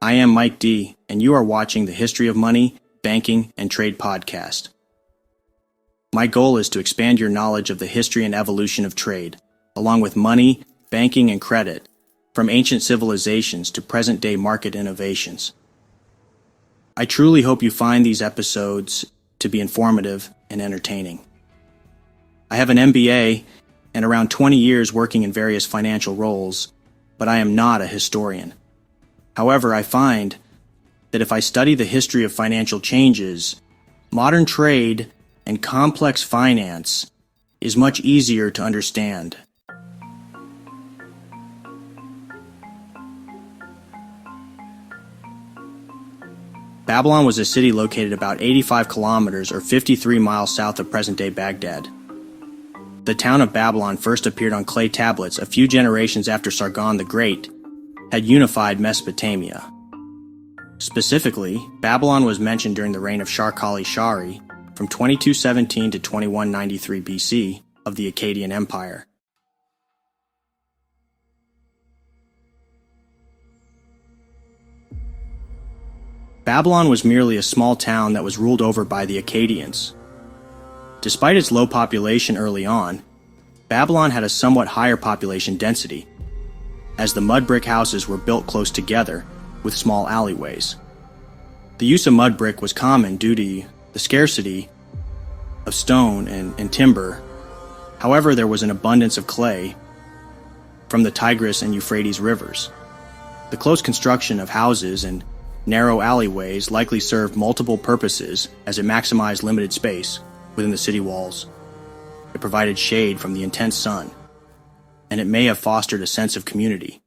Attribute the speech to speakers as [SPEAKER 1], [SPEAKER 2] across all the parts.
[SPEAKER 1] I am Mike D., and you are watching the History of Money, Banking, and Trade podcast. My goal is to expand your knowledge of the history and evolution of trade, along with money, banking, and credit, from ancient civilizations to present-day market innovations. I truly hope you find these episodes to be informative and entertaining. I have an MBA and around 20 years working in various financial roles, but I am not a historian. However, I find that if I study the history of financial changes, modern trade and complex finance is much easier to understand. Babylon was a city located about 85 kilometers or 53 miles south of present-day Baghdad. The town of Babylon first appeared on clay tablets a few generations after Sargon the Great had unified Mesopotamia. Specifically, Babylon was mentioned during the reign of Shar-Kali-Shari from 2217 to 2193 BC of the Akkadian Empire. Babylon was merely a small town that was ruled over by the Akkadians. Despite its low population early on, Babylon had a somewhat higher population density, as the mud brick houses were built close together with small alleyways. The use of mud brick was common due to the scarcity of stone and timber. However, there was an abundance of clay from the Tigris and Euphrates rivers. The close construction of houses and narrow alleyways likely served multiple purposes as it maximized limited space within the city walls. It provided shade from the intense sun, and it may have fostered a sense of community.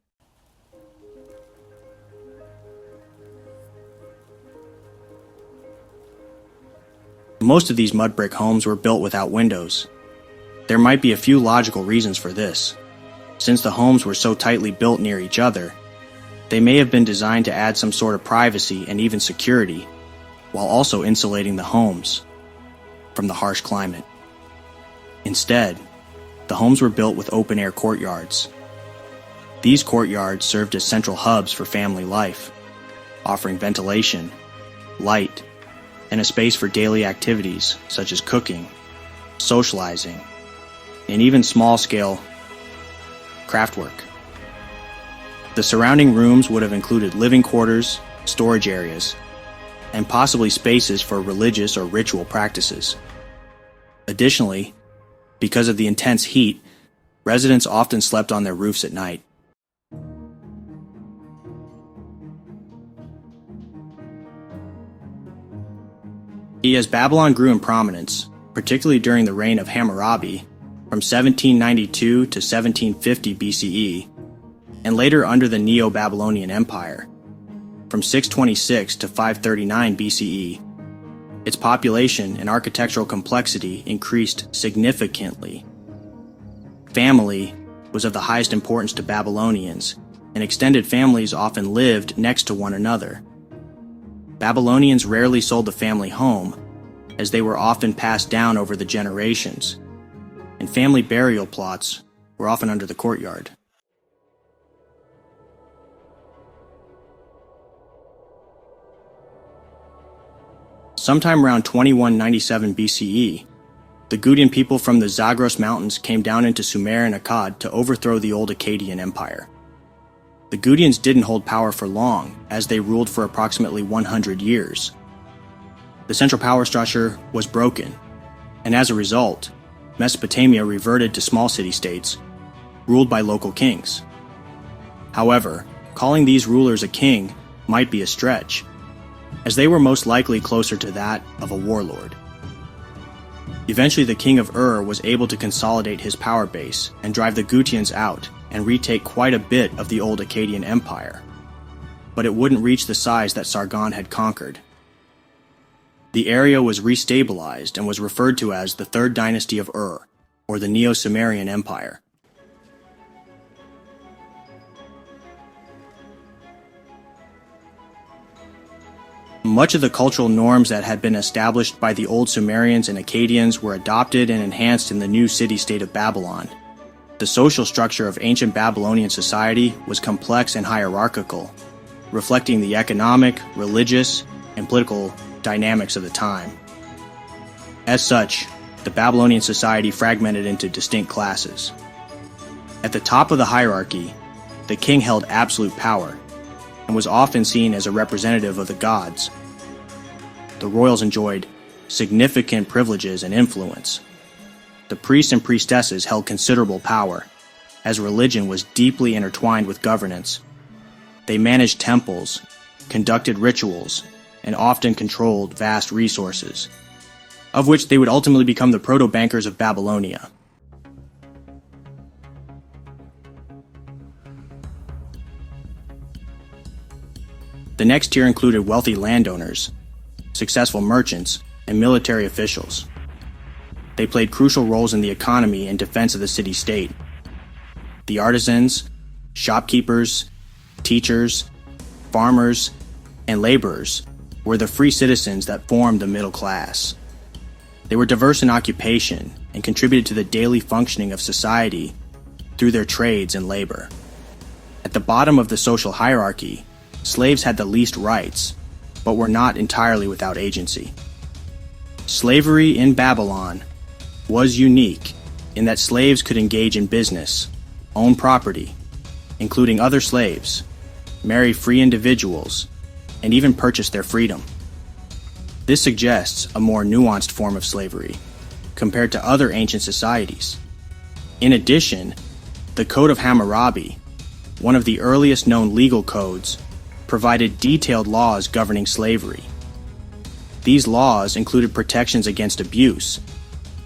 [SPEAKER 1] Most of these mud brick homes were built without windows. There might be a few logical reasons for this. Since the homes were so tightly built near each other, they may have been designed to add some sort of privacy and even security, while also insulating the homes from the harsh climate. Instead, the homes were built with open-air courtyards. These courtyards served as central hubs for family life, offering ventilation, light, and a space for daily activities such as cooking, socializing, and even small-scale craft work. The surrounding rooms would have included living quarters, storage areas, and possibly spaces for religious or ritual practices. Additionally, because of the intense heat, residents often slept on their roofs at night. As Babylon grew in prominence, particularly during the reign of Hammurabi, from 1792 to 1750 BCE, and later under the Neo-Babylonian Empire, from 626 to 539 BCE, its population and architectural complexity increased significantly. Family was of the highest importance to Babylonians, and extended families often lived next to one another. Babylonians rarely sold the family home, as they were often passed down over the generations, and family burial plots were often under the courtyard. Sometime around 2197 BCE, the Gutian people from the Zagros Mountains came down into Sumer and Akkad to overthrow the old Akkadian Empire. The Gutians didn't hold power for long, as they ruled for approximately 100 years. The central power structure was broken, and as a result, Mesopotamia reverted to small city-states, ruled by local kings. However, calling these rulers a king might be a stretch, as they were most likely closer to that of a warlord. Eventually, the king of Ur was able to consolidate his power base and drive the Gutians out and retake quite a bit of the old Akkadian Empire, but it wouldn't reach the size that Sargon had conquered. The area was restabilized and was referred to as the Third Dynasty of Ur, or the Neo-Sumerian Empire. Much of the cultural norms that had been established by the old Sumerians and Akkadians were adopted and enhanced in the new city-state of Babylon. The social structure of ancient Babylonian society was complex and hierarchical, reflecting the economic, religious, and political dynamics of the time. As such, the Babylonian society fragmented into distinct classes. At the top of the hierarchy, the king held absolute power and was often seen as a representative of the gods. The royals enjoyed significant privileges and influence. The priests and priestesses held considerable power, as religion was deeply intertwined with governance. They managed temples, conducted rituals, and often controlled vast resources, of which they would ultimately become the proto-bankers of Babylonia. The next tier included wealthy landowners, successful merchants, and military officials. They played crucial roles in the economy and defense of the city-state. The artisans, shopkeepers, teachers, farmers, and laborers were the free citizens that formed the middle class. They were diverse in occupation and contributed to the daily functioning of society through their trades and labor. At the bottom of the social hierarchy, slaves had the least rights, but were not entirely without agency. Slavery in Babylon was unique in that slaves could engage in business, own property, including other slaves, marry free individuals, and even purchase their freedom. This suggests a more nuanced form of slavery compared to other ancient societies. In addition, the Code of Hammurabi, one of the earliest known legal codes, provided detailed laws governing slavery. These laws included protections against abuse,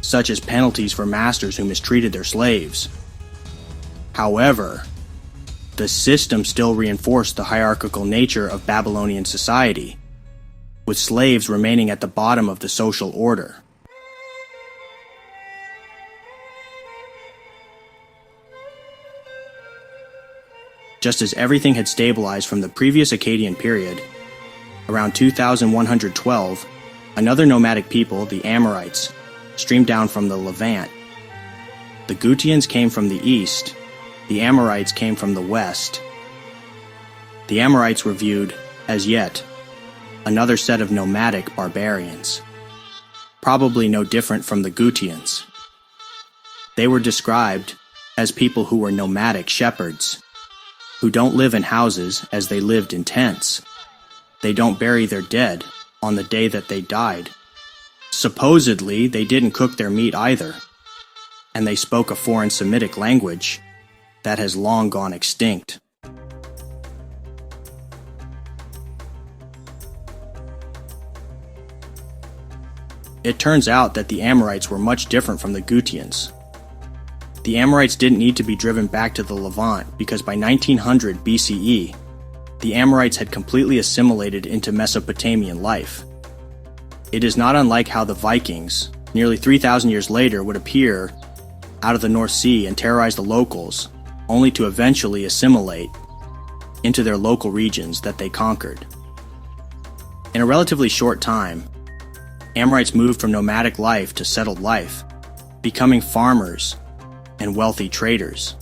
[SPEAKER 1] such as penalties for masters who mistreated their slaves. However, the system still reinforced the hierarchical nature of Babylonian society, with slaves remaining at the bottom of the social order. Just as everything had stabilized from the previous Akkadian period, around 2112, another nomadic people, the Amorites, streamed down from the Levant. The Gutians came from the east, the Amorites came from the west. The Amorites were viewed as yet another set of nomadic barbarians, probably no different from the Gutians. They were described as people who were nomadic shepherds, who don't live in houses as they lived in tents. They don't bury their dead on the day that they died. Supposedly, they didn't cook their meat either, and they spoke a foreign Semitic language that has long gone extinct. It turns out that the Amorites were much different from the Gutians. The Amorites didn't need to be driven back to the Levant because by 1900 BCE, the Amorites had completely assimilated into Mesopotamian life. It is not unlike how the Vikings, nearly 3,000 years later, would appear out of the North Sea and terrorize the locals, only to eventually assimilate into their local regions that they conquered. In a relatively short time, Amorites moved from nomadic life to settled life, becoming farmers and wealthy traders.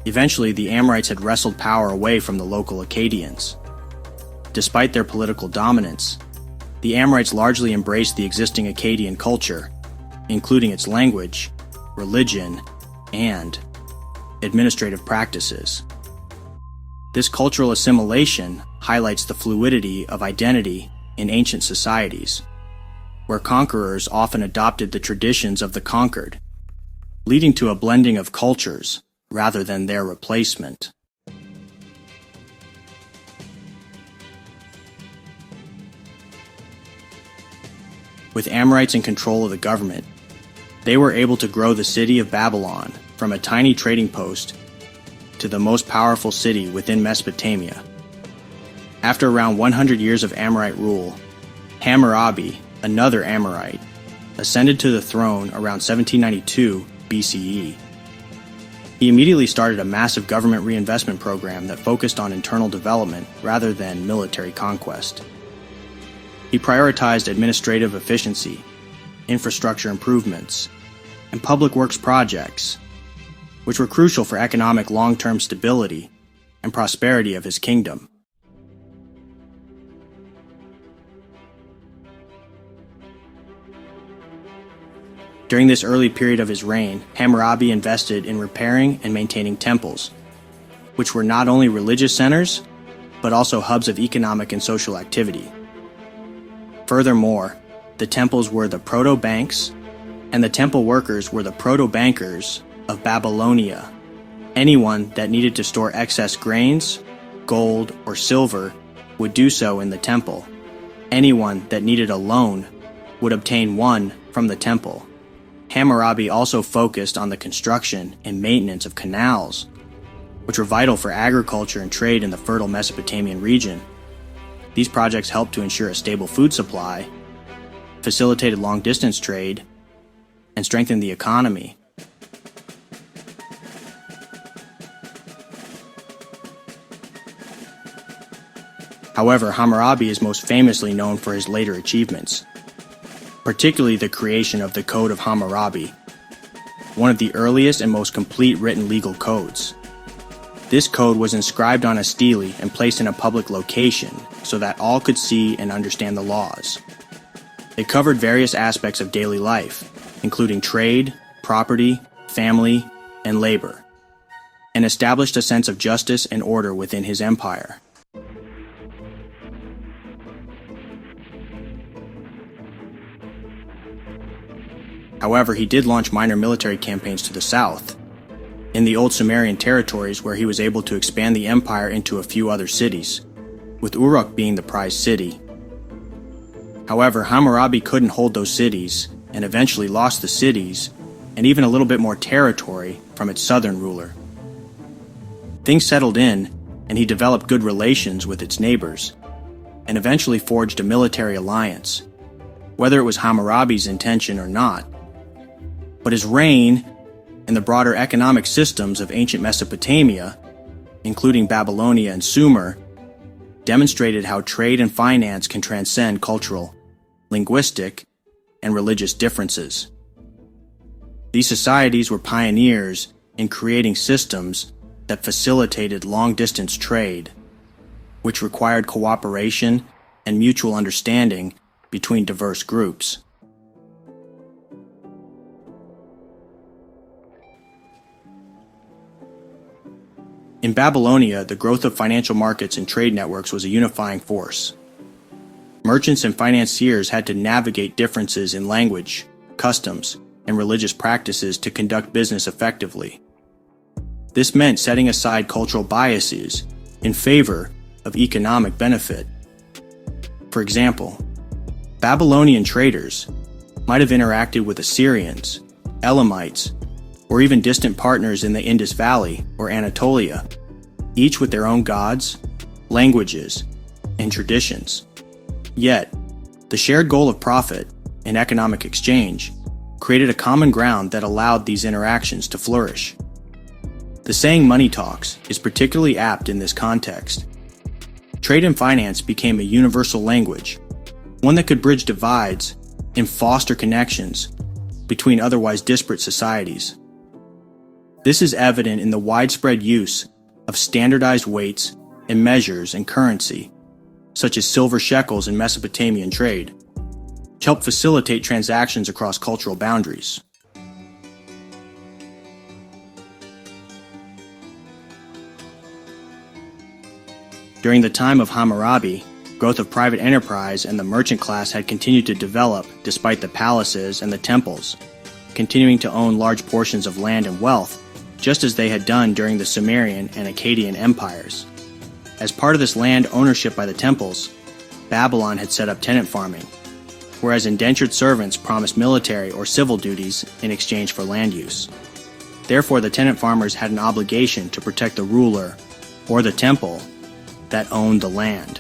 [SPEAKER 1] Eventually, the Amorites had wrestled power away from the local Akkadians. Despite their political dominance, the Amorites largely embraced the existing Akkadian culture, including its language, religion, and administrative practices. This cultural assimilation highlights the fluidity of identity in ancient societies, where conquerors often adopted the traditions of the conquered, leading to a blending of cultures rather than their replacement. With Amorites in control of the government, they were able to grow the city of Babylon from a tiny trading post to the most powerful city within Mesopotamia. After around 100 years of Amorite rule, Hammurabi, another Amorite, ascended to the throne around 1792 BCE. He immediately started a massive government reinvestment program that focused on internal development rather than military conquest. He prioritized administrative efficiency, infrastructure improvements, and public works projects, which were crucial for economic long-term stability and prosperity of his kingdom. During this early period of his reign, Hammurabi invested in repairing and maintaining temples, which were not only religious centers, but also hubs of economic and social activity. Furthermore, the temples were the proto-banks, and the temple workers were the proto-bankers of Babylonia. Anyone that needed to store excess grains, gold, or silver would do so in the temple. Anyone that needed a loan would obtain one from the temple. Hammurabi also focused on the construction and maintenance of canals, which were vital for agriculture and trade in the fertile Mesopotamian region. These projects helped to ensure a stable food supply, facilitated long-distance trade, and strengthened the economy. However, Hammurabi is most famously known for his later achievements, particularly the creation of the Code of Hammurabi, one of the earliest and most complete written legal codes. This code was inscribed on a stele and placed in a public location so that all could see and understand the laws. It covered various aspects of daily life, including trade, property, family, and labor, and established a sense of justice and order within his empire. However, he did launch minor military campaigns to the south, in the old Sumerian territories, where he was able to expand the empire into a few other cities, with Uruk being the prized city. However, Hammurabi couldn't hold those cities, and eventually lost the cities, and even a little bit more territory from its southern ruler. Things settled in, and he developed good relations with its neighbors, and eventually forged a military alliance, whether it was Hammurabi's intention or not. But his reign and the broader economic systems of ancient Mesopotamia, including Babylonia and Sumer, demonstrated how trade and finance can transcend cultural, linguistic, and religious differences. These societies were pioneers in creating systems that facilitated long-distance trade, which required cooperation and mutual understanding between diverse groups. In Babylonia, the growth of financial markets and trade networks was a unifying force. Merchants and financiers had to navigate differences in language, customs, and religious practices to conduct business effectively. This meant setting aside cultural biases in favor of economic benefit. For example, Babylonian traders might have interacted with Assyrians, Elamites, or even distant partners in the Indus Valley or Anatolia, each with their own gods, languages, and traditions. Yet, the shared goal of profit and economic exchange created a common ground that allowed these interactions to flourish. The saying "money talks" is particularly apt in this context. Trade and finance became a universal language, one that could bridge divides and foster connections between otherwise disparate societies. This is evident in the widespread use of standardized weights and measures in currency, such as silver shekels in Mesopotamian trade, which help facilitate transactions across cultural boundaries. During the time of Hammurabi, growth of private enterprise and the merchant class had continued to develop despite the palaces and the temples, continuing to own large portions of land and wealth, just as they had done during the Sumerian and Akkadian empires. As part of this land ownership by the temples, Babylon had set up tenant farming, whereas indentured servants promised military or civil duties in exchange for land use. Therefore, the tenant farmers had an obligation to protect the ruler or the temple that owned the land.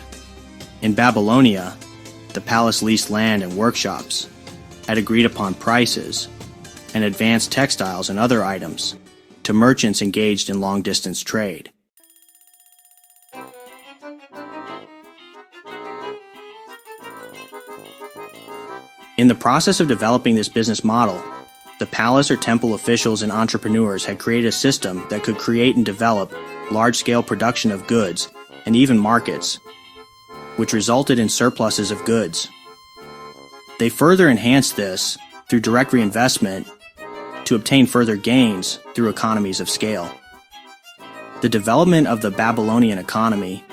[SPEAKER 1] In Babylonia, the palace leased land and workshops, had agreed upon prices, and advanced textiles and other items to merchants engaged in long-distance trade. In the process of developing this business model, the palace or temple officials and entrepreneurs had created a system that could create and develop large-scale production of goods and even markets, which resulted in surpluses of goods. They further enhanced this through direct reinvestment to obtain further gains through economies of scale. The development of the Babylonian economy,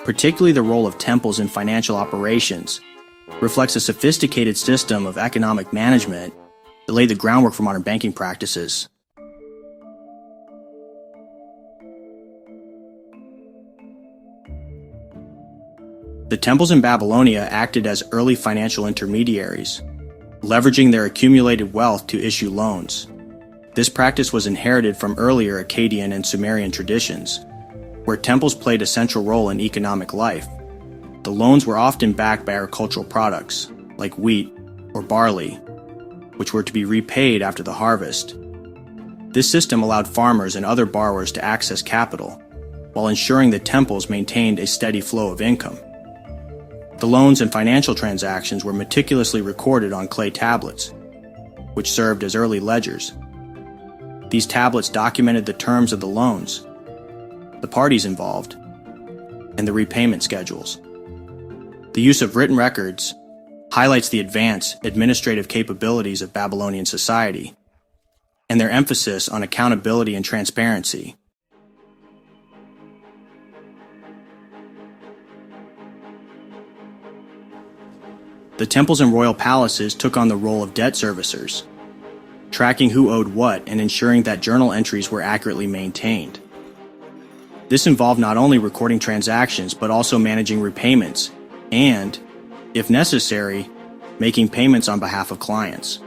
[SPEAKER 1] particularly the role of temples in financial operations, reflects a sophisticated system of economic management that laid the groundwork for modern banking practices. The temples in Babylonia acted as early financial intermediaries, leveraging their accumulated wealth to issue loans. This practice was inherited from earlier Akkadian and Sumerian traditions, where temples played a central role in economic life. The loans were often backed by agricultural products, like wheat or barley, which were to be repaid after the harvest. This system allowed farmers and other borrowers to access capital, while ensuring the temples maintained a steady flow of income. The loans and financial transactions were meticulously recorded on clay tablets, which served as early ledgers. These tablets documented the terms of the loans, the parties involved, and the repayment schedules. The use of written records highlights the advanced administrative capabilities of Babylonian society and their emphasis on accountability and transparency. The temples and royal palaces took on the role of debt servicers, tracking who owed what and ensuring that journal entries were accurately maintained. This involved not only recording transactions but also managing repayments and, if necessary, making payments on behalf of clients.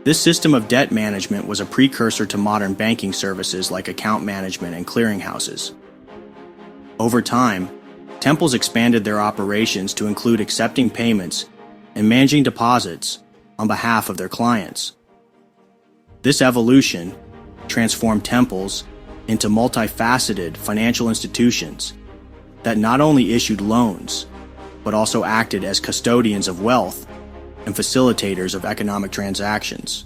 [SPEAKER 1] This system of debt management was a precursor to modern banking services like account management and clearinghouses. Over time, temples expanded their operations to include accepting payments and managing deposits on behalf of their clients. This evolution transformed temples into multifaceted financial institutions that not only issued loans, but also acted as custodians of wealth and facilitators of economic transactions.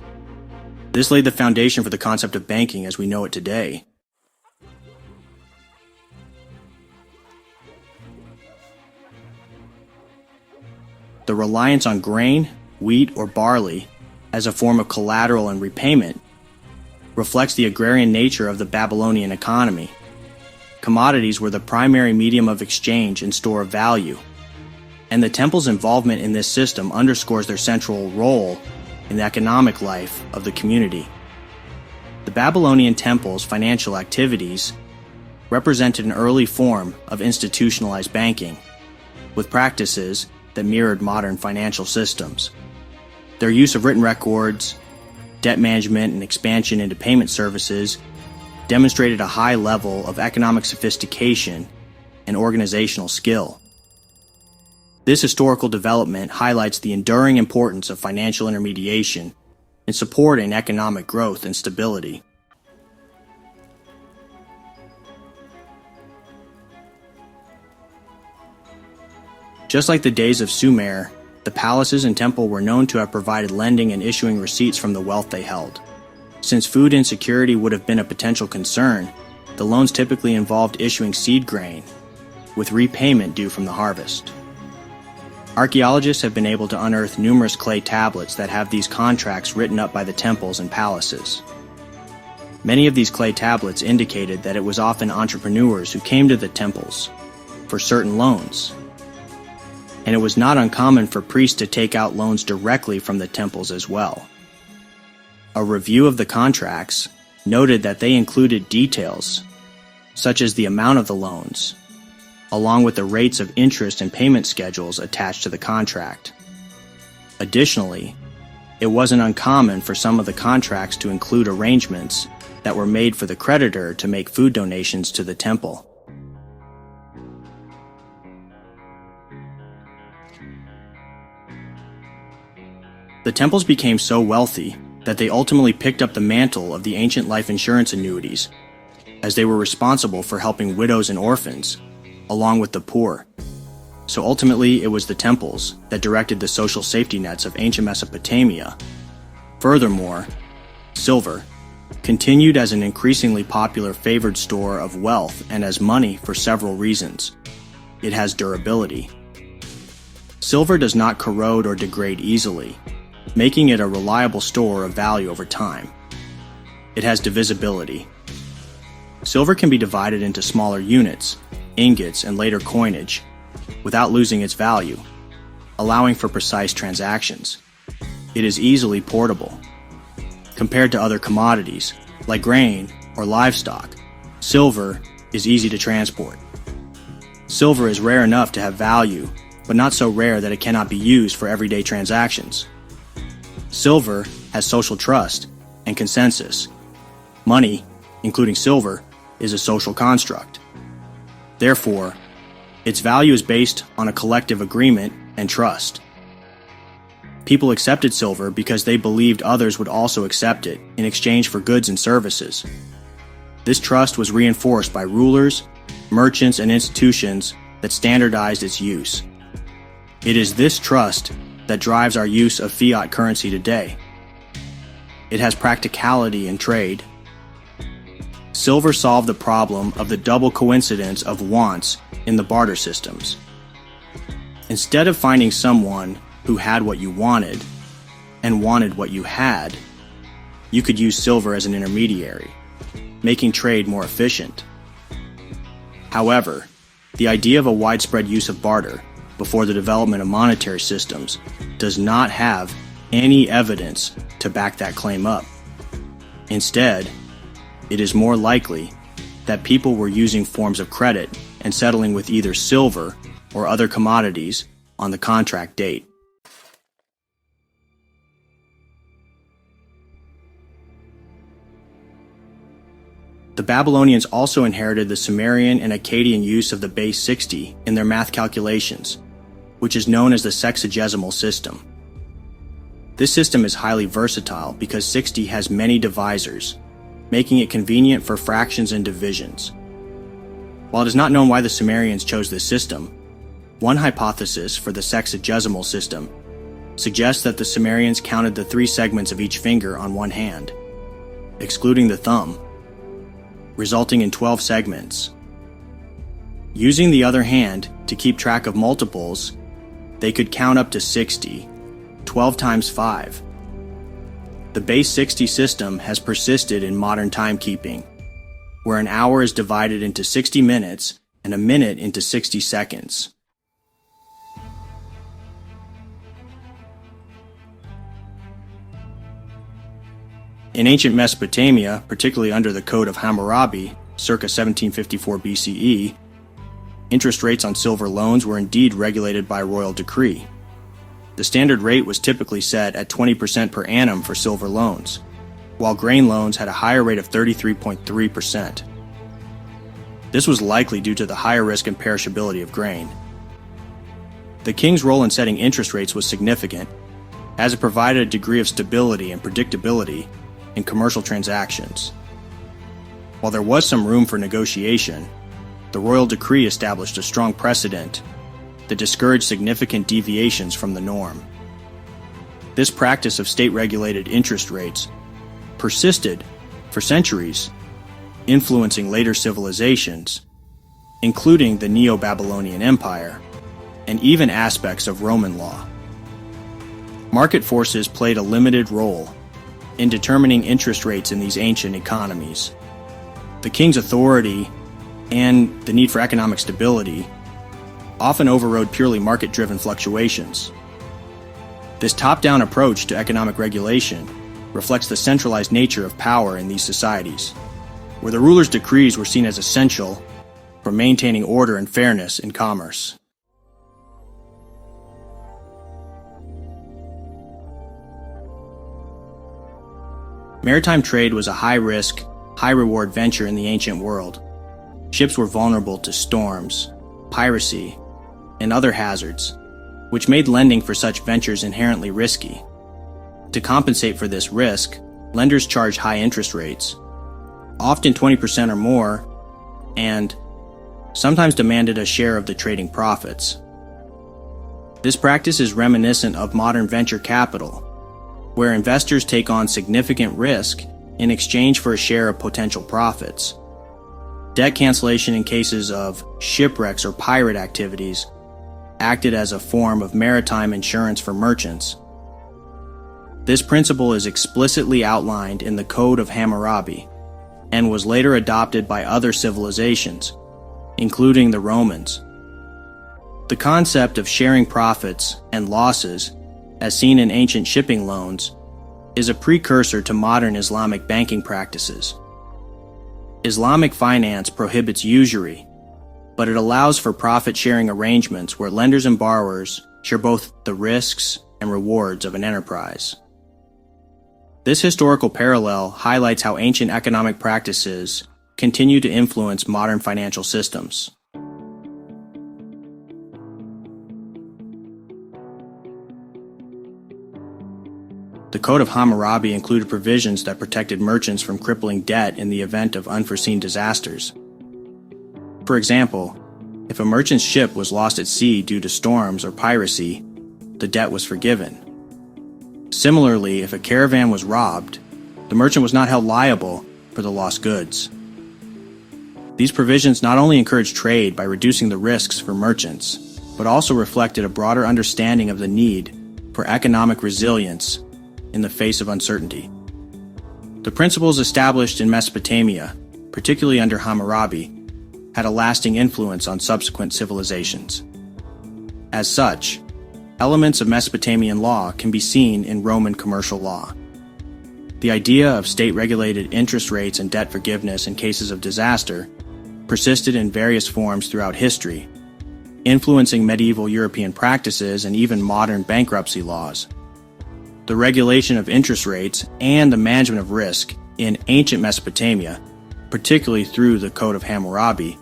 [SPEAKER 1] This laid the foundation for the concept of banking as we know it today. The reliance on grain, wheat, or barley as a form of collateral and repayment reflects the agrarian nature of the Babylonian economy. Commodities were the primary medium of exchange and store of value, and the temple's involvement in this system underscores their central role in the economic life of the community. The Babylonian temple's financial activities represented an early form of institutionalized banking, with practices that mirrored modern financial systems. Their use of written records, debt management, and expansion into payment services demonstrated a high level of economic sophistication and organizational skill. This historical development highlights the enduring importance of financial intermediation in supporting economic growth and stability. Just like the days of Sumer, the palaces and temple were known to have provided lending and issuing receipts from the wealth they held. Since food insecurity would have been a potential concern, the loans typically involved issuing seed grain, with repayment due from the harvest. Archaeologists have been able to unearth numerous clay tablets that have these contracts written up by the temples and palaces. Many of these clay tablets indicated that it was often entrepreneurs who came to the temples for certain loans, and it was not uncommon for priests to take out loans directly from the temples as well. A review of the contracts noted that they included details, such as the amount of the loans, along with the rates of interest and payment schedules attached to the contract. Additionally, it wasn't uncommon for some of the contracts to include arrangements that were made for the creditor to make food donations to the temple. The temples became so wealthy that they ultimately picked up the mantle of the ancient life insurance annuities, as they were responsible for helping widows and orphans, along with the poor. So ultimately, it was the temples that directed the social safety nets of ancient Mesopotamia. Furthermore, silver continued as an increasingly popular favored store of wealth and as money for several reasons. It has durability. Silver does not corrode or degrade easily, making it a reliable store of value over time. It has divisibility. Silver can be divided into smaller units, ingots, and later coinage, without losing its value, allowing for precise transactions. It is easily portable. Compared to other commodities, like grain or livestock, silver is easy to transport. Silver is rare enough to have value, but not so rare that it cannot be used for everyday transactions. Silver has social trust and consensus. Money, including silver, is a social construct. Therefore, its value is based on a collective agreement and trust. People accepted silver because they believed others would also accept it in exchange for goods and services. This trust was reinforced by rulers, merchants, and institutions that standardized its use. It is this trust that drives our use of fiat currency today. It has practicality in trade. Silver solved the problem of the double coincidence of wants in the barter systems. Instead of finding someone who had what you wanted and wanted what you had, you could use silver as an intermediary, making trade more efficient. However, the idea of a widespread use of barter before the development of monetary systems does not have any evidence to back that claim up. Instead, it is more likely that people were using forms of credit and settling with either silver or other commodities on the contract date. The Babylonians also inherited the Sumerian and Akkadian use of the base 60 in their math calculations, which is known as the sexagesimal system. This system is highly versatile because 60 has many divisors, making it convenient for fractions and divisions. While it is not known why the Sumerians chose this system, one hypothesis for the sexagesimal system suggests that the Sumerians counted the 3 segments of each finger on one hand, excluding the thumb, resulting in 12 segments. Using the other hand to keep track of multiples, they could count up to 60, 12 times 5. The base 60 system has persisted in modern timekeeping, where an hour is divided into 60 minutes and a minute into 60 seconds. In ancient Mesopotamia, particularly under the Code of Hammurabi, circa 1754 BCE, interest rates on silver loans were indeed regulated by royal decree. The standard rate was typically set at 20% per annum for silver loans, while grain loans had a higher rate of 33.3%. This was likely due to the higher risk and perishability of grain. The king's role in setting interest rates was significant, as it provided a degree of stability and predictability in commercial transactions. While there was some room for negotiation, the royal decree established a strong precedent that discouraged significant deviations from the norm. This practice of state-regulated interest rates persisted for centuries, influencing later civilizations, including the Neo-Babylonian Empire, and even aspects of Roman law. Market forces played a limited role in determining interest rates in these ancient economies. The king's authority and the need for economic stability often overrode purely market-driven fluctuations. This top-down approach to economic regulation reflects the centralized nature of power in these societies, where the ruler's decrees were seen as essential for maintaining order and fairness in commerce. Maritime trade was a high-risk, high-reward venture in the ancient world. Ships were vulnerable to storms, piracy, and other hazards, which made lending for such ventures inherently risky. To compensate for this risk, lenders charged high interest rates, often 20% or more, and sometimes demanded a share of the trading profits. This practice is reminiscent of modern venture capital, where investors take on significant risk in exchange for a share of potential profits. Debt cancellation in cases of shipwrecks or pirate activities acted as a form of maritime insurance for merchants. This principle is explicitly outlined in the Code of Hammurabi and was later adopted by other civilizations, including the Romans. The concept of sharing profits and losses, as seen in ancient shipping loans, is a precursor to modern Islamic banking practices. Islamic finance prohibits usury, but it allows for profit-sharing arrangements where lenders and borrowers share both the risks and rewards of an enterprise. This historical parallel highlights how ancient economic practices continue to influence modern financial systems. The Code of Hammurabi included provisions that protected merchants from crippling debt in the event of unforeseen disasters. For example, if a merchant's ship was lost at sea due to storms or piracy, the debt was forgiven. Similarly, if a caravan was robbed, the merchant was not held liable for the lost goods. These provisions not only encouraged trade by reducing the risks for merchants, but also reflected a broader understanding of the need for economic resilience in the face of uncertainty. The principles established in Mesopotamia, particularly under Hammurabi, had a lasting influence on subsequent civilizations. As such, elements of Mesopotamian law can be seen in Roman commercial law. The idea of state-regulated interest rates and debt forgiveness in cases of disaster persisted in various forms throughout history, influencing medieval European practices and even modern bankruptcy laws. The regulation of interest rates and the management of risk in ancient Mesopotamia, particularly through the Code of Hammurabi,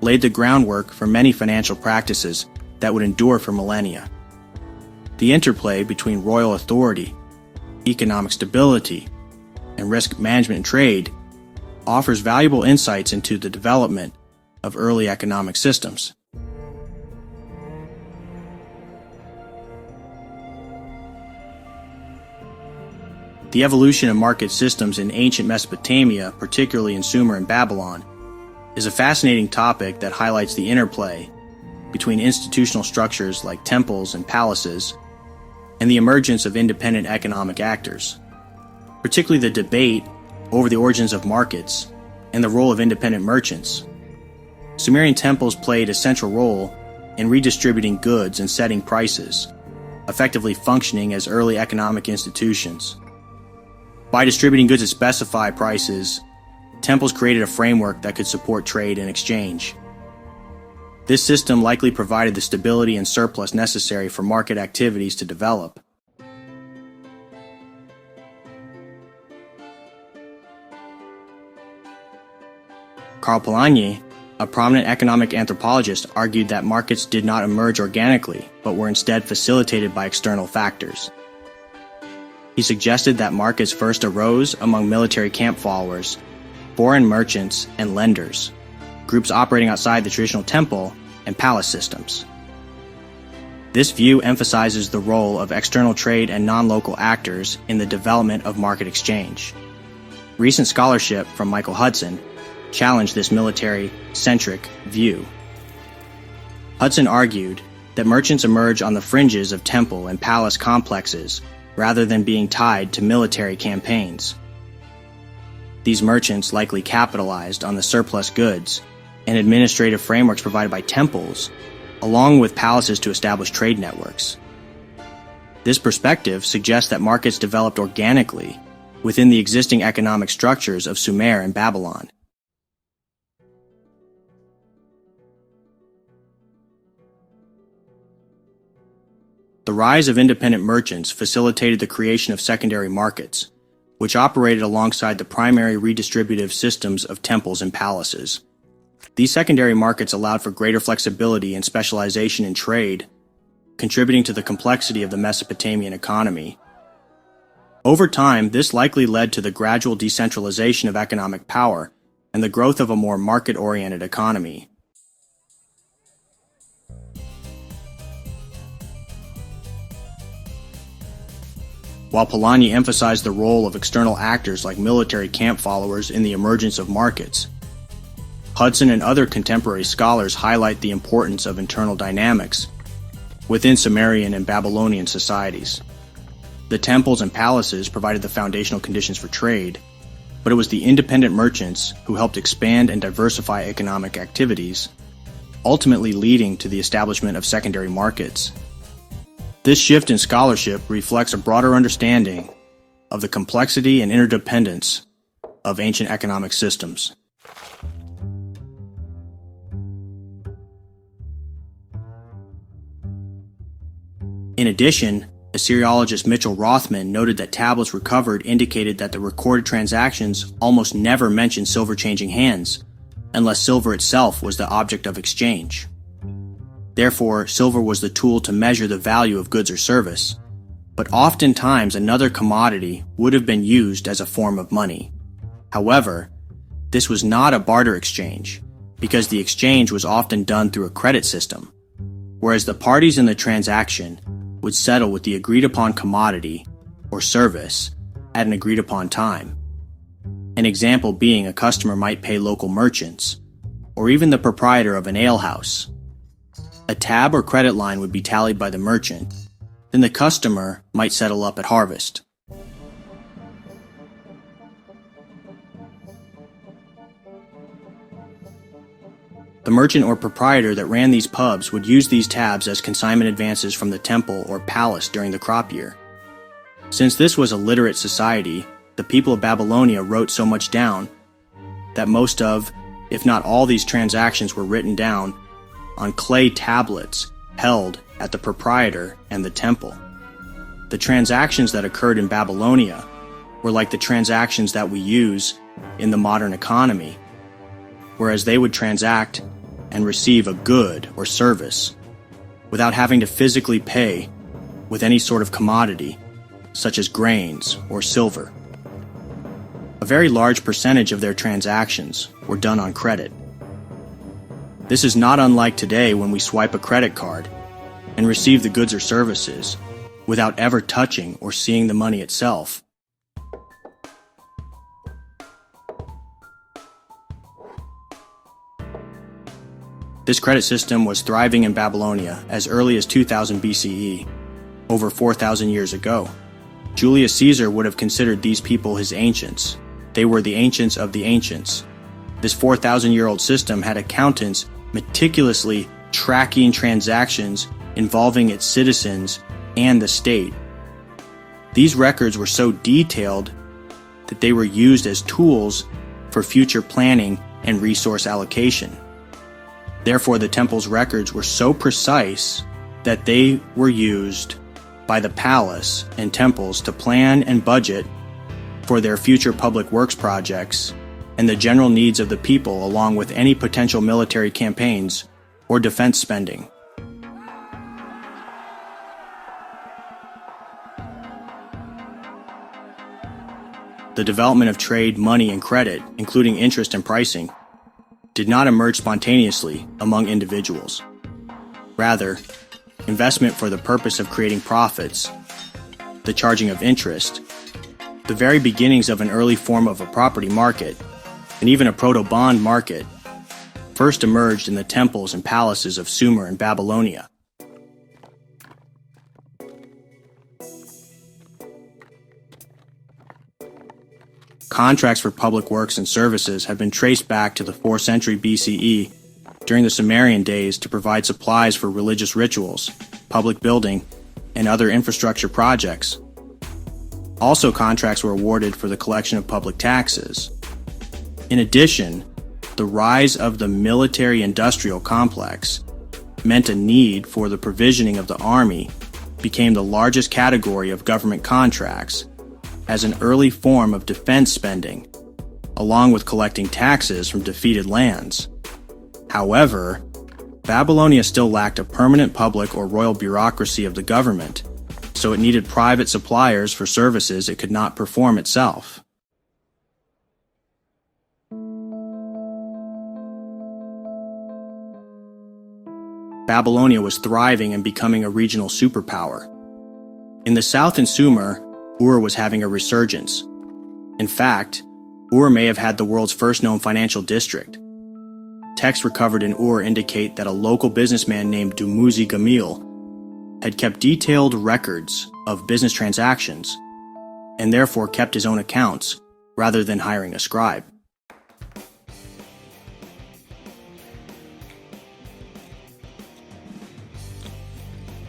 [SPEAKER 1] laid the groundwork for many financial practices that would endure for millennia. The interplay between royal authority, economic stability, and risk management and trade offers valuable insights into the development of early economic systems. The evolution of market systems in ancient Mesopotamia, particularly in Sumer and Babylon, is a fascinating topic that highlights the interplay between institutional structures like temples and palaces and the emergence of independent economic actors, particularly the debate over the origins of markets and the role of independent merchants. Sumerian temples played a central role in redistributing goods and setting prices, effectively functioning as early economic institutions. By distributing goods at specified prices, temples created a framework that could support trade and exchange. This system likely provided the stability and surplus necessary for market activities to develop. Karl Polanyi, a prominent economic anthropologist, argued that markets did not emerge organically, but were instead facilitated by external factors. He suggested that markets first arose among military camp followers, foreign merchants, and lenders, groups operating outside the traditional temple and palace systems. This view emphasizes the role of external trade and non-local actors in the development of market exchange. Recent scholarship from Michael Hudson challenged this military-centric view. Hudson argued that merchants emerge on the fringes of temple and palace complexes rather than being tied to military campaigns. These merchants likely capitalized on the surplus goods and administrative frameworks provided by temples, along with palaces to establish trade networks. This perspective suggests that markets developed organically within the existing economic structures of Sumer and Babylon. The rise of independent merchants facilitated the creation of secondary markets, which operated alongside the primary redistributive systems of temples and palaces. These secondary markets allowed for greater flexibility and specialization in trade, contributing to the complexity of the Mesopotamian economy. Over time, this likely led to the gradual decentralization of economic power and the growth of a more market-oriented economy. While Polanyi emphasized the role of external actors like military camp followers in the emergence of markets, Hudson and other contemporary scholars highlight the importance of internal dynamics within Sumerian and Babylonian societies. The temples and palaces provided the foundational conditions for trade, but it was the independent merchants who helped expand and diversify economic activities, ultimately leading to the establishment of secondary markets. This shift in scholarship reflects a broader understanding of the complexity and interdependence of ancient economic systems. In addition, Assyriologist Mitchell Rothman noted that tablets recovered indicated that the recorded transactions almost never mentioned silver changing hands, unless silver itself was the object of exchange. Therefore, silver was the tool to measure the value of goods or service, but oftentimes another commodity would have been used as a form of money. However, this was not a barter exchange, because the exchange was often done through a credit system, whereas the parties in the transaction would settle with the agreed-upon commodity or service at an agreed-upon time. An example being a customer might pay local merchants, or even the proprietor of an alehouse. A tab or credit line would be tallied by the merchant, then the customer might settle up at harvest. The merchant or proprietor that ran these pubs would use these tabs as consignment advances from the temple or palace during the crop year. Since this was a literate society, the people of Babylonia wrote so much down that most of, if not all, these transactions were written down on clay tablets held at the proprietor and the temple. The transactions that occurred in Babylonia were like the transactions that we use in the modern economy, whereas they would transact and receive a good or service without having to physically pay with any sort of commodity, such as grains or silver. A very large percentage of their transactions were done on credit. This is not unlike today when we swipe a credit card and receive the goods or services without ever touching or seeing the money itself. This credit system was thriving in Babylonia as early as 2000 BCE, over 4,000 years ago. Julius Caesar would have considered these people his ancients. They were the ancients of the ancients. This 4,000-year-old system had accountants meticulously tracking transactions involving its citizens and the state. These records were so detailed that they were used as tools for future planning and resource allocation. Therefore, the temple's records were so precise that they were used by the palace and temples to plan and budget for their future public works projects and the general needs of the people, along with any potential military campaigns or defense spending. The development of trade, money, and credit, including interest and pricing, did not emerge spontaneously among individuals. Rather, investment for the purpose of creating profits, the charging of interest, the very beginnings of an early form of a property market, and even a proto-bond market, first emerged in the temples and palaces of Sumer and Babylonia. Contracts for public works and services have been traced back to the 4th century BCE during the Sumerian days to provide supplies for religious rituals, public building, and other infrastructure projects. Also, contracts were awarded for the collection of public taxes. In addition, the rise of the military-industrial complex meant a need for the provisioning of the army became the largest category of government contracts as an early form of defense spending, along with collecting taxes from defeated lands. However, Babylonia still lacked a permanent public or royal bureaucracy of the government, so it needed private suppliers for services it could not perform itself. Babylonia was thriving and becoming a regional superpower. In the south in Sumer, Ur was having a resurgence. In fact, Ur may have had the world's first known financial district. Texts recovered in Ur indicate that a local businessman named Dumuzi Gamil had kept detailed records of business transactions and therefore kept his own accounts rather than hiring a scribe.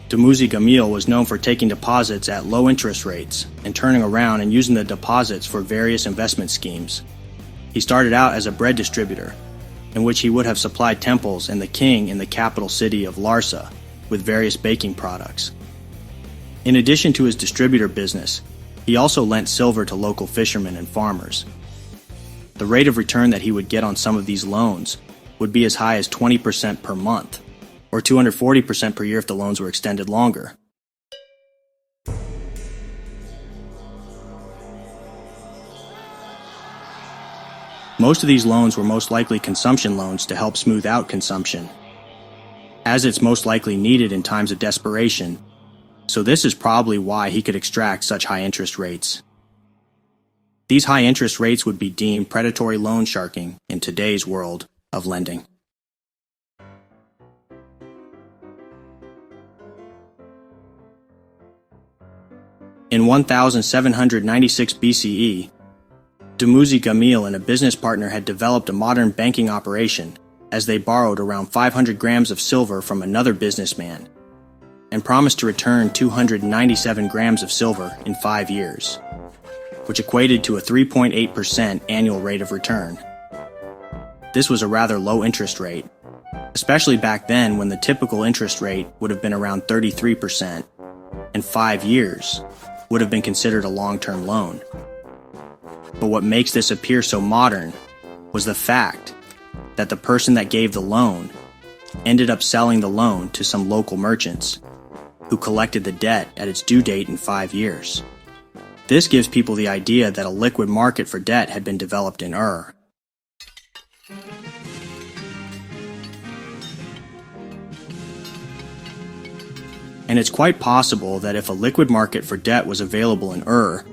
[SPEAKER 1] Dumuzi Gamil was known for taking deposits at low interest rates and turning around and using the deposits for various investment schemes. He started out as a bread distributor, in which he would have supplied temples and the king in the capital city of Larsa with various baking products. In addition to his distributor business, he also lent silver to local fishermen and farmers. The rate of return that he would get on some of these loans would be as high as 20% per month, or 240% per year if the loans were extended longer. Most of these loans were most likely consumption loans to help smooth out consumption, as it's most likely needed in times of desperation, so this is probably why he could extract such high interest rates. These high interest rates would be deemed predatory loan sharking in today's world of lending. In 1796 BCE, Dumuzi Gamil and a business partner had developed a modern banking operation as they borrowed around 500 grams of silver from another businessman and promised to return 297 grams of silver in 5 years, which equated to a 3.8% annual rate of return. This was a rather low interest rate, especially back then when the typical interest rate would have been around 33%, and 5 years would have been considered a long-term loan. But what makes this appear so modern was the fact that the person that gave the loan ended up selling the loan to some local merchants who collected the debt at its due date in 5 years. This gives people the idea that a liquid market for debt had been developed in Ur. And it's quite possible that if a liquid market for debt was available in Ur,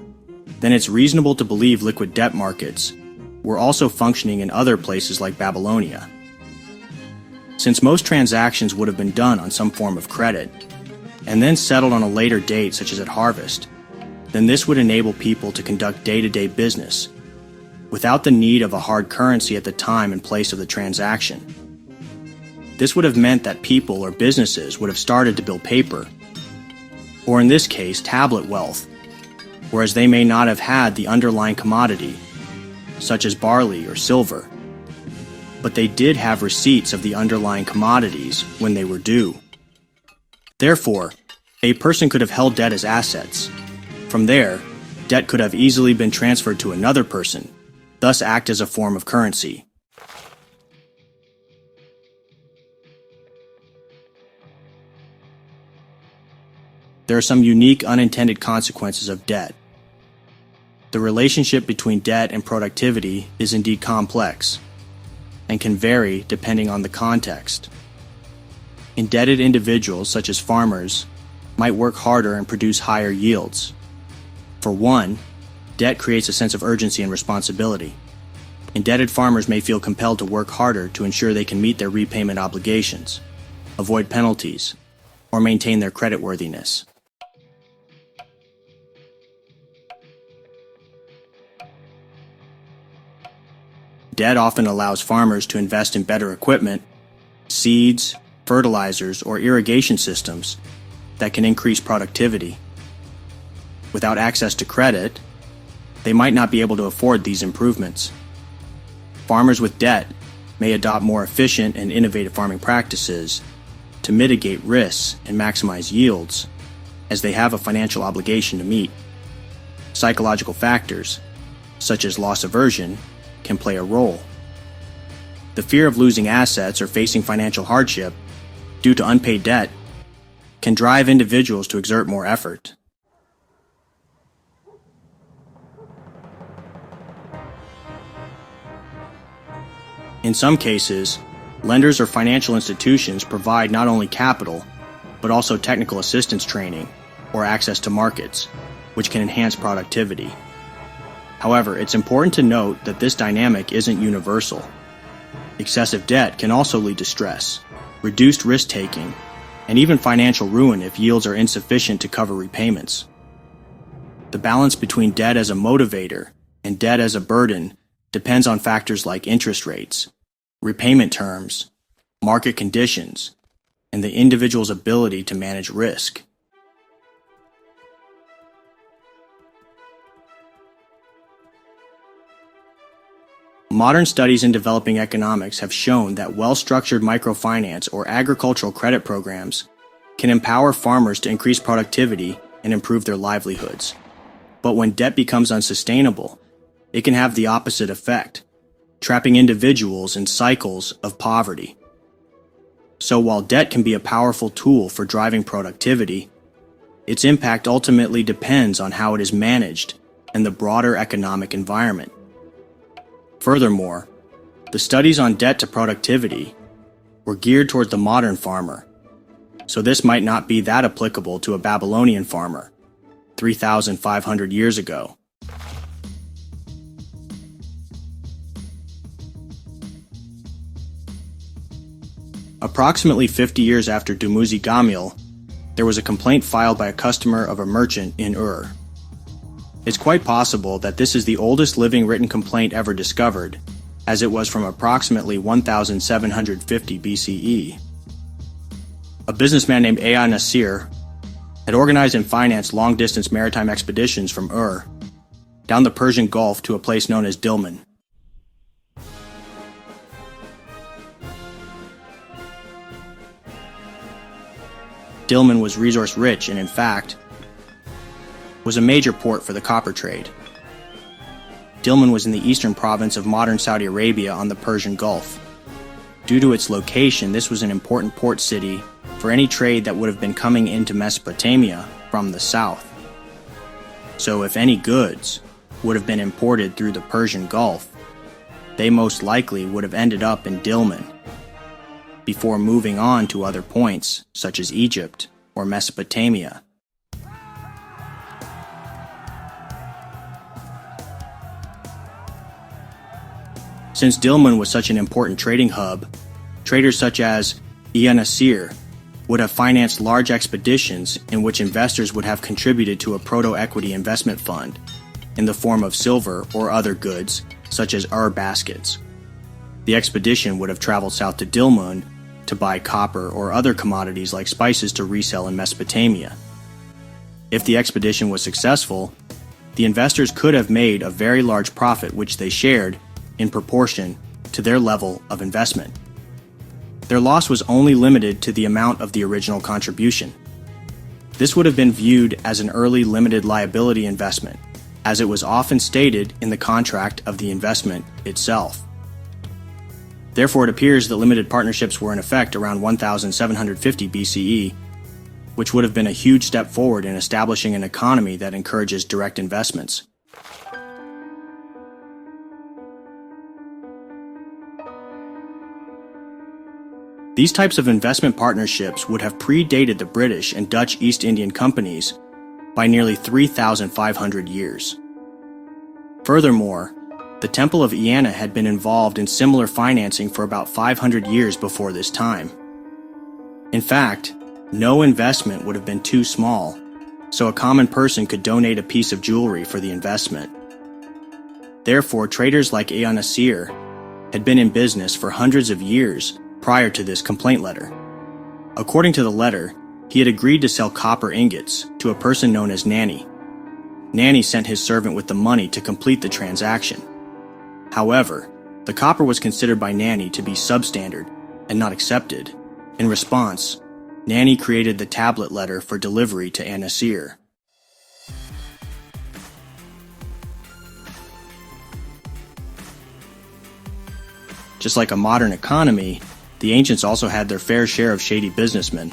[SPEAKER 1] then it's reasonable to believe liquid debt markets were also functioning in other places like Babylonia. Since most transactions would have been done on some form of credit, and then settled on a later date such as at harvest, then this would enable people to conduct day-to-day business without the need of a hard currency at the time and place of the transaction. This would have meant that people or businesses would have started to build paper, or in this case, tablet wealth, whereas they may not have had the underlying commodity, such as barley or silver, but they did have receipts of the underlying commodities when they were due. Therefore, a person could have held debt as assets. From there, debt could have easily been transferred to another person, thus act as a form of currency. There are some unique unintended consequences of debt. The relationship between debt and productivity is indeed complex and can vary depending on the context. Indebted individuals, such as farmers, might work harder and produce higher yields. For one, debt creates a sense of urgency and responsibility. Indebted farmers may feel compelled to work harder to ensure they can meet their repayment obligations, avoid penalties, or maintain their creditworthiness. Debt often allows farmers to invest in better equipment, seeds, fertilizers, or irrigation systems that can increase productivity. Without access to credit, they might not be able to afford these improvements. Farmers with debt may adopt more efficient and innovative farming practices to mitigate risks and maximize yields, as they have a financial obligation to meet. Psychological factors, such as loss aversion, can play a role. The fear of losing assets or facing financial hardship due to unpaid debt can drive individuals to exert more effort. In some cases, lenders or financial institutions provide not only capital, but also technical assistance training or access to markets, which can enhance productivity. However, it's important to note that this dynamic isn't universal. Excessive debt can also lead to stress, reduced risk-taking, and even financial ruin if yields are insufficient to cover repayments. The balance between debt as a motivator and debt as a burden depends on factors like interest rates, repayment terms, market conditions, and the individual's ability to manage risk. Modern studies in developing economics have shown that well-structured microfinance or agricultural credit programs can empower farmers to increase productivity and improve their livelihoods. But when debt becomes unsustainable, it can have the opposite effect, trapping individuals in cycles of poverty. So while debt can be a powerful tool for driving productivity, its impact ultimately depends on how it is managed and the broader economic environment. Furthermore, the studies on debt to productivity were geared towards the modern farmer, so this might not be that applicable to a Babylonian farmer 3,500 years ago. Approximately 50 years after Dumuzi Gamil, there was a complaint filed by a customer of a merchant in Ur. It's quite possible that this is the oldest living written complaint ever discovered, as it was from approximately 1750 BCE. A businessman named Ea-Nasir had organized and financed long-distance maritime expeditions from Ur down the Persian Gulf to a place known as Dilmun. Dilmun was resource-rich and, in fact, was a major port for the copper trade. Dilmun was in the eastern province of modern Saudi Arabia on the Persian Gulf. Due to its location, this was an important port city for any trade that would have been coming into Mesopotamia from the south. So if any goods would have been imported through the Persian Gulf, they most likely would have ended up in Dilmun before moving on to other points such as Egypt or Mesopotamia. Since Dilmun was such an important trading hub, traders such as Ea-Nasir would have financed large expeditions in which investors would have contributed to a proto-equity investment fund in the form of silver or other goods such as baskets. The expedition would have traveled south to Dilmun to buy copper or other commodities like spices to resell in Mesopotamia. If the expedition was successful, the investors could have made a very large profit which they shared in proportion to their level of investment. Their loss was only limited to the amount of the original contribution. This would have been viewed as an early limited liability investment, as it was often stated in the contract of the investment itself. Therefore, it appears that limited partnerships were in effect around 1750 BCE, which would have been a huge step forward in establishing an economy that encourages direct investments. These types of investment partnerships would have predated the British and Dutch East Indian companies by nearly 3,500 years. Furthermore, the Temple of Ea-Nasir had been involved in similar financing for about 500 years before this time. In fact, no investment would have been too small, so a common person could donate a piece of jewelry for the investment. Therefore, traders like Ea-Nasir had been in business for hundreds of years prior to this complaint letter. According to the letter, he had agreed to sell copper ingots to a person known as Nani. Nani sent his servant with the money to complete the transaction. However, the copper was considered by Nani to be substandard and not accepted. In response, Nani created the tablet letter for delivery to Ea-Nasir. Just like a modern economy, the ancients also had their fair share of shady businessmen.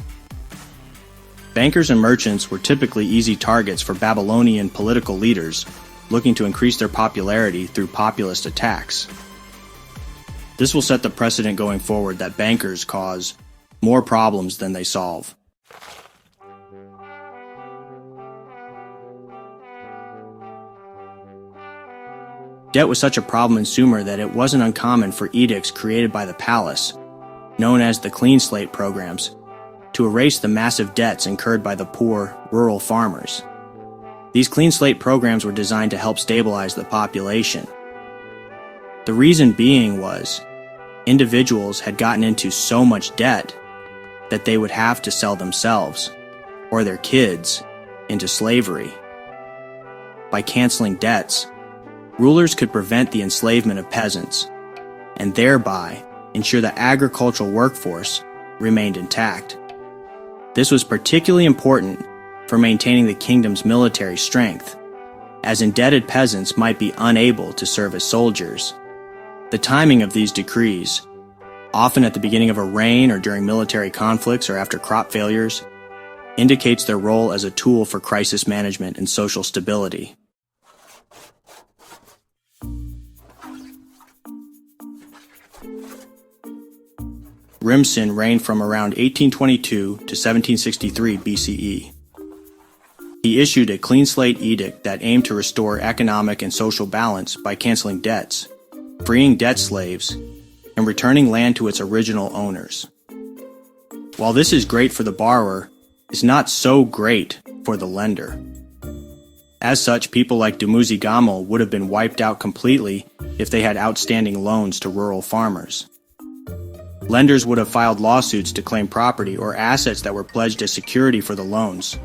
[SPEAKER 1] Bankers and merchants were typically easy targets for Babylonian political leaders looking to increase their popularity through populist attacks. This will set the precedent going forward that bankers cause more problems than they solve. Debt was such a problem in Sumer that it wasn't uncommon for edicts created by the palace, known as the clean slate programs, to erase the massive debts incurred by the poor, rural farmers. These clean slate programs were designed to help stabilize the population. The reason being was, individuals had gotten into so much debt that they would have to sell themselves, or their kids, into slavery. By canceling debts, rulers could prevent the enslavement of peasants, and thereby ensure the agricultural workforce remained intact. This was particularly important for maintaining the kingdom's military strength, as indebted peasants might be unable to serve as soldiers. The timing of these decrees, often at the beginning of a reign or during military conflicts or after crop failures, indicates their role as a tool for crisis management and social stability. Rimsin reigned from around 1822 to 1763 BCE. He issued a clean slate edict that aimed to restore economic and social balance by canceling debts, freeing debt slaves, and returning land to its original owners. While this is great for the borrower, it's not so great for the lender. As such, people like Dumuzi Gamal would have been wiped out completely if they had outstanding loans to rural farmers. Lenders would have filed lawsuits to claim property or assets that were pledged as security for the loans.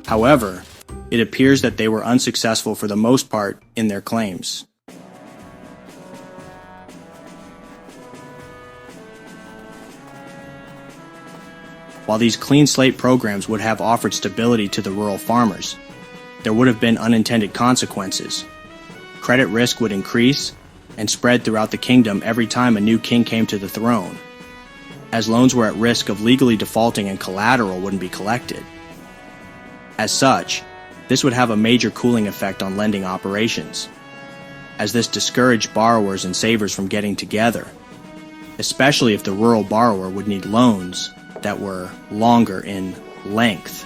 [SPEAKER 1] However, it appears that they were unsuccessful for the most part in their claims. While these clean slate programs would have offered stability to the rural farmers, there would have been unintended consequences. Credit risk would increase and spread throughout the kingdom every time a new king came to the throne, as loans were at risk of legally defaulting and collateral wouldn't be collected. As such, this would have a major cooling effect on lending operations, as this discouraged borrowers and savers from getting together, especially if the rural borrower would need loans that were longer in length.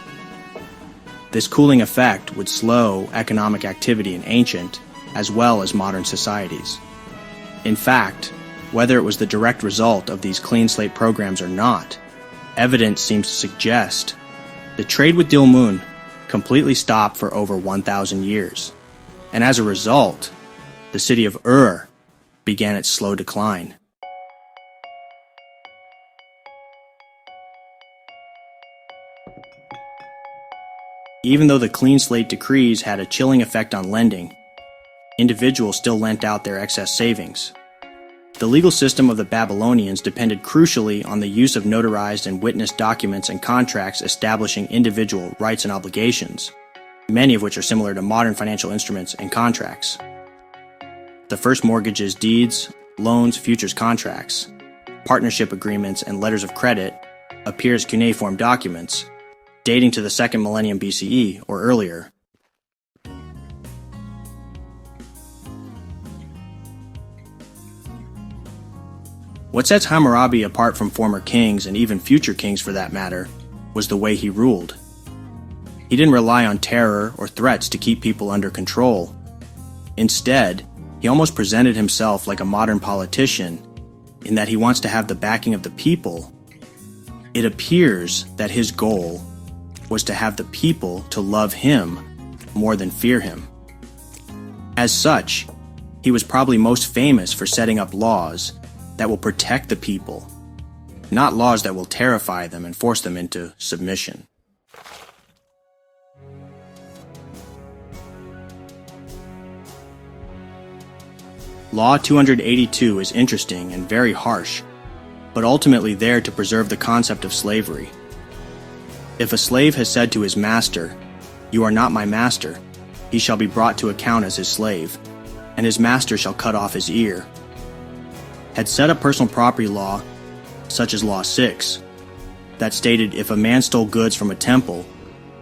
[SPEAKER 1] This cooling effect would slow economic activity in ancient as well as modern societies. In fact, whether it was the direct result of these clean slate programs or not, evidence seems to suggest the trade with Dilmun completely stopped for over 1,000 years, and as a result, the city of Ur began its slow decline. Even though the clean slate decrees had a chilling effect on lending, individuals still lent out their excess savings. The legal system of the Babylonians depended crucially on the use of notarized and witnessed documents and contracts establishing individual rights and obligations, many of which are similar to modern financial instruments and contracts. The first mortgages, deeds, loans, futures contracts, partnership agreements, and letters of credit appear as cuneiform documents, dating to the 2nd millennium BCE or earlier. What sets Hammurabi apart from former kings, and even future kings for that matter, was the way he ruled. He didn't rely on terror or threats to keep people under control. Instead, he almost presented himself like a modern politician, in that he wants to have the backing of the people. It appears that his goal was to have the people to love him more than fear him. As such, he was probably most famous for setting up laws that will protect the people, not laws that will terrify them and force them into submission. Law 282 is interesting and very harsh, but ultimately there to preserve the concept of slavery. If a slave has said to his master, "You are not my master," he shall be brought to account as his slave, and his master shall cut off his ear. Had set up personal property law, such as Law 6, that stated if a man stole goods from a temple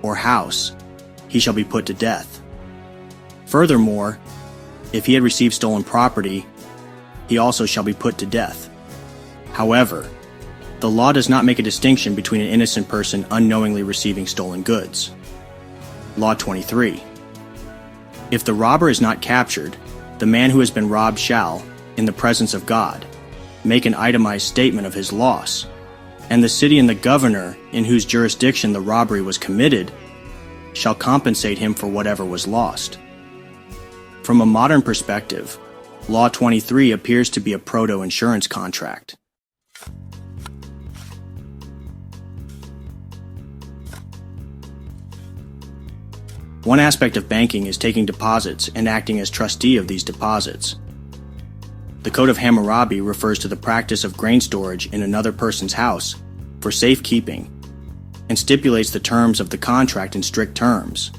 [SPEAKER 1] or house, he shall be put to death. Furthermore, if he had received stolen property, he also shall be put to death. However, the law does not make a distinction between an innocent person unknowingly receiving stolen goods. Law 23. If the robber is not captured, the man who has been robbed shall, in the presence of God, make an itemized statement of his loss, and the city and the governor in whose jurisdiction the robbery was committed shall compensate him for whatever was lost. From a modern perspective, Law 23 appears to be a proto-insurance contract. One aspect of banking is taking deposits and acting as trustee of these deposits. The Code of Hammurabi refers to the practice of grain storage in another person's house for safekeeping and stipulates the terms of the contract in strict terms.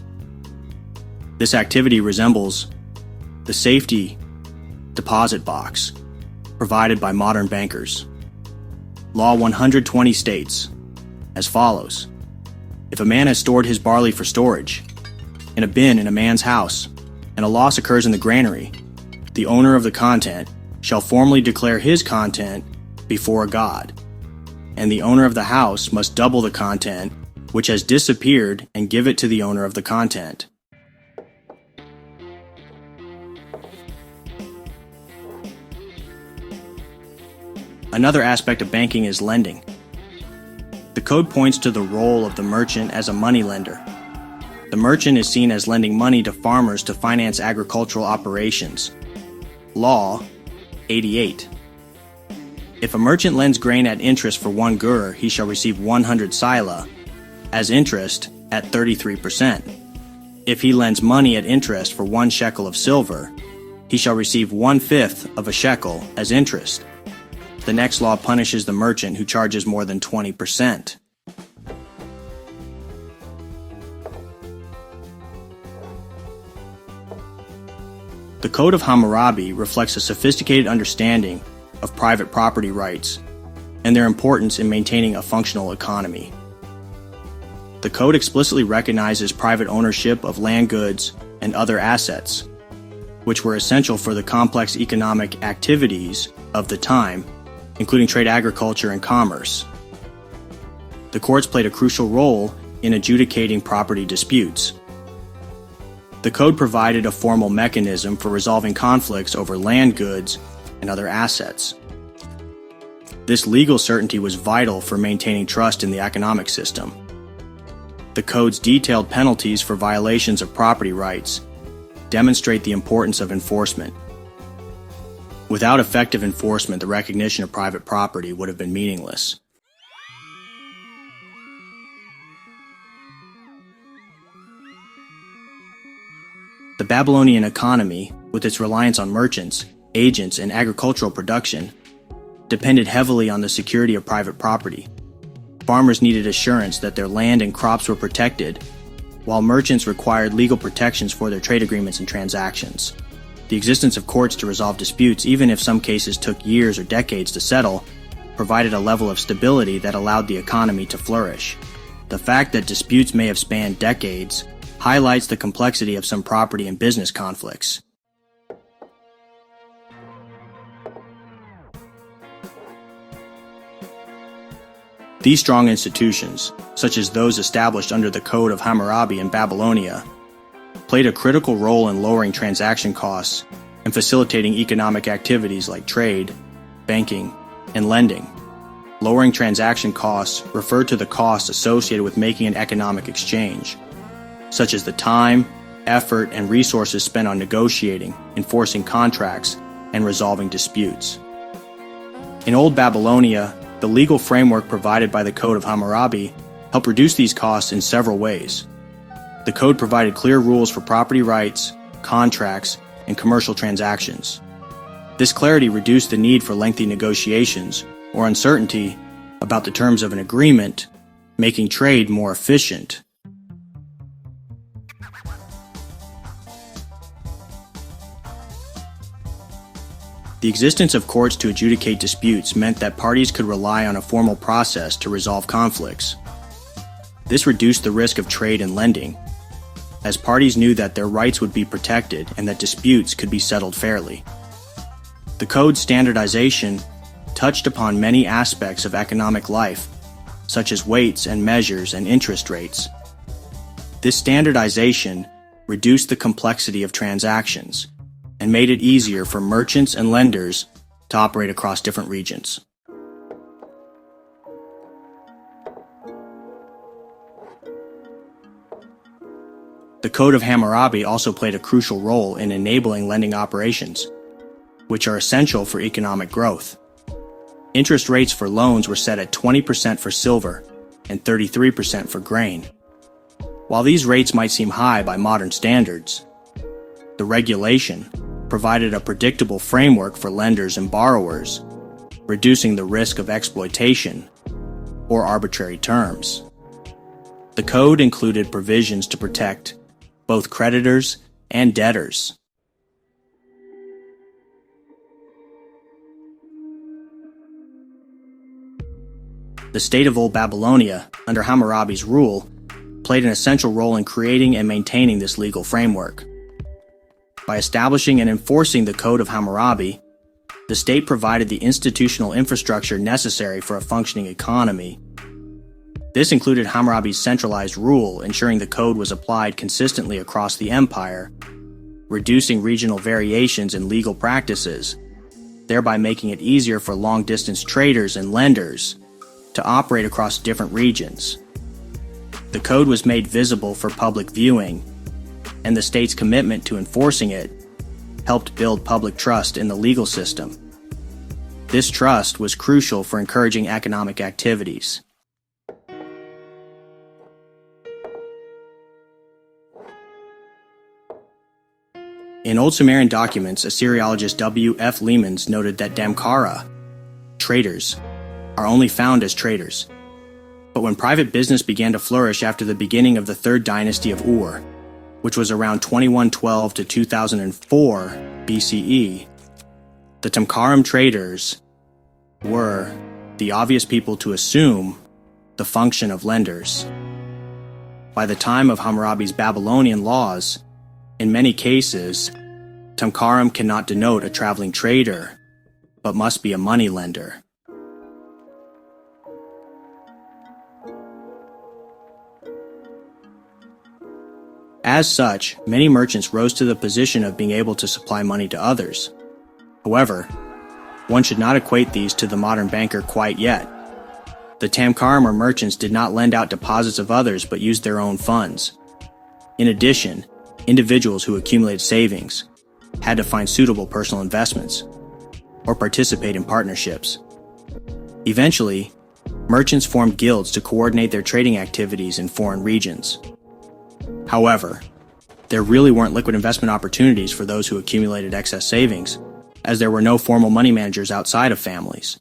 [SPEAKER 1] This activity resembles the safety deposit box provided by modern bankers. Law 120 states as follows: if a man has stored his barley for storage in a bin in a man's house, and a loss occurs in the granary, the owner of the content shall formally declare his content before a god, and the owner of the house must double the content which has disappeared and give it to the owner of the content. Another aspect of banking is lending. The code points to the role of the merchant as a moneylender. The merchant is seen as lending money to farmers to finance agricultural operations. Law 88. If a merchant lends grain at interest for 1 gur, he shall receive 100 sila as interest at 33%. If he lends money at interest for 1 shekel of silver, he shall receive 1/5 of a shekel as interest. The next law punishes the merchant who charges more than 20%. The Code of Hammurabi reflects a sophisticated understanding of private property rights and their importance in maintaining a functional economy. The code explicitly recognizes private ownership of land goods and other assets, which were essential for the complex economic activities of the time, including trade, agriculture, and commerce. The courts played a crucial role in adjudicating property disputes. The code provided a formal mechanism for resolving conflicts over land goods and other assets. This legal certainty was vital for maintaining trust in the economic system. The code's detailed penalties for violations of property rights demonstrate the importance of enforcement. Without effective enforcement, the recognition of private property would have been meaningless. The Babylonian economy, with its reliance on merchants, agents, and agricultural production, depended heavily on the security of private property. Farmers needed assurance that their land and crops were protected, while merchants required legal protections for their trade agreements and transactions. The existence of courts to resolve disputes, even if some cases took years or decades to settle, provided a level of stability that allowed the economy to flourish. The fact that disputes may have spanned decades highlights the complexity of some property and business conflicts. These strong institutions, such as those established under the Code of Hammurabi in Babylonia, played a critical role in lowering transaction costs and facilitating economic activities like trade, banking, and lending. Lowering transaction costs referred to the costs associated with making an economic exchange, such as the time, effort, and resources spent on negotiating, enforcing contracts, and resolving disputes. In Old Babylonia, the legal framework provided by the Code of Hammurabi helped reduce these costs in several ways. The code provided clear rules for property rights, contracts, and commercial transactions. This clarity reduced the need for lengthy negotiations or uncertainty about the terms of an agreement, making trade more efficient. The existence of courts to adjudicate disputes meant that parties could rely on a formal process to resolve conflicts. This reduced the risk of trade and lending, as parties knew that their rights would be protected and that disputes could be settled fairly. The code's standardization touched upon many aspects of economic life, such as weights and measures and interest rates. This standardization reduced the complexity of transactions and made it easier for merchants and lenders to operate across different regions. The Code of Hammurabi also played a crucial role in enabling lending operations, which are essential for economic growth. Interest rates for loans were set at 20% for silver and 33% for grain. While these rates might seem high by modern standards, the regulation provided a predictable framework for lenders and borrowers, reducing the risk of exploitation or arbitrary terms. The code included provisions to protect both creditors and debtors. The state of Old Babylonia, under Hammurabi's rule, played an essential role in creating and maintaining this legal framework. By establishing and enforcing the Code of Hammurabi, the state provided the institutional infrastructure necessary for a functioning economy. This included Hammurabi's centralized rule, ensuring the code was applied consistently across the empire, reducing regional variations in legal practices, thereby making it easier for long-distance traders and lenders to operate across different regions. The code was made visible for public viewing, and the state's commitment to enforcing it helped build public trust in the legal system. This trust was crucial for encouraging economic activities. In Old Sumerian documents, Assyriologist W. F. Leemans noted that Damkara, traders, are only found as traders. But when private business began to flourish after the beginning of the Third Dynasty of Ur, which was around 2112 to 2004 BCE, the Tamkarim traders were the obvious people to assume the function of lenders. By the time of Hammurabi's Babylonian laws, in many cases, Tamkarim cannot denote a traveling trader, but must be a money lender. As such, many merchants rose to the position of being able to supply money to others. However, one should not equate these to the modern banker quite yet. The Tamkarim or merchants did not lend out deposits of others but used their own funds. In addition, individuals who accumulated savings had to find suitable personal investments or participate in partnerships. Eventually, merchants formed guilds to coordinate their trading activities in foreign regions. However, there really weren't liquid investment opportunities for those who accumulated excess savings, as there were no formal money managers outside of families.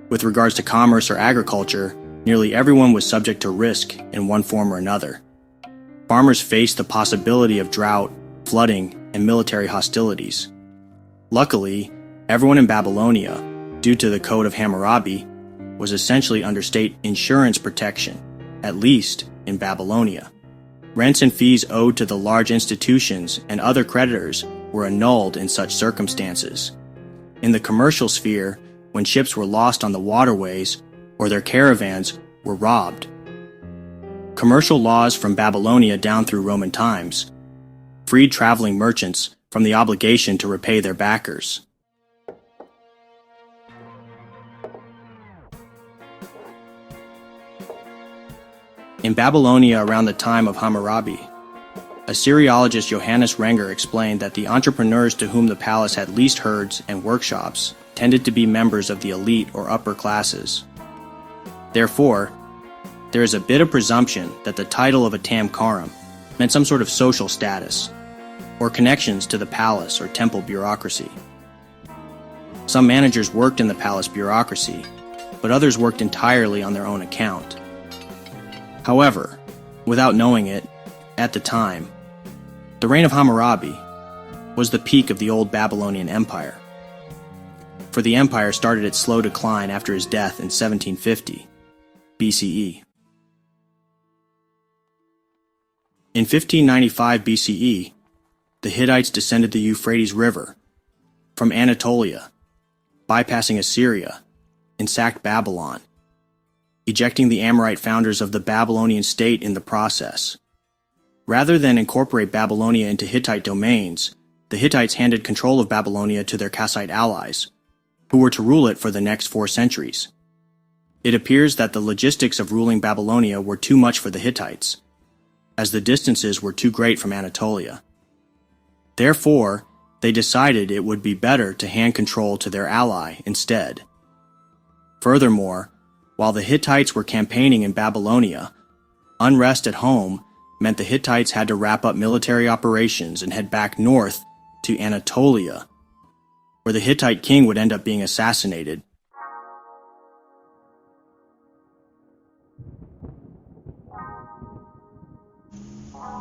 [SPEAKER 1] With regards to commerce or agriculture, nearly everyone was subject to risk in one form or another. Farmers faced the possibility of drought, flooding, and military hostilities. Luckily, everyone in Babylonia, due to the Code of Hammurabi, was essentially under state insurance protection, at least in Babylonia. Rents and fees owed to the large institutions and other creditors were annulled in such circumstances. In the commercial sphere, when ships were lost on the waterways or their caravans were robbed. Commercial laws from Babylonia down through Roman times freed traveling merchants from the obligation to repay their backers. In Babylonia around the time of Hammurabi, Assyriologist Johannes Renger explained that the entrepreneurs to whom the palace had leased herds and workshops tended to be members of the elite or upper classes. Therefore, there is a bit of presumption that the title of a Tamkarim meant some sort of social status, or connections to the palace or temple bureaucracy. Some managers worked in the palace bureaucracy, but others worked entirely on their own account. However, without knowing it, at the time, the reign of Hammurabi was the peak of the old Babylonian Empire. For the empire started its slow decline after his death in 1750 BCE. In 1595 BCE, the Hittites descended the Euphrates River from Anatolia, bypassing Assyria, and sacked Babylon, ejecting the Amorite founders of the Babylonian state in the process. Rather than incorporate Babylonia into Hittite domains, the Hittites handed control of Babylonia to their Kassite allies, who were to rule it for the next 4 centuries. It appears that the logistics of ruling Babylonia were too much for the Hittites, as the distances were too great from Anatolia. Therefore, they decided it would be better to hand control to their ally instead. Furthermore, while the Hittites were campaigning in Babylonia, unrest at home meant the Hittites had to wrap up military operations and head back north to Anatolia, where the Hittite king would end up being assassinated.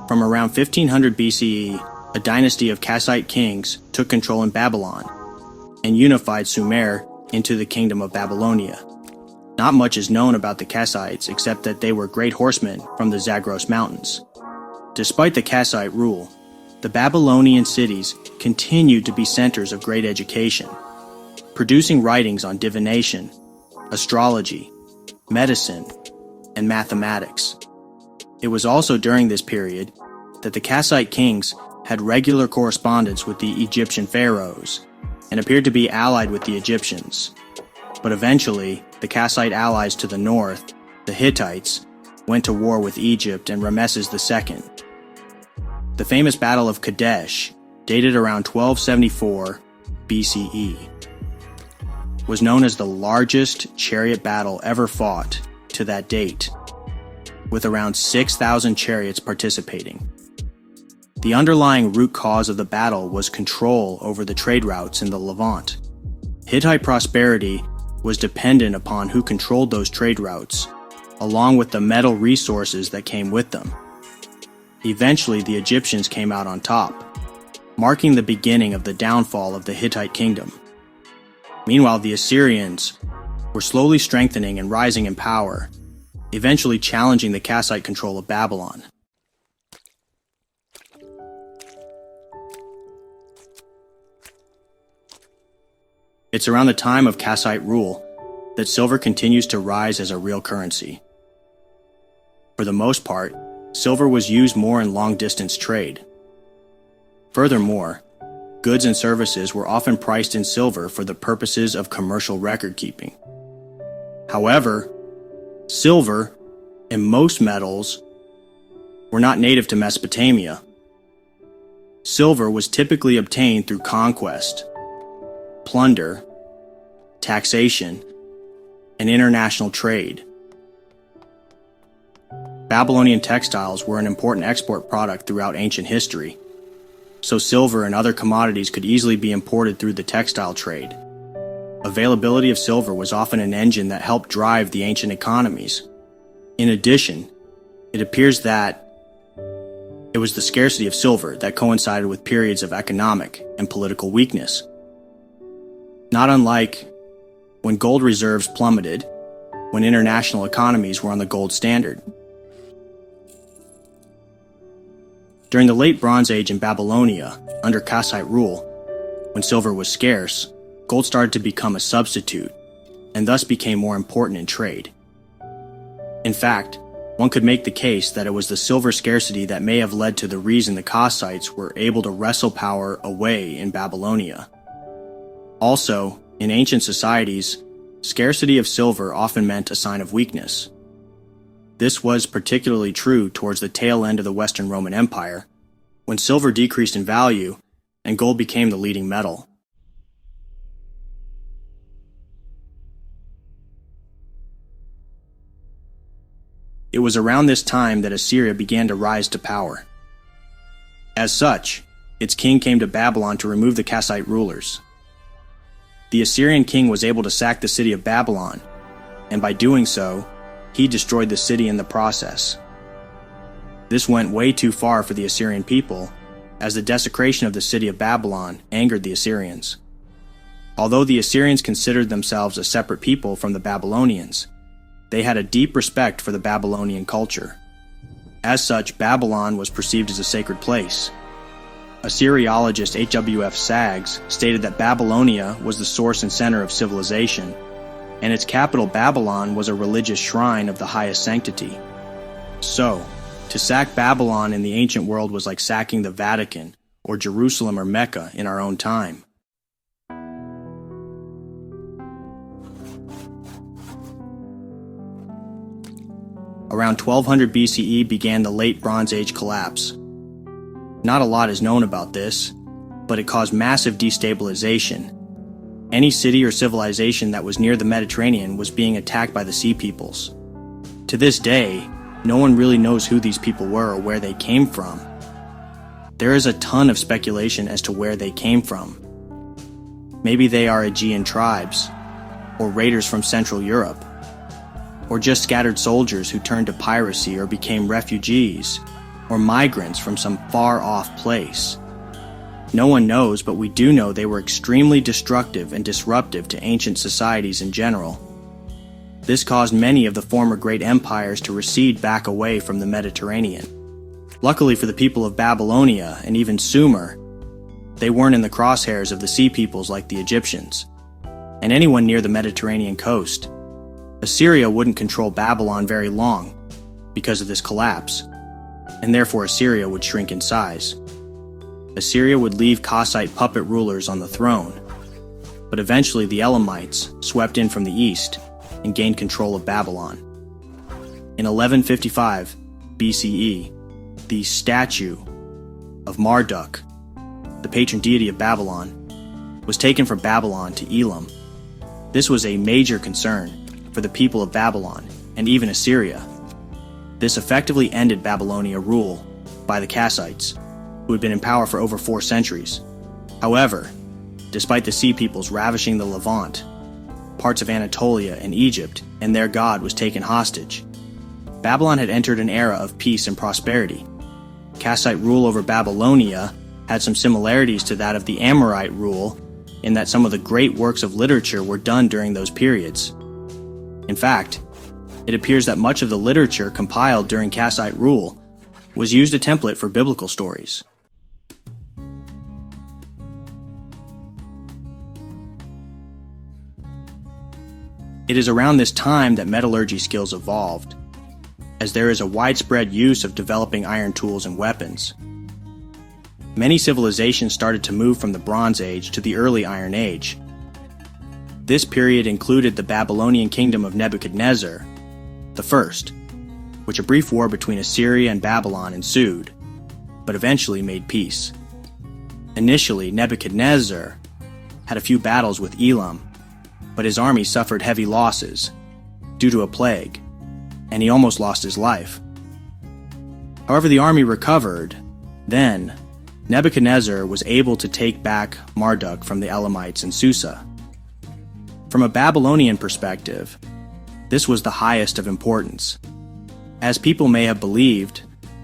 [SPEAKER 1] From around 1500 BCE, a dynasty of Kassite kings took control in Babylon and unified Sumer into the kingdom of Babylonia. Not much is known about the Kassites except that they were great horsemen from the Zagros Mountains. Despite the Kassite rule, the Babylonian cities continued to be centers of great education, producing writings on divination, astrology, medicine, and mathematics. It was also during this period that the Kassite kings had regular correspondence with the Egyptian pharaohs and appeared to be allied with the Egyptians. But eventually, the Kassite allies to the north, the Hittites, went to war with Egypt and Rameses II. The famous Battle of Kadesh, dated around 1274 BCE, was known as the largest chariot battle ever fought to that date, with around 6,000 chariots participating. The underlying root cause of the battle was control over the trade routes in the Levant. Hittite prosperity was dependent upon who controlled those trade routes, along with the metal resources that came with them. Eventually, the Egyptians came out on top, marking the beginning of the downfall of the Hittite kingdom. Meanwhile, the Assyrians were slowly strengthening and rising in power, eventually challenging the Kassite control of Babylon. It's around the time of Kassite rule that silver continues to rise as a real currency. For the most part, silver was used more in long-distance trade. Furthermore, goods and services were often priced in silver for the purposes of commercial record-keeping. However, silver and most metals were not native to Mesopotamia. Silver was typically obtained through conquest, plunder, taxation, and international trade. Babylonian textiles were an important export product throughout ancient history, so silver and other commodities could easily be imported through the textile trade. Availability of silver was often an engine that helped drive the ancient economies. In addition, it appears that it was the scarcity of silver that coincided with periods of economic and political weakness. Not unlike when gold reserves plummeted, when international economies were on the gold standard. During the late Bronze Age in Babylonia, under Kassite rule, when silver was scarce, gold started to become a substitute, and thus became more important in trade. In fact, one could make the case that it was the silver scarcity that may have led to the reason the Kassites were able to wrestle power away in Babylonia. Also, in ancient societies, scarcity of silver often meant a sign of weakness. This was particularly true towards the tail end of the Western Roman Empire, when silver decreased in value and gold became the leading metal. It was around this time that Assyria began to rise to power. As such, its king came to Babylon to remove the Kassite rulers. The Assyrian king was able to sack the city of Babylon, and by doing so, he destroyed the city in the process. This went way too far for the Assyrian people, as the desecration of the city of Babylon angered the Assyrians. Although the Assyrians considered themselves a separate people from the Babylonians, they had a deep respect for the Babylonian culture. As such, Babylon was perceived as a sacred place. Assyriologist H.W.F. Saggs stated that Babylonia was the source and center of civilization, and its capital Babylon was a religious shrine of the highest sanctity. So, to sack Babylon in the ancient world was like sacking the Vatican, or Jerusalem or Mecca in our own time. Around 1200 BCE began the Late Bronze Age collapse. Not a lot is known about this, but it caused massive destabilization. Any city or civilization that was near the Mediterranean was being attacked by the Sea Peoples. To this day, no one really knows who these people were or where they came from. There is a ton of speculation as to where they came from. Maybe they are Aegean tribes, or raiders from Central Europe, or just scattered soldiers who turned to piracy or became refugees, or migrants from some far-off place. No one knows, but we do know they were extremely destructive and disruptive to ancient societies in general. This caused many of the former great empires to recede back away from the Mediterranean. Luckily for the people of Babylonia and even Sumer, they weren't in the crosshairs of the Sea Peoples like the Egyptians, and anyone near the Mediterranean coast. Assyria wouldn't control Babylon very long because of this collapse, and therefore Assyria would shrink in size. Assyria would leave Kassite puppet rulers on the throne, but eventually the Elamites swept in from the east and gained control of Babylon. In 1155 BCE, the statue of Marduk, the patron deity of Babylon, was taken from Babylon to Elam. This was a major concern for the people of Babylon and even Assyria. This effectively ended Babylonia rule by the Kassites, who had been in power for over 4 centuries. However, despite the Sea Peoples ravishing the Levant, parts of Anatolia and Egypt, and their god was taken hostage, Babylon had entered an era of peace and prosperity. Kassite rule over Babylonia had some similarities to that of the Amorite rule in that some of the great works of literature were done during those periods. In fact, it appears that much of the literature compiled during Kassite rule was used a template for biblical stories. It is around this time that metallurgy skills evolved, as there is a widespread use of developing iron tools and weapons. Many civilizations started to move from the Bronze Age to the early Iron Age. This period included the Babylonian kingdom of Nebuchadnezzar I, which a brief war between Assyria and Babylon ensued, but eventually made peace. Initially, Nebuchadnezzar had a few battles with Elam, but his army suffered heavy losses due to a plague, and he almost lost his life. However, the army recovered. Then, Nebuchadnezzar was able to take back Marduk from the Elamites in Susa. From a Babylonian perspective, this was the highest of importance, as people may have believed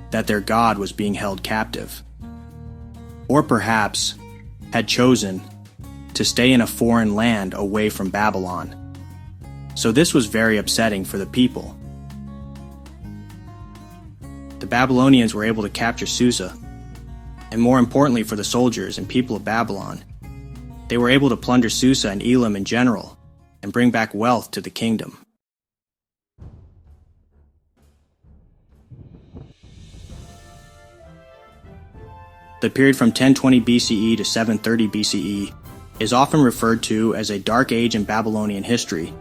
[SPEAKER 1] that their god was being held captive, or perhaps had chosen to stay in a foreign land away from Babylon. So this was very upsetting for the people. The Babylonians were able to capture Susa, and more importantly for the soldiers and people of Babylon, they were able to plunder Susa and Elam in general and bring back wealth to the kingdom. The period from 1020 BCE to 730 BCE is often referred to as a dark age in Babylonian history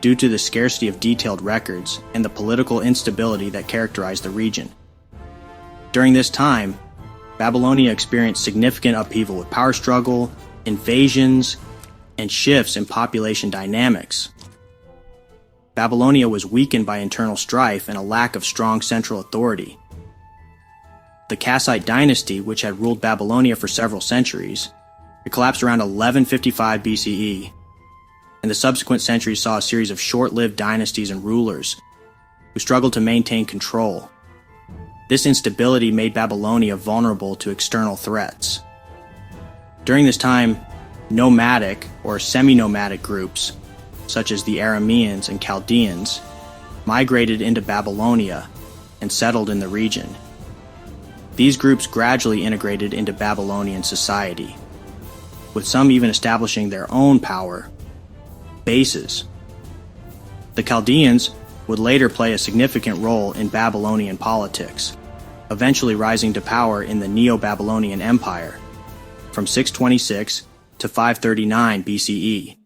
[SPEAKER 1] due to the scarcity of detailed records and the political instability that characterized the region. During this time, Babylonia experienced significant upheaval with power struggle, invasions, and shifts in population dynamics. Babylonia was weakened by internal strife and a lack of strong central authority. The Kassite dynasty, which had ruled Babylonia for several centuries, it collapsed around 1155 BCE, and the subsequent centuries saw a series of short-lived dynasties and rulers who struggled to maintain control. This instability made Babylonia vulnerable to external threats. During this time, nomadic or semi-nomadic groups, such as the Arameans and Chaldeans, migrated into Babylonia and settled in the region. These groups gradually integrated into Babylonian society, with some even establishing their own power bases. The Chaldeans would later play a significant role in Babylonian politics, eventually rising to power in the Neo-Babylonian Empire from 626 to 539 BCE.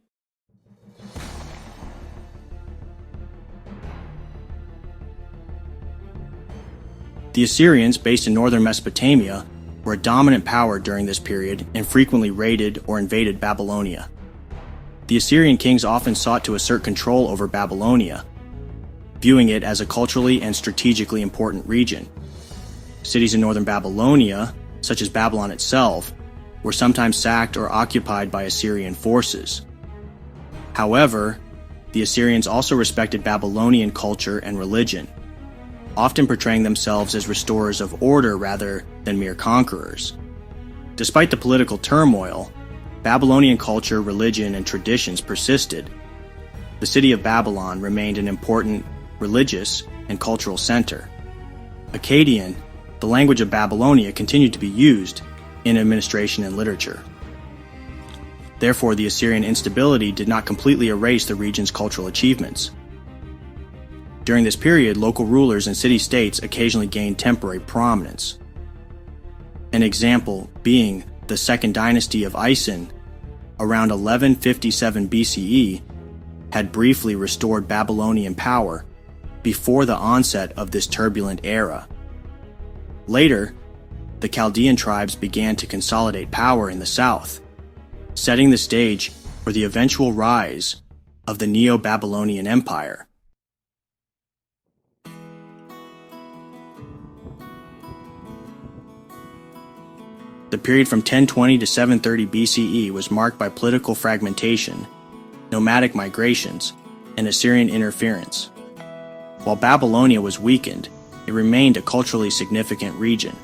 [SPEAKER 1] The Assyrians, based in northern Mesopotamia, were a dominant power during this period and frequently raided or invaded Babylonia. The Assyrian kings often sought to assert control over Babylonia, viewing it as a culturally and strategically important region. Cities in northern Babylonia, such as Babylon itself, were sometimes sacked or occupied by Assyrian forces. However, the Assyrians also respected Babylonian culture and religion, often portraying themselves as restorers of order rather than mere conquerors. Despite the political turmoil, Babylonian culture, religion, and traditions persisted. The city of Babylon remained an important religious and cultural center. Akkadian, the language of Babylonia, continued to be used in administration and literature. Therefore, the Assyrian instability did not completely erase the region's cultural achievements. During this period, local rulers and city-states occasionally gained temporary prominence. An example being the Second Dynasty of Isin, around 1157 BCE, had briefly restored Babylonian power before the onset of this turbulent era. Later, the Chaldean tribes began to consolidate power in the south, setting the stage for the eventual rise of the Neo-Babylonian Empire. The period from 1020 to 730 BCE was marked by political fragmentation, nomadic migrations, and Assyrian interference. While Babylonia was weakened, it remained a culturally significant region.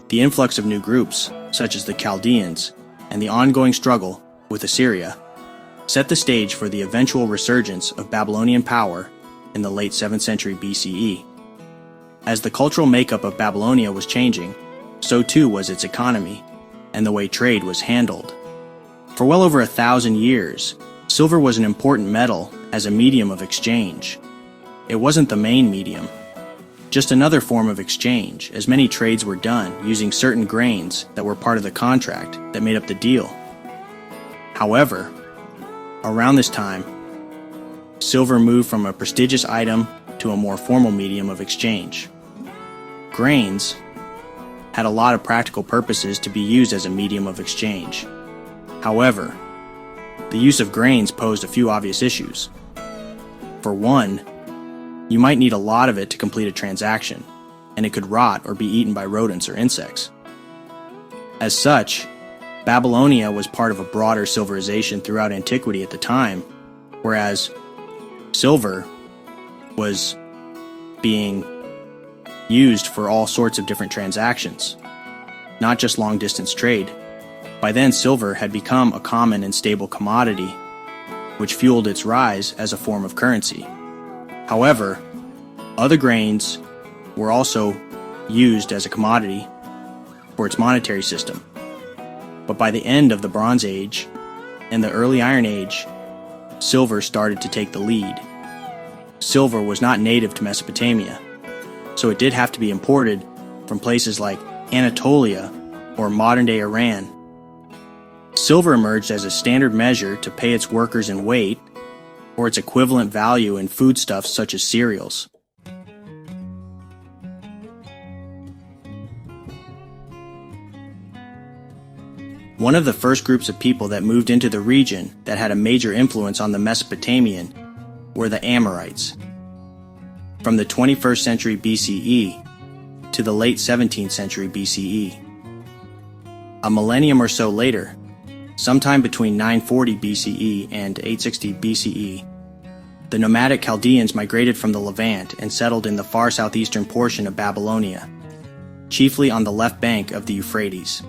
[SPEAKER 1] The influx of new groups, such as the Chaldeans, and the ongoing struggle with Assyria, set the stage for the eventual resurgence of Babylonian power in the late 7th century BCE. As the cultural makeup of Babylonia was changing, so too was its economy, and the way trade was handled. For well over 1,000 years, silver was an important metal as a medium of exchange. It wasn't the main medium, just another form of exchange, as many trades were done using certain grains that were part of the contract that made up the deal. However, around this time, silver moved from a prestigious item to a more formal medium of exchange. Grains had a lot of practical purposes to be used as a medium of exchange. However, the use of grains posed a few obvious issues. For one, you might need a lot of it to complete a transaction, and it could rot or be eaten by rodents or insects. As such, Babylonia was part of a broader silverization throughout antiquity at the time, whereas silver was being used for all sorts of different transactions, not just long-distance trade. By then, silver had become a common and stable commodity, which fueled its rise as a form of currency. However, other grains were also used as a commodity for its monetary system. But by the end of the Bronze Age and the early Iron Age, silver started to take the lead. Silver was not native to Mesopotamia, so it did have to be imported from places like Anatolia or modern-day Iran. Silver emerged as a standard measure to pay its workers in weight, or its equivalent value in foodstuffs such as cereals. One of the first groups of people that moved into the region that had a major influence on the Mesopotamian were the Amorites. From the 21st century BCE to the late 17th century BCE. A millennium or so later, sometime between 940 BCE and 860 BCE, the nomadic Chaldeans migrated from the Levant and settled in the far southeastern portion of Babylonia, chiefly on the left bank of the Euphrates.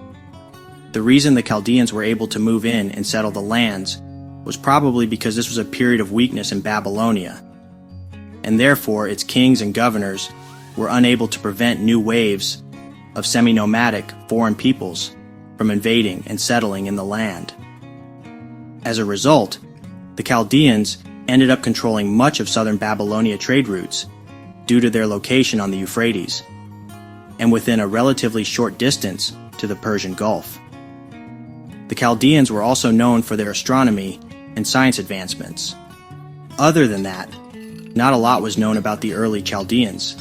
[SPEAKER 1] The reason the Chaldeans were able to move in and settle the lands was probably because this was a period of weakness in Babylonia, and therefore its kings and governors were unable to prevent new waves of semi-nomadic foreign peoples from invading and settling in the land. As a result, the Chaldeans ended up controlling much of southern Babylonia trade routes due to their location on the Euphrates, and within a relatively short distance to the Persian Gulf. The Chaldeans were also known for their astronomy and science advancements. Other than that, not a lot was known about the early Chaldeans.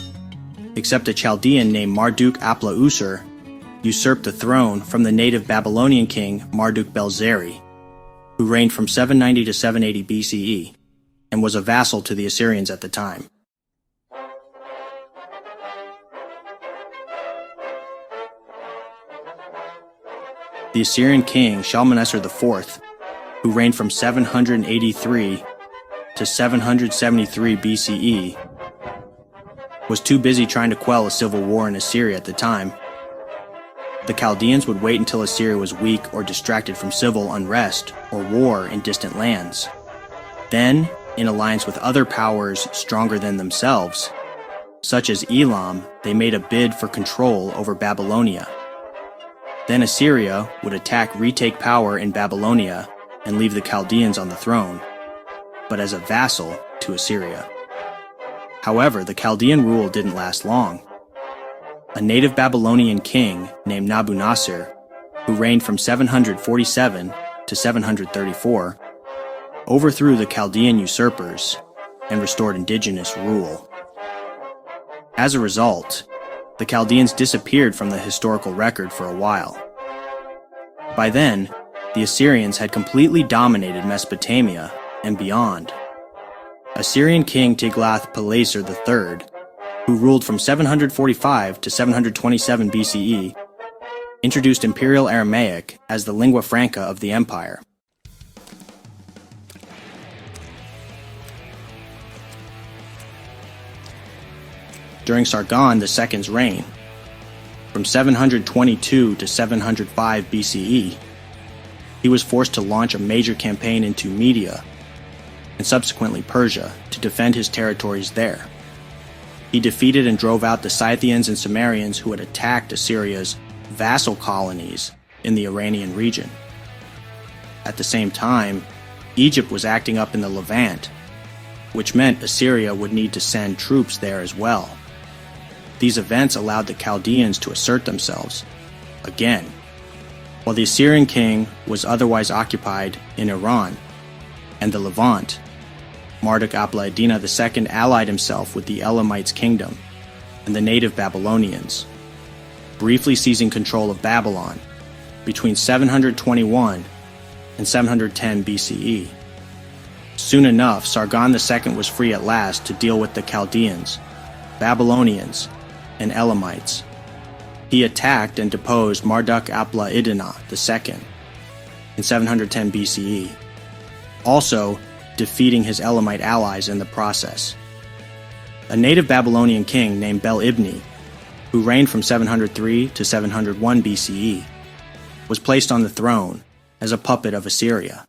[SPEAKER 1] except a Chaldean named Marduk-apla-user usurped the throne from the native Babylonian king Marduk-belzeri, who reigned from 790 to 780 BCE and was a vassal to the Assyrians at the time. The Assyrian king Shalmaneser IV, who reigned from 783 to 773 BCE, was too busy trying to quell a civil war in Assyria at the time. The Chaldeans would wait until Assyria was weak or distracted from civil unrest or war in distant lands. Then, in alliance with other powers stronger than themselves, such as Elam, they made a bid for control over Babylonia. Then Assyria would retake power in Babylonia and leave the Chaldeans on the throne, but as a vassal to Assyria. However, the Chaldean rule didn't last long. A native Babylonian king named Ea-Nasir, who reigned from 747 to 734, overthrew the Chaldean usurpers and restored indigenous rule. As a result, the Chaldeans disappeared from the historical record for a while. By then, the Assyrians had completely dominated Mesopotamia and beyond. Assyrian king Tiglath-Pileser III, who ruled from 745 to 727 BCE, introduced Imperial Aramaic as the lingua franca of the empire. During Sargon II's reign, from 722 to 705 BCE, he was forced to launch a major campaign into Media and subsequently Persia to defend his territories there. He defeated and drove out the Scythians and Cimmerians who had attacked Assyria's vassal colonies in the Iranian region. At the same time, Egypt was acting up in the Levant, which meant Assyria would need to send troops there as well. These events allowed the Chaldeans to assert themselves again. While the Assyrian king was otherwise occupied in Iran and the Levant, Marduk-apla-iddina II allied himself with the Elamites' kingdom and the native Babylonians, briefly seizing control of Babylon between 721 and 710 BCE. Soon enough, Sargon II was free at last to deal with the Chaldeans, Babylonians, and Elamites. He attacked and deposed Marduk-apla-iddina II in 710 BCE, also defeating his Elamite allies in the process. A native Babylonian king named Bel-ibni, who reigned from 703 to 701 BCE, was placed on the throne as a puppet of Assyria.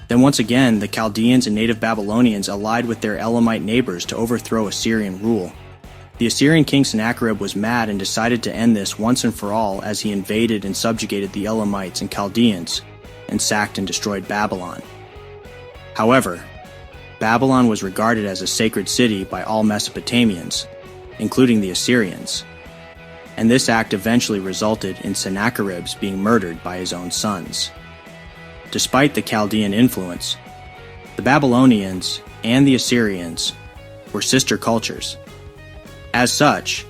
[SPEAKER 1] Then once again, the Chaldeans and native Babylonians allied with their Elamite neighbors to overthrow Assyrian rule. The Assyrian king Sennacherib was mad and decided to end this once and for all as he invaded and subjugated the Elamites and Chaldeans and sacked and destroyed Babylon. However, Babylon was regarded as a sacred city by all Mesopotamians, including the Assyrians, and this act eventually resulted in Sennacherib's being murdered by his own sons. Despite the Chaldean influence, the Babylonians and the Assyrians were sister cultures. As such,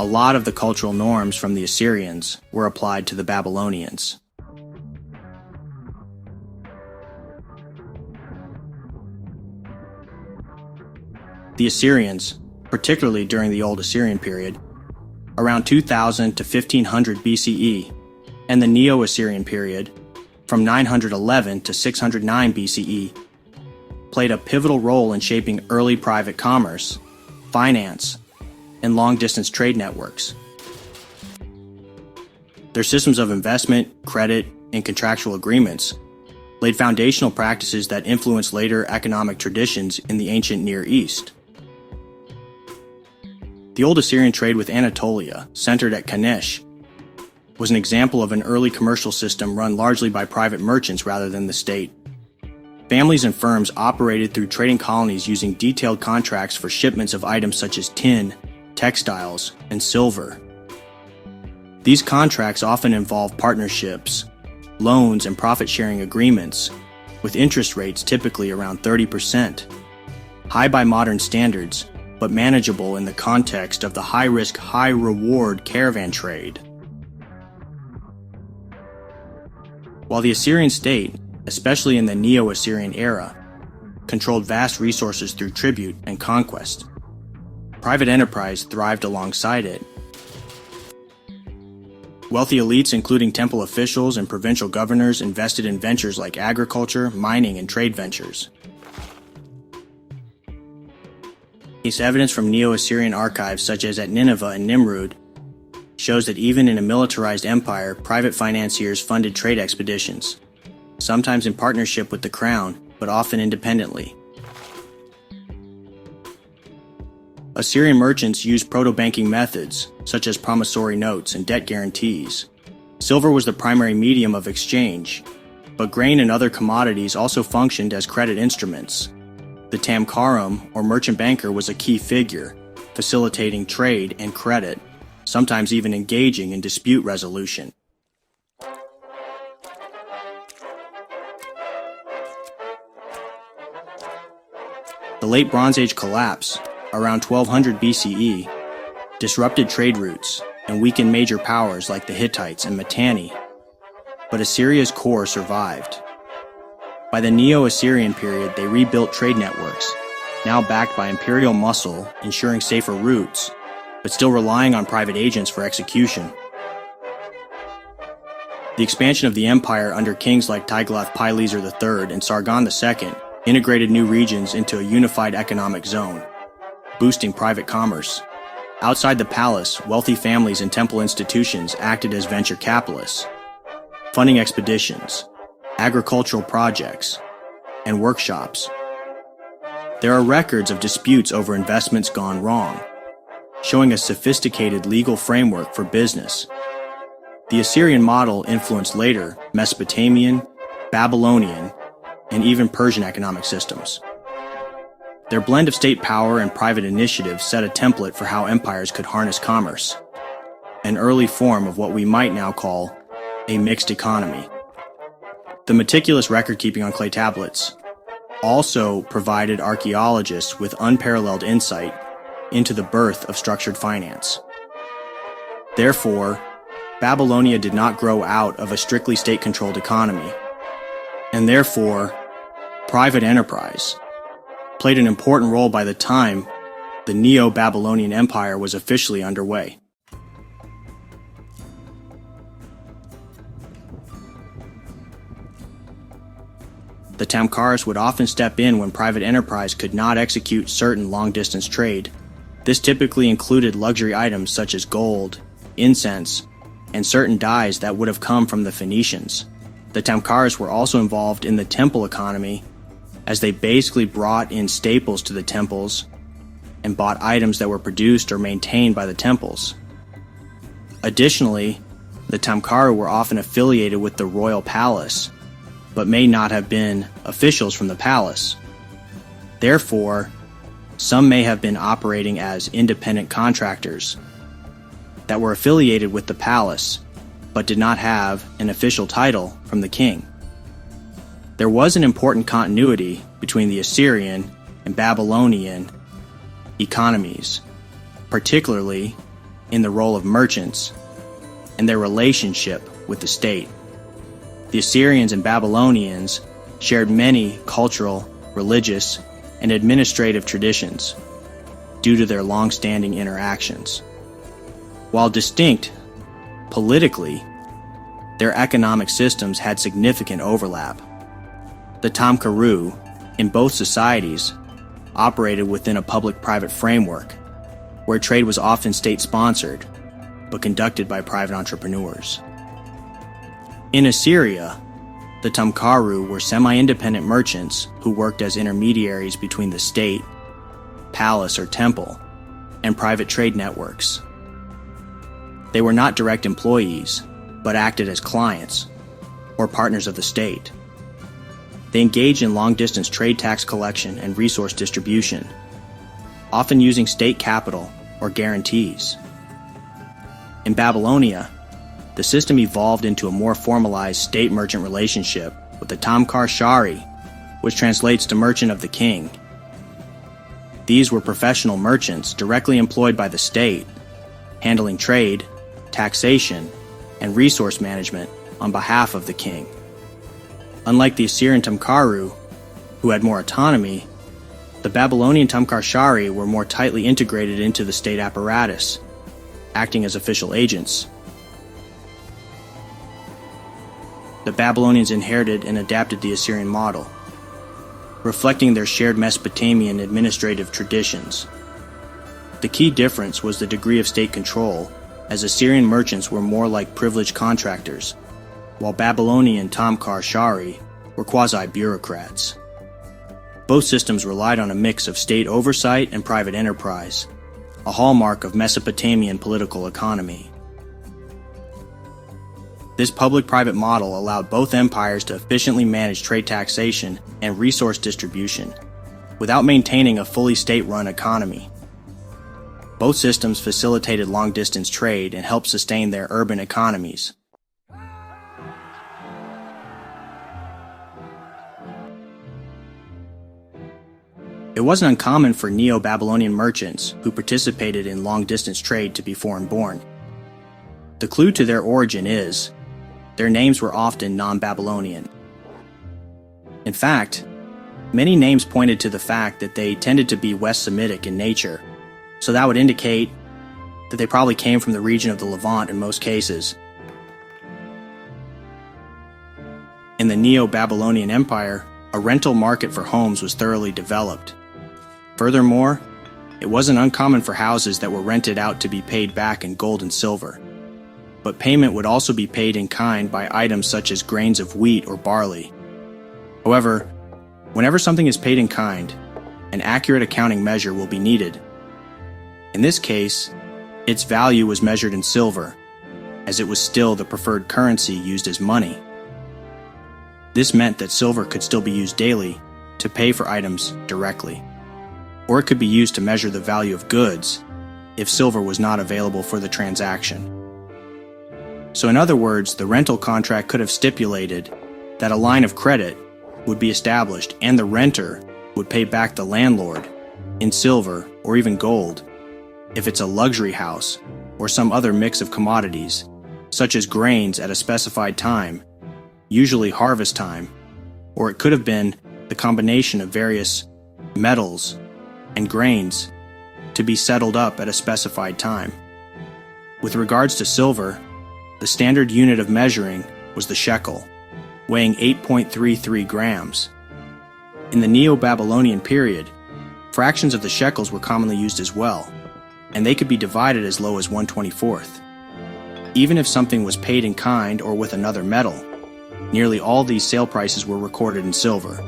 [SPEAKER 1] a lot of the cultural norms from the Assyrians were applied to the Babylonians. The Assyrians, particularly during the Old Assyrian period, around 2000 to 1500 BCE, and the Neo-Assyrian period, from 911 to 609 BCE, played a pivotal role in shaping early private commerce, finance, and long-distance trade networks. Their systems of investment, credit, and contractual agreements laid foundational practices that influenced later economic traditions in the ancient Near East. The Old Assyrian trade with Anatolia, centered at Kanesh, was an example of an early commercial system run largely by private merchants rather than the state. Families and firms operated through trading colonies using detailed contracts for shipments of items such as tin, textiles, and silver. These contracts often involved partnerships, loans, and profit-sharing agreements with interest rates typically around 30%. High by modern standards, but manageable in the context of the high-risk, high-reward caravan trade. While the Assyrian state, especially in the Neo-Assyrian era, controlled vast resources through tribute and conquest, private enterprise thrived alongside it. Wealthy elites, including temple officials and provincial governors, invested in ventures like agriculture, mining, and trade ventures. Case evidence from Neo-Assyrian archives such as at Nineveh and Nimrud shows that even in a militarized empire, private financiers funded trade expeditions, sometimes in partnership with the crown, but often independently. Assyrian merchants used proto-banking methods, such as promissory notes and debt guarantees. Silver was the primary medium of exchange, but grain and other commodities also functioned as credit instruments. The Tamkarum, or merchant banker, was a key figure, facilitating trade and credit, sometimes even engaging in dispute resolution. The Late Bronze Age collapse, around 1200 BCE, disrupted trade routes and weakened major powers like the Hittites and Mitanni, but Assyria's core survived. By the Neo-Assyrian period, they rebuilt trade networks, now backed by imperial muscle, ensuring safer routes, but still relying on private agents for execution. The expansion of the empire under kings like Tiglath-Pileser III and Sargon II integrated new regions into a unified economic zone, boosting private commerce. Outside the palace, wealthy families and temple institutions acted as venture capitalists, funding expeditions, agricultural projects, and workshops. There are records of disputes over investments gone wrong, showing a sophisticated legal framework for business. The Assyrian model influenced later Mesopotamian, Babylonian, and even Persian economic systems. Their blend of state power and private initiative set a template for how empires could harness commerce, an early form of what we might now call a mixed economy. The meticulous record-keeping on clay tablets also provided archaeologists with unparalleled insight into the birth of structured finance. Therefore, Babylonia did not grow out of a strictly state-controlled economy, and therefore, private enterprise played an important role by the time the Neo-Babylonian Empire was officially underway. The Tamkaris would often step in when private enterprise could not execute certain long-distance trade. This typically included luxury items such as gold, incense, and certain dyes that would have come from the Phoenicians. The Tamkaris were also involved in the temple economy, as they basically brought in staples to the temples and bought items that were produced or maintained by the temples. Additionally, the Tamkaru were often affiliated with the royal palace, but may not have been officials from the palace. Therefore, some may have been operating as independent contractors that were affiliated with the palace, but did not have an official title from the king. There was an important continuity between the Assyrian and Babylonian economies, particularly in the role of merchants and their relationship with the state. The Assyrians and Babylonians shared many cultural, religious, and administrative traditions due to their long-standing interactions. While distinct politically, their economic systems had significant overlap. The Tamkaru, in both societies, operated within a public-private framework, where trade was often state-sponsored, but conducted by private entrepreneurs. In Assyria, the Tamkaru were semi-independent merchants who worked as intermediaries between the state, palace or temple, and private trade networks. They were not direct employees, but acted as clients or partners of the state. They engaged in long-distance trade tax collection and resource distribution, often using state capital or guarantees. In Babylonia, the system evolved into a more formalized state-merchant relationship with the Tamkar Shari which translates to merchant of the king. These were professional merchants directly employed by the state, handling trade, taxation, and resource management on behalf of the king. Unlike the Assyrian Tumkaru, who had more autonomy, the Babylonian Tumkar-Shari were more tightly integrated into the state apparatus, acting as official agents. The Babylonians inherited and adapted the Assyrian model, reflecting their shared Mesopotamian administrative traditions. The key difference was the degree of state control, as Assyrian merchants were more like privileged contractors, while Babylonian Tumkar-Shari were quasi-bureaucrats. Both systems relied on a mix of state oversight and private enterprise, a hallmark of Mesopotamian political economy. This public-private model allowed both empires to efficiently manage trade taxation and resource distribution, without maintaining a fully state-run economy. Both systems facilitated long-distance trade and helped sustain their urban economies. It wasn't uncommon for Neo-Babylonian merchants who participated in long-distance trade to be foreign-born. The clue to their origin is their names were often non-Babylonian. In fact, many names pointed to the fact that they tended to be West Semitic in nature, so that would indicate that they probably came from the region of the Levant in most cases. In the Neo-Babylonian Empire, a rental market for homes was thoroughly developed. Furthermore, it wasn't uncommon for houses that were rented out to be paid back in gold and silver. But payment would also be paid in kind by items such as grains of wheat or barley. However, whenever something is paid in kind, an accurate accounting measure will be needed. In this case, its value was measured in silver, as it was still the preferred currency used as money. This meant that silver could still be used daily to pay for items directly, or it could be used to measure the value of goods if silver was not available for the transaction. So in other words, the rental contract could have stipulated that a line of credit would be established and the renter would pay back the landlord in silver or even gold if it's a luxury house or some other mix of commodities, such as grains at a specified time, usually harvest time, or it could have been the combination of various metals and grains to be settled up at a specified time. With regards to silver, the standard unit of measuring was the shekel, weighing 8.33 grams. In the Neo-Babylonian period, fractions of the shekels were commonly used as well, and they could be divided as low as 1/24. Even if something was paid in kind or with another metal, nearly all these sale prices were recorded in silver.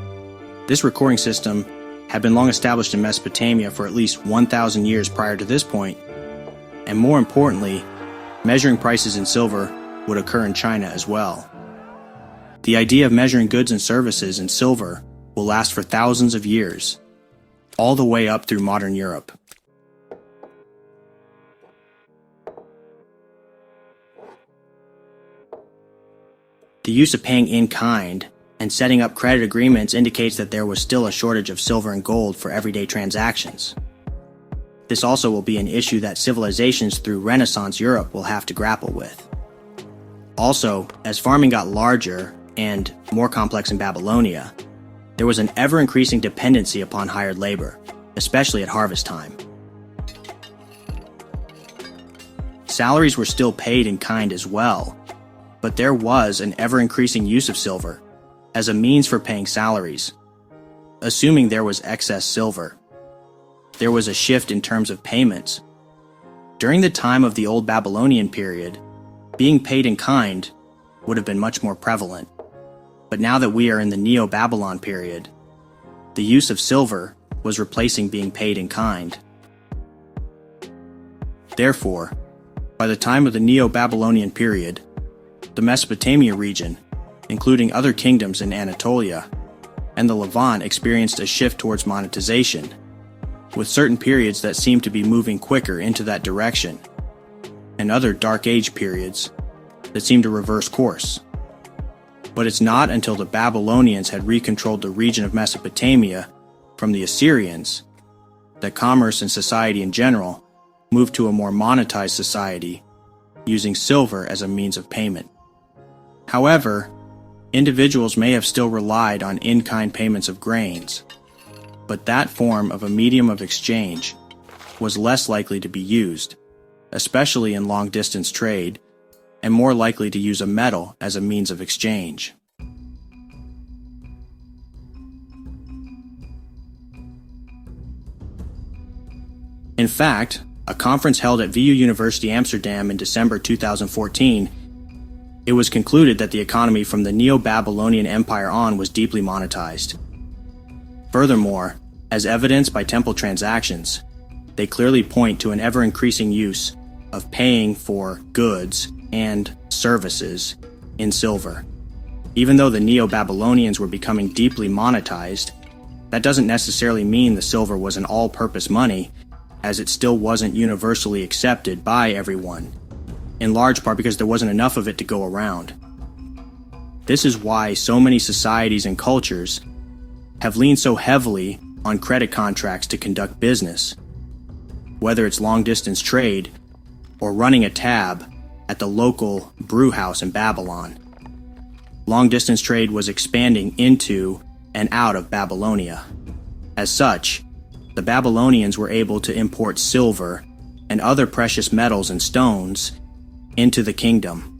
[SPEAKER 1] This recording system had been long established in Mesopotamia for at least 1,000 years prior to this point, and more importantly, measuring prices in silver would occur in China as well. The idea of measuring goods and services in silver will last for thousands of years, all the way up through modern Europe. The use of paying in kind and setting up credit agreements indicates that there was still a shortage of silver and gold for everyday transactions. This also will be an issue that civilizations through Renaissance Europe will have to grapple with. Also, as farming got larger and more complex in Babylonia, there was an ever-increasing dependency upon hired labor, especially at harvest time. Salaries were still paid in kind as well, but there was an ever-increasing use of silver as a means for paying salaries, assuming there was excess silver. There was a shift in terms of payments. During the time of the Old Babylonian period, being paid in kind would have been much more prevalent. But now that we are in the Neo-Babylon period, the use of silver was replacing being paid in kind. Therefore, by the time of the Neo-Babylonian period, the Mesopotamia region, including other kingdoms in Anatolia, and the Levant experienced a shift towards monetization, with certain periods that seemed to be moving quicker into that direction, and other Dark Age periods that seemed to reverse course. But it's not until the Babylonians had recontrolled the region of Mesopotamia from the Assyrians that commerce and society in general moved to a more monetized society using silver as a means of payment. However, individuals may have still relied on in-kind payments of grains, but that form of a medium of exchange was less likely to be used, especially in long-distance trade, and more likely to use a metal as a means of exchange. In fact, a conference held at VU University Amsterdam in December 2014, it was concluded that the economy from the Neo-Babylonian Empire on was deeply monetized. Furthermore, as evidenced by temple transactions, they clearly point to an ever-increasing use of paying for goods and services in silver. Even though the Neo-Babylonians were becoming deeply monetized, that doesn't necessarily mean the silver was an all-purpose money, as it still wasn't universally accepted by everyone, in large part because there wasn't enough of it to go around. This is why so many societies and cultures have leaned so heavily on credit contracts to conduct business, whether it's long-distance trade or running a tab at the local brew house in Babylon. Long-distance trade was expanding into and out of Babylonia. As such, the Babylonians were able to import silver and other precious metals and stones into the kingdom.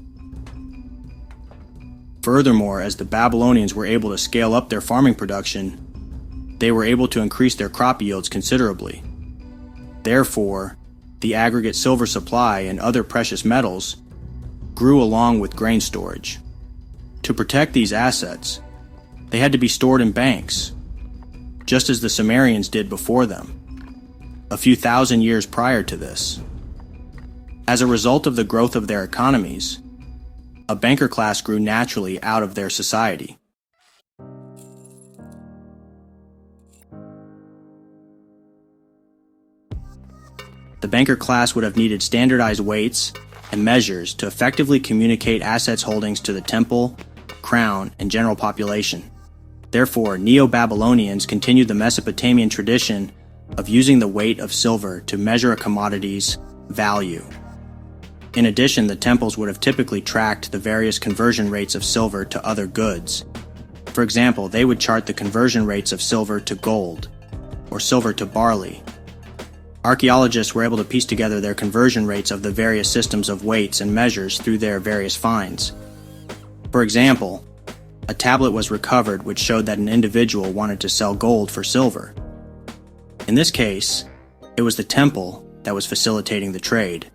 [SPEAKER 1] Furthermore, as the Babylonians were able to scale up their farming production, they were able to increase their crop yields considerably. Therefore, the aggregate silver supply and other precious metals grew along with grain storage. To protect these assets, they had to be stored in banks, just as the Sumerians did before them, a few thousand years prior to this. As a result of the growth of their economies, a banker class grew naturally out of their society. The banker class would have needed standardized weights and measures to effectively communicate assets holdings to the temple, crown, and general population. Therefore, Neo-Babylonians continued the Mesopotamian tradition of using the weight of silver to measure a commodity's value. In addition, the temples would have typically tracked the various conversion rates of silver to other goods. For example, they would chart the conversion rates of silver to gold, or silver to barley. Archaeologists were able to piece together their conversion rates of the various systems of weights and measures through their various finds. For example, a tablet was recovered which showed that an individual wanted to sell gold for silver. In this case, it was the temple that was facilitating the trade.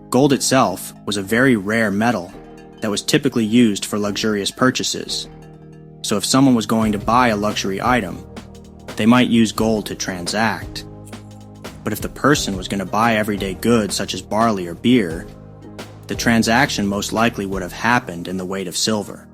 [SPEAKER 1] Gold itself was a very rare metal that was typically used for luxurious purchases. So if someone was going to buy a luxury item, they might use gold to transact. But if the person was going to buy everyday goods such as barley or beer, the transaction most likely would have happened in the weight of silver.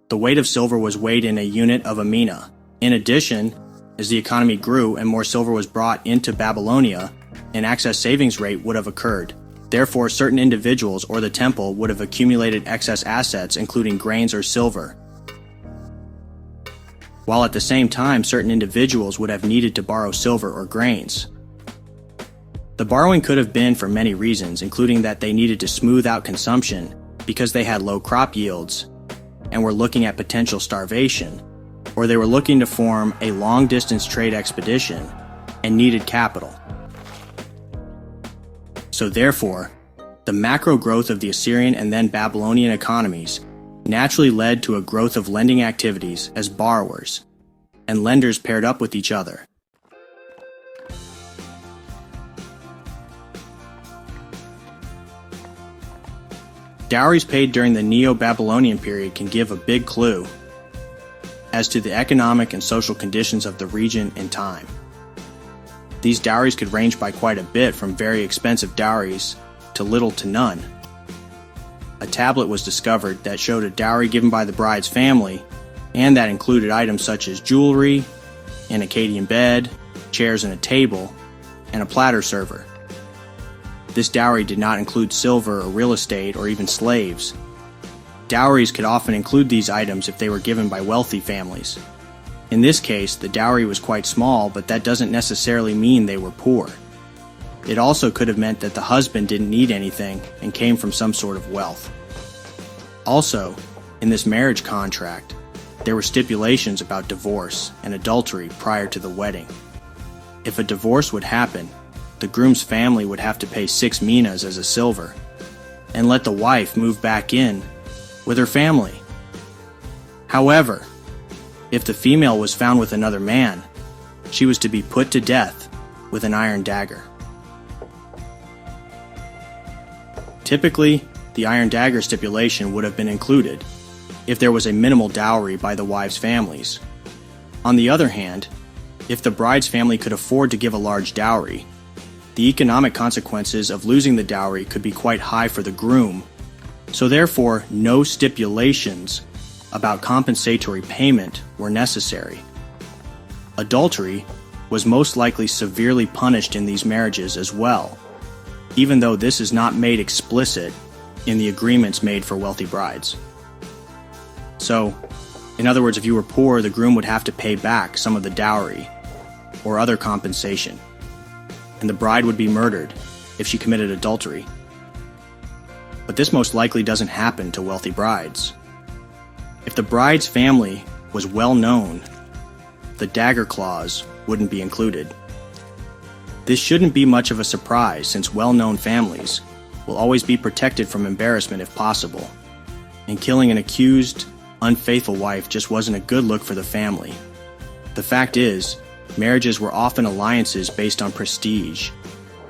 [SPEAKER 1] The weight of silver was weighed in a unit of a mina. In addition, as the economy grew and more silver was brought into Babylonia, an excess savings rate would have occurred. Therefore, certain individuals or the temple would have accumulated excess assets, including grains or silver, while at the same time certain individuals would have needed to borrow silver or grains. The borrowing could have been for many reasons, including that they needed to smooth out consumption because they had low crop yields and were looking at potential starvation, or they were looking to form a long-distance trade expedition and needed capital. So therefore, the macro growth of the Assyrian and then Babylonian economies naturally led to a growth of lending activities as borrowers, and lenders paired up with each other. Dowries paid during the Neo-Babylonian period can give a big clue as to the economic and social conditions of the region and time. These dowries could range by quite a bit, from very expensive dowries to little to none. A tablet was discovered that showed a dowry given by the bride's family, and that included items such as jewelry, an Akkadian bed, chairs and a table, and a platter server. this dowry did not include silver or real estate or even slaves. Dowries could often include these items if they were given by wealthy families. In this case, the dowry was quite small, but that doesn't necessarily mean they were poor. It also could have meant that the husband didn't need anything and came from some sort of wealth. Also, in this marriage contract, there were stipulations about divorce and adultery prior to the wedding. If a divorce would happen, the groom's family would have to pay 6 minas as a silver and let the wife move back in with her family. However, if the female was found with another man, she was to be put to death with an iron dagger. Typically, the iron dagger stipulation would have been included if there was a minimal dowry by the wives' families. On the other hand, if the bride's family could afford to give a large dowry, the economic consequences of losing the dowry could be quite high for the groom, so therefore no stipulations about compensatory payment were necessary. Adultery was most likely severely punished in these marriages as well, even though this is not made explicit in the agreements made for wealthy brides. So, in other words, if you were poor, the groom would have to pay back some of the dowry or other compensation, and the bride would be murdered if she committed adultery. But this most likely doesn't happen to wealthy brides. If the bride's family was well known, the dagger clause wouldn't be included. This shouldn't be much of a surprise since well-known families will always be protected from embarrassment if possible, and killing an accused, unfaithful wife just wasn't a good look for the family. The fact is, marriages were often alliances based on prestige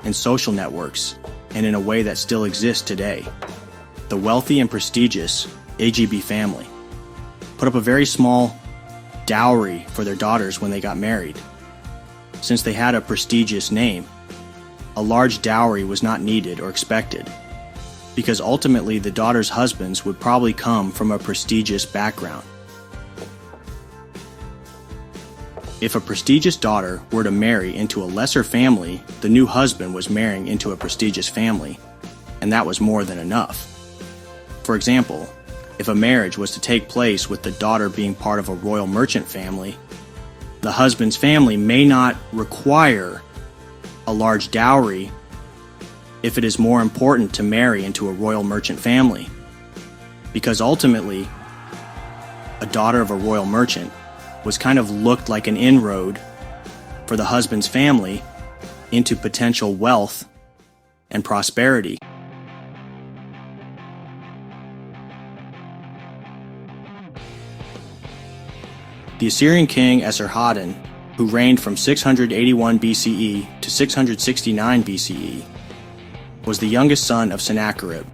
[SPEAKER 1] and social networks, and in a way that still exists today. The wealthy and prestigious AGB family put up a very small dowry for their daughters when they got married. Since they had a prestigious name, a large dowry was not needed or expected, because ultimately the daughters' husbands would probably come from a prestigious background. If a prestigious daughter were to marry into a lesser family, the new husband was marrying into a prestigious family, and that was more than enough. For example, if a marriage was to take place with the daughter being part of a royal merchant family, the husband's family may not require a large dowry if it is more important to marry into a royal merchant family, because ultimately, a daughter of a royal merchant was kind of looked like an inroad for the husband's family into potential wealth and prosperity. The Assyrian king Esarhaddon, who reigned from 681 BCE to 669 BCE, was the youngest son of Sennacherib.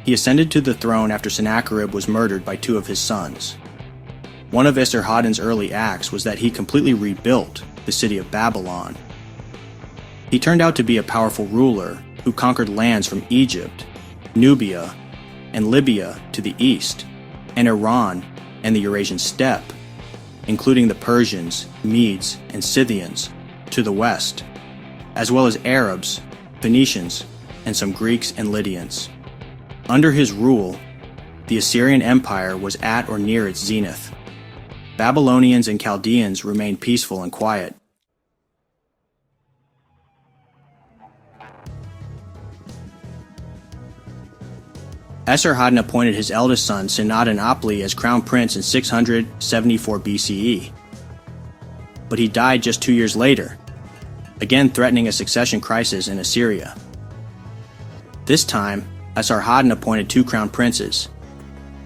[SPEAKER 1] He ascended to the throne after Sennacherib was murdered by 2 of his sons. One of Esarhaddon's early acts was that he completely rebuilt the city of Babylon. He turned out to be a powerful ruler who conquered lands from Egypt, Nubia, and Libya to the east, and Iran and the Eurasian steppe, including the Persians, Medes, and Scythians to the west, as well as Arabs, Phoenicians, and some Greeks and Lydians. Under his rule, the Assyrian Empire was at or near its zenith. Babylonians and Chaldeans remained peaceful and quiet. Esarhaddon appointed his eldest son Sennacherib as crown prince in 674 BCE. But he died just 2 years later, again threatening a succession crisis in Assyria. This time, Esarhaddon appointed 2 crown princes.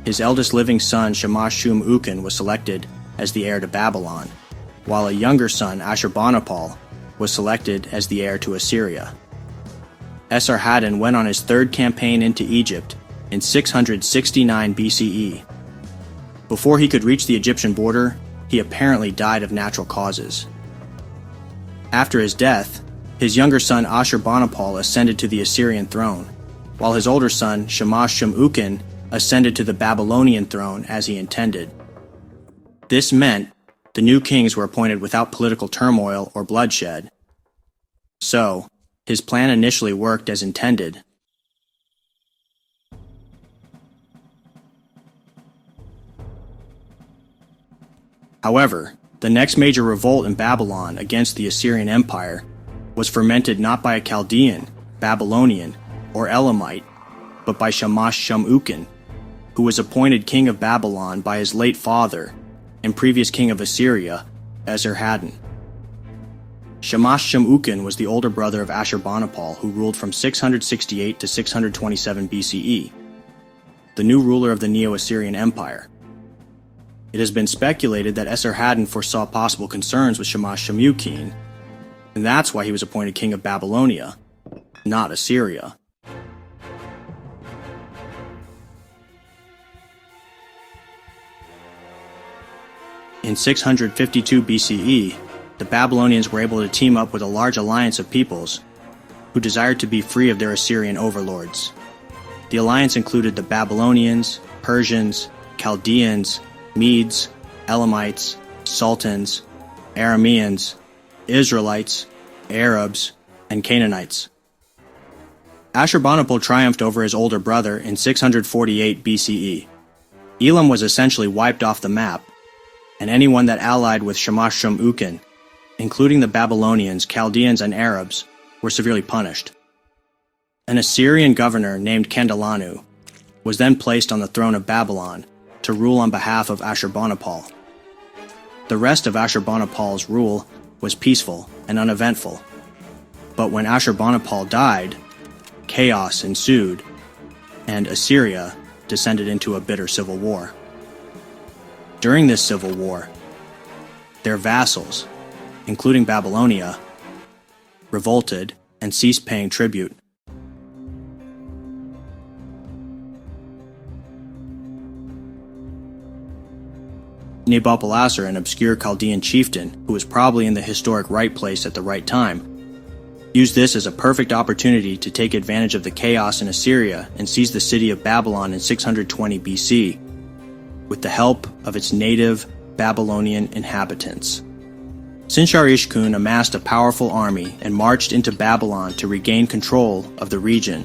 [SPEAKER 1] His eldest living son Shamash-shum-ukin was selected as the heir to Babylon, while a younger son Ashurbanipal was selected as the heir to Assyria. Esarhaddon went on his 3rd campaign into Egypt in 669 BCE. Before he could reach the Egyptian border, he apparently died of natural causes. After his death, his younger son Ashurbanipal ascended to the Assyrian throne, while his older son Shamash-shum-ukin ascended to the Babylonian throne as he intended. This meant the new kings were appointed without political turmoil or bloodshed. So, His plan initially worked as intended. However, the next major revolt in Babylon against the Assyrian Empire was fermented not by a Chaldean, Babylonian, or Elamite, but by Shamash-Shum-Ukin, who was appointed king of Babylon by his late father and previous king of Assyria, Esarhaddon. Shamash-Shum-Ukin was the older brother of Ashurbanipal, who ruled from 668 to 627 BCE, the new ruler of the Neo-Assyrian Empire. It has been speculated that Esarhaddon foresaw possible concerns with Shamash-Shum-Ukin, and that's why he was appointed king of Babylonia, not Assyria. In 652 BCE, the Babylonians were able to team up with a large alliance of peoples who desired to be free of their Assyrian overlords. The alliance included the Babylonians, Persians, Chaldeans, Medes, Elamites, Sultans, Arameans, Israelites, Arabs, and Canaanites. Ashurbanipal triumphed over his older brother in 648 BCE. Elam was essentially wiped off the map, and anyone that allied with Shamash-Shum-Ukin, including the Babylonians, Chaldeans, and Arabs, were severely punished. An Assyrian governor named Kandalanu was then placed on the throne of Babylon to rule on behalf of Ashurbanipal. The rest of Ashurbanipal's rule was peaceful and uneventful, but when Ashurbanipal died, chaos ensued, and Assyria descended into a bitter civil war. During this civil war, their vassals, including Babylonia, revolted and ceased paying tribute. Nabopolassar, an obscure Chaldean chieftain who was probably in the historic right place at the right time, used this as a perfect opportunity to take advantage of the chaos in Assyria and seize the city of Babylon in 620 BC, with the help of its native Babylonian inhabitants. Sinshar-Ishkun amassed a powerful army and marched into Babylon to regain control of the region.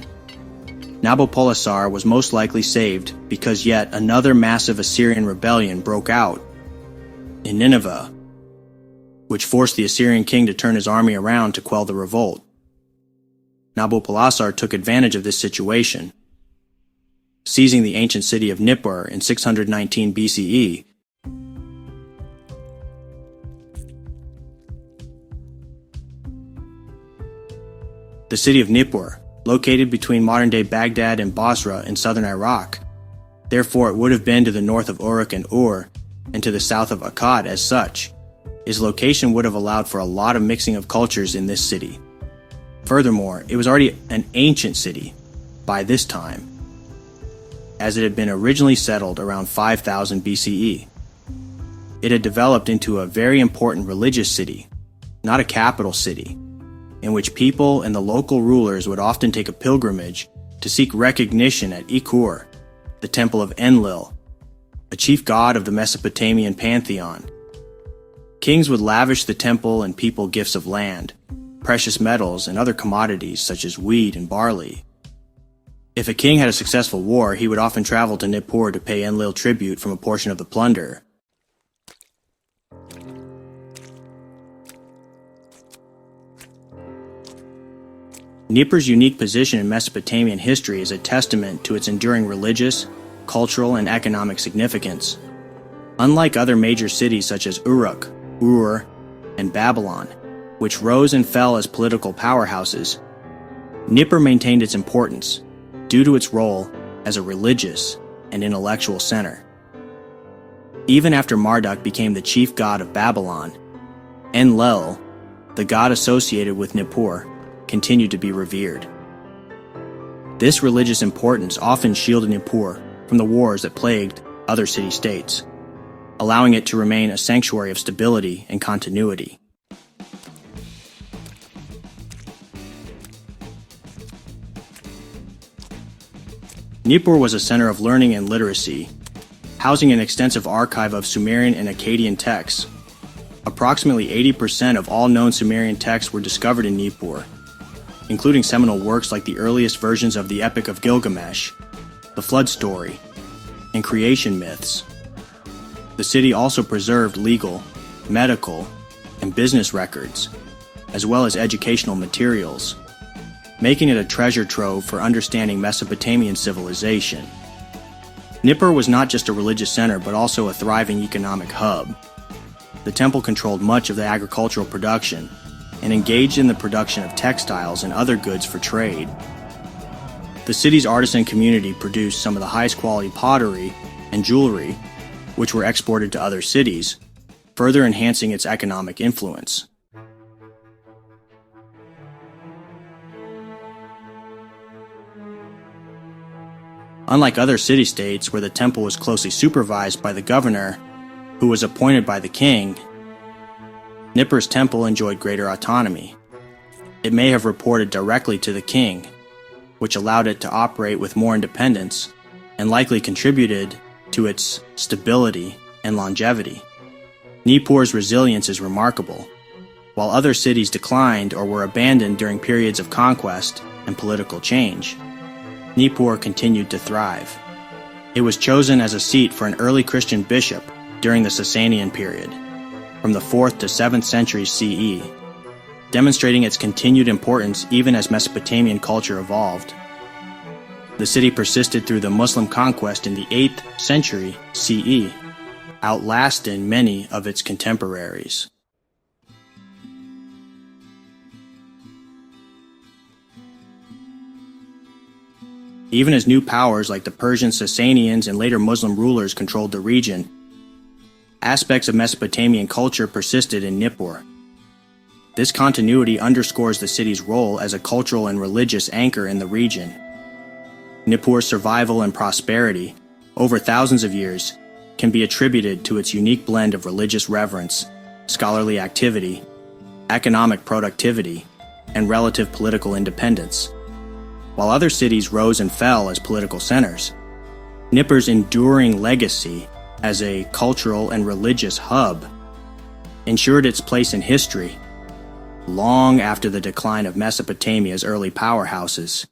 [SPEAKER 1] Nabopolassar was most likely saved because yet another massive Assyrian rebellion broke out in Nineveh, which forced the Assyrian king to turn his army around to quell the revolt. Nabopolassar took advantage of this situation, seizing the ancient city of Nippur in 619 BCE. The city of Nippur, located between modern-day Baghdad and Basra in southern Iraq, therefore it would have been to the north of Uruk and Ur, and to the south of Akkad as such. Its location would have allowed for a lot of mixing of cultures in this city. Furthermore, it was already an ancient city by this time, as it had been originally settled around 5000 BCE. It had developed into a very important religious city, not a capital city, in which people and the local rulers would often take a pilgrimage to seek recognition at Ikur, the temple of Enlil, a chief god of the Mesopotamian pantheon. Kings would lavish the temple and people gifts of land, precious metals, and other commodities such as wheat and barley. If a king had a successful war, he would often travel to Nippur to pay Enlil tribute from a portion of the plunder. Nippur's unique position in Mesopotamian history is a testament to its enduring religious, cultural, and economic significance. Unlike other major cities such as Uruk, Ur, and Babylon, which rose and fell as political powerhouses, Nippur maintained its importance due to its role as a religious and intellectual center. Even after Marduk became the chief god of Babylon, Enlil, the god associated with Nippur, continued to be revered. This religious importance often shielded Nippur from the wars that plagued other city-states, allowing it to remain a sanctuary of stability and continuity. Nippur was a center of learning and literacy, housing an extensive archive of Sumerian and Akkadian texts. Approximately 80% of all known Sumerian texts were discovered in Nippur. including seminal works like the earliest versions of the Epic of Gilgamesh, the Flood Story, and creation myths. The city also preserved legal, medical, and business records, as well as educational materials, making it a treasure trove for understanding Mesopotamian civilization. Nippur was not just a religious center, but also a thriving economic hub. The temple controlled much of the agricultural production and engaged in the production of textiles and other goods for trade. The city's artisan community produced some of the highest quality pottery and jewelry, which were exported to other cities, further enhancing its economic influence. Unlike other city-states where the temple was closely supervised by the governor, who was appointed by the king, Nippur's temple enjoyed greater autonomy. It may have reported directly to the king, which allowed it to operate with more independence and likely contributed to its stability and longevity. Nippur's resilience is remarkable. While other cities declined or were abandoned during periods of conquest and political change, Nippur continued to thrive. It was chosen as a seat for an early Christian bishop during the Sasanian period, from the 4th to 7th centuries CE, demonstrating its continued importance even as Mesopotamian culture evolved. The city persisted through the Muslim conquest in the 8th century CE, outlasting many of its contemporaries. Even as new powers like the Persian Sasanians and later Muslim rulers controlled the region, aspects of Mesopotamian culture persisted in Nippur. This continuity underscores the city's role as a cultural and religious anchor in the region. Nippur's survival and prosperity, over thousands of years, can be attributed to its unique blend of religious reverence, scholarly activity, economic productivity, and relative political independence. While other cities rose and fell as political centers, Nippur's enduring legacy as a cultural and religious hub ensured its place in history long after the decline of Mesopotamia's early powerhouses.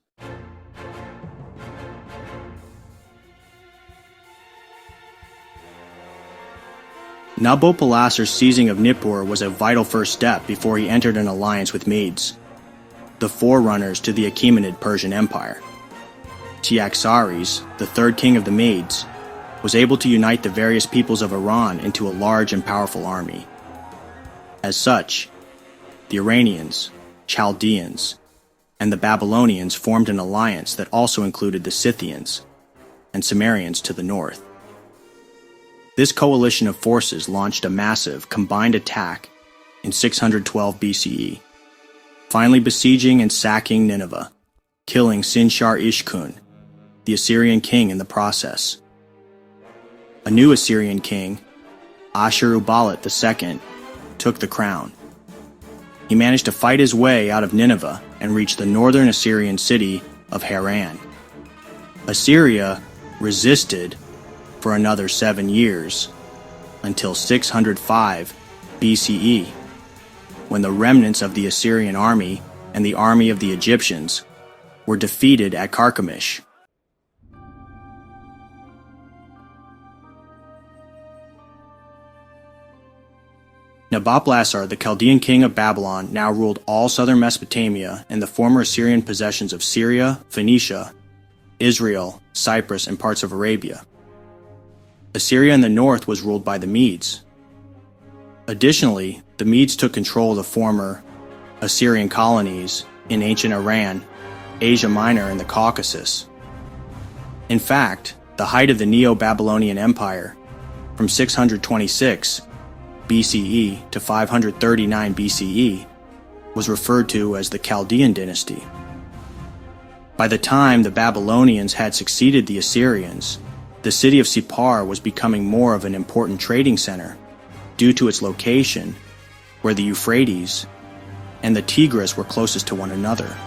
[SPEAKER 1] Nabopolassar's seizing of Nippur was a vital first step before he entered an alliance with Medes, the forerunners to the Achaemenid Persian Empire. Cyaxares, the third king of the Medes, was able to unite the various peoples of Iran into a large and powerful army. As such, the Iranians, Chaldeans, and the Babylonians formed an alliance that also included the Scythians and Sumerians to the north. This coalition of forces launched a massive, combined attack in 612 BCE, finally besieging and sacking Nineveh, killing Sin-shar-ishkun, the Assyrian king, in the process. A new Assyrian king, Ashur-uballit II, took the crown. He managed to fight his way out of Nineveh and reach the northern Assyrian city of Haran. Assyria resisted for another 7 years, until 605 BCE, when the remnants of the Assyrian army and the army of the Egyptians were defeated at Carchemish. Nabopolassar, the Chaldean king of Babylon, now ruled all southern Mesopotamia and the former Assyrian possessions of Syria, Phoenicia, Israel, Cyprus, and parts of Arabia. Assyria in the north was ruled by the Medes. Additionally, the Medes took control of the former Assyrian colonies in ancient Iran, Asia Minor, and the Caucasus. In fact, the height of the Neo-Babylonian Empire, from 626 BCE to 539 BCE, was referred to as the Chaldean dynasty. By the time the Babylonians had succeeded the Assyrians, the city of Sippar was becoming more of an important trading center due to its location, where the Euphrates and the Tigris were closest to one another.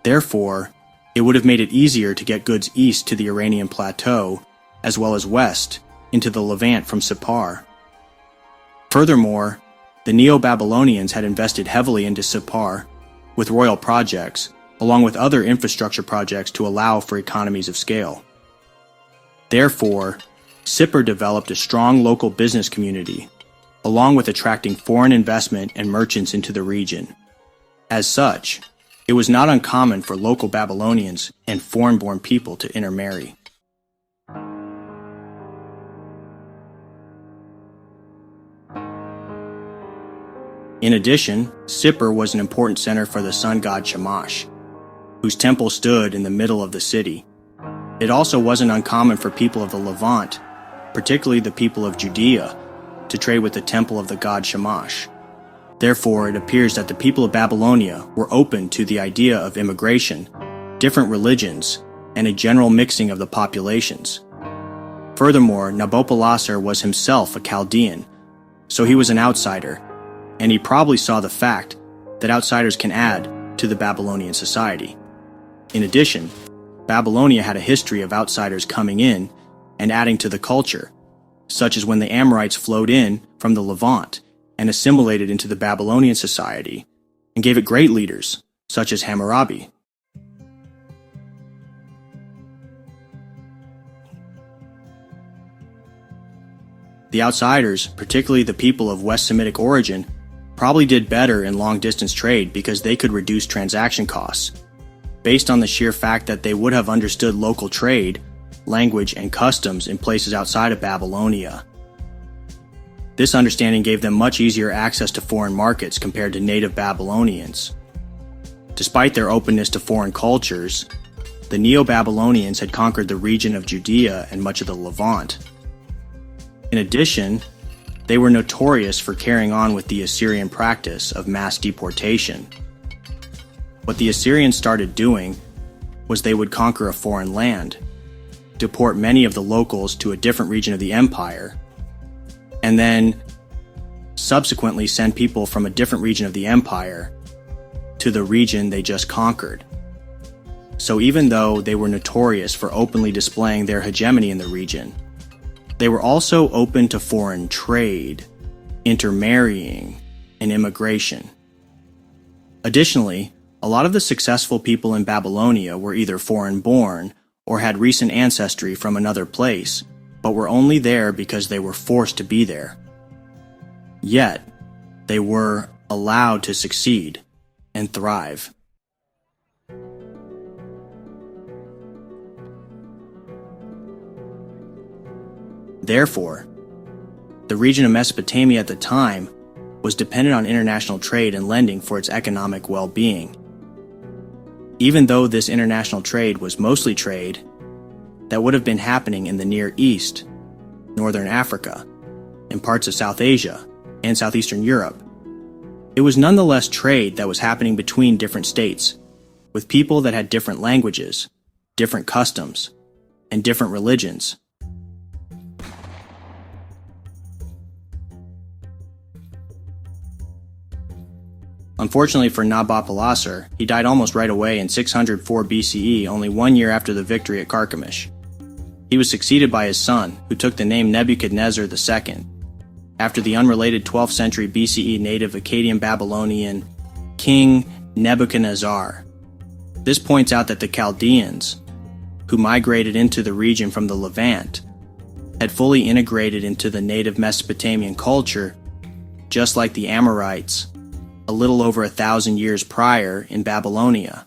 [SPEAKER 1] Therefore, it would have made it easier to get goods east to the Iranian plateau, as well as west into the Levant from Sippar. Furthermore, the Neo-Babylonians had invested heavily into Sippar with royal projects, along with other infrastructure projects to allow for economies of scale. Therefore, Nippur developed a strong local business community, along with attracting foreign investment and merchants into the region. As such, it was not uncommon for local Babylonians and foreign-born people to intermarry. In addition, Nippur was an important center for the sun god Shamash, whose temple stood in the middle of the city. It also wasn't uncommon for people of the Levant, particularly the people of Judea, to trade with the temple of the god Shamash. Therefore, it appears that the people of Babylonia were open to the idea of immigration, different religions, and a general mixing of the populations. Furthermore, Nabopolassar was himself a Chaldean, so he was an outsider, and he probably saw the fact that outsiders can add to the Babylonian society. In addition, Babylonia had a history of outsiders coming in and adding to the culture, such as when the Amorites flowed in from the Levant and assimilated into the Babylonian society and gave it great leaders, such as Hammurabi. The outsiders, particularly the people of West Semitic origin, probably did better in long-distance trade because they could reduce transaction costs, based on the sheer fact that they would have understood local trade, language, and customs in places outside of Babylonia. This understanding gave them much easier access to foreign markets compared to native Babylonians. Despite their openness to foreign cultures, the Neo-Babylonians had conquered the region of Judea and much of the Levant. In addition, they were notorious for carrying on with the Assyrian practice of mass deportation. What the Assyrians started doing was they would conquer a foreign land, deport many of the locals to a different region of the empire, and then subsequently send people from a different region of the empire to the region they just conquered. So even though they were notorious for openly displaying their hegemony in the region, they were also open to foreign trade, intermarrying, and immigration. Additionally, a lot of the successful people in Babylonia were either foreign-born or had recent ancestry from another place, but were only there because they were forced to be there. Yet, they were allowed to succeed and thrive. Therefore, the region of Mesopotamia at the time was dependent on international trade and lending for its economic well-being. Even though this international trade was mostly trade that would have been happening in the Near East, Northern Africa, and parts of South Asia and Southeastern Europe, it was nonetheless trade that was happening between different states, with people that had different languages, different customs, and different religions. Unfortunately for Nabopolassar, he died almost right away in 604 BCE, only 1 year after the victory at Carchemish. He was succeeded by his son, who took the name Nebuchadnezzar II, after the unrelated 12th century BCE native Akkadian Babylonian king Nebuchadnezzar. This points out that the Chaldeans, who migrated into the region from the Levant, had fully integrated into the native Mesopotamian culture, just like the Amorites, a little over 1,000 years prior in Babylonia.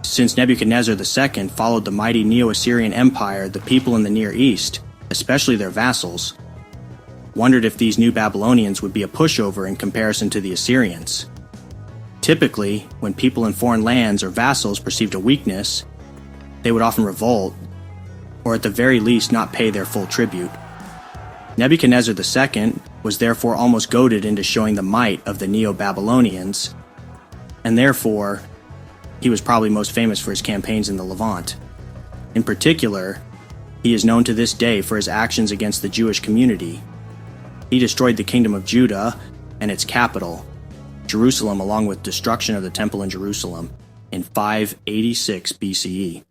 [SPEAKER 1] Since Nebuchadnezzar II followed the mighty Neo-Assyrian Empire, the people in the Near East, especially their vassals, wondered if these new Babylonians would be a pushover in comparison to the Assyrians. Typically, when people in foreign lands or vassals perceived a weakness, they would often revolt, or at the very least not pay their full tribute. Nebuchadnezzar II was therefore almost goaded into showing the might of the Neo-Babylonians, and therefore, he was probably most famous for his campaigns in the Levant. In particular, he is known to this day for his actions against the Jewish community. He destroyed the kingdom of Judah and its capital, Jerusalem, along with destruction of the temple in Jerusalem in 586 BCE.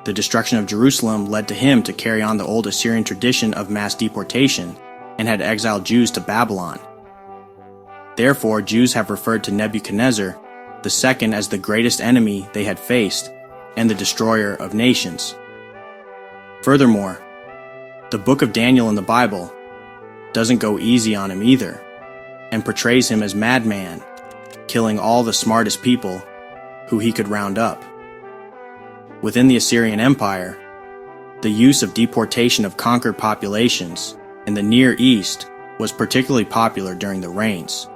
[SPEAKER 1] The destruction of Jerusalem led to him to carry on the old Assyrian tradition of mass deportation and had exiled Jews to Babylon. Therefore, Jews have referred to Nebuchadnezzar II as the greatest enemy they had faced and the destroyer of nations. Furthermore, the book of Daniel in the Bible doesn't go easy on him either, and portrays him as madman, killing all the smartest people who he could round up. Within the Assyrian Empire, the use of deportation of conquered populations in the Near East was particularly popular during the reigns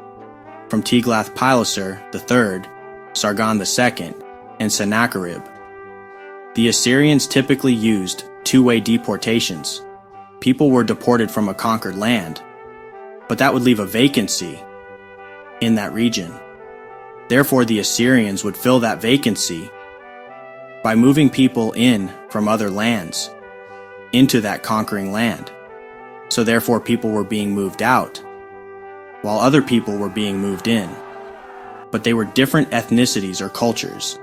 [SPEAKER 1] from Tiglath-Pileser III, Sargon II, and Sennacherib. The Assyrians typically used two-way deportations. People were deported from a conquered land, but that would leave a vacancy in that region. Therefore, the Assyrians would fill that vacancy by moving people in from other lands into that conquering land. So therefore, people were being moved out, while other people were being moved in. But they were different ethnicities or cultures.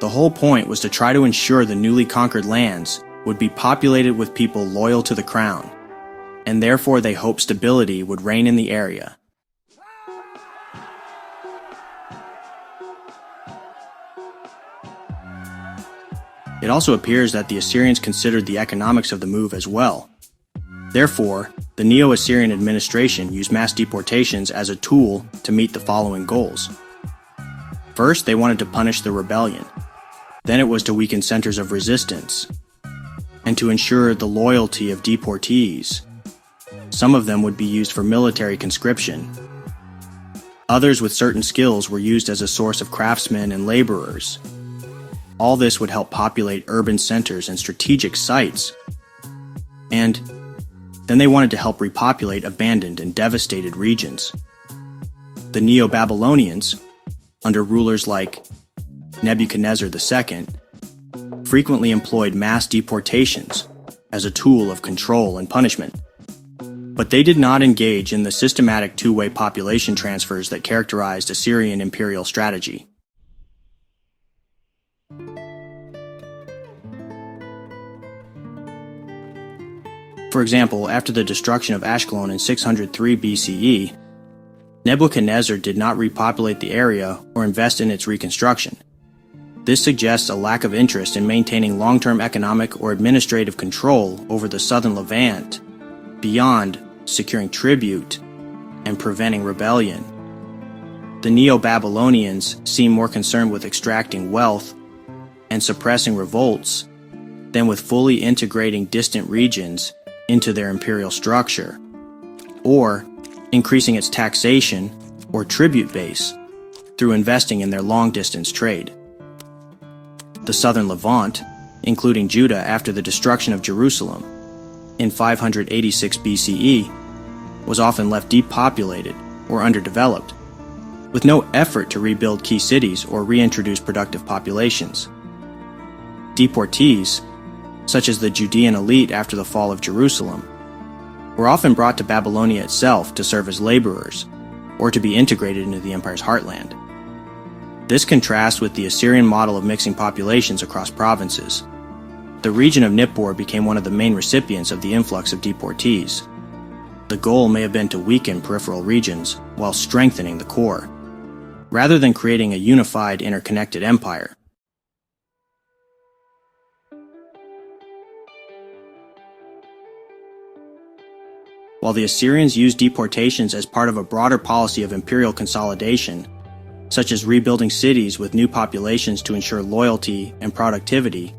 [SPEAKER 1] The whole point was to try to ensure the newly conquered lands would be populated with people loyal to the crown, and therefore they hoped stability would reign in the area. It also appears that the Assyrians considered the economics of the move as well. Therefore, the Neo-Assyrian administration used mass deportations as a tool to meet the following goals. First, they wanted to punish the rebellion. Then it was to weaken centers of resistance, and to ensure the loyalty of deportees. Some of them would be used for military conscription. Others with certain skills were used as a source of craftsmen and laborers. All this would help populate urban centers and strategic sites. And then they wanted to help repopulate abandoned and devastated regions. The Neo-Babylonians, under rulers like Nebuchadnezzar II, frequently employed mass deportations as a tool of control and punishment. But they did not engage in the systematic two-way population transfers that characterized Assyrian imperial strategy. For example, after the destruction of Ashkelon in 603 BCE, Nebuchadnezzar did not repopulate the area or invest in its reconstruction. This suggests a lack of interest in maintaining long-term economic or administrative control over the southern Levant, beyond securing tribute and preventing rebellion. The Neo-Babylonians seem more concerned with extracting wealth and suppressing revolts than with fully integrating distant regions into their imperial structure, or increasing its taxation or tribute base through investing in their long-distance trade. The southern Levant, including Judah after the destruction of Jerusalem in 586 BCE, was often left depopulated or underdeveloped, with no effort to rebuild key cities or reintroduce productive populations. Deportees, such as the Judean elite after the fall of Jerusalem, were often brought to Babylonia itself to serve as laborers, or to be integrated into the empire's heartland. This contrasts with the Assyrian model of mixing populations across provinces. The region of Nippur became one of the main recipients of the influx of deportees. The goal may have been to weaken peripheral regions while strengthening the core, rather than creating a unified, interconnected empire. While the Assyrians used deportations as part of a broader policy of imperial consolidation, such as rebuilding cities with new populations to ensure loyalty and productivity,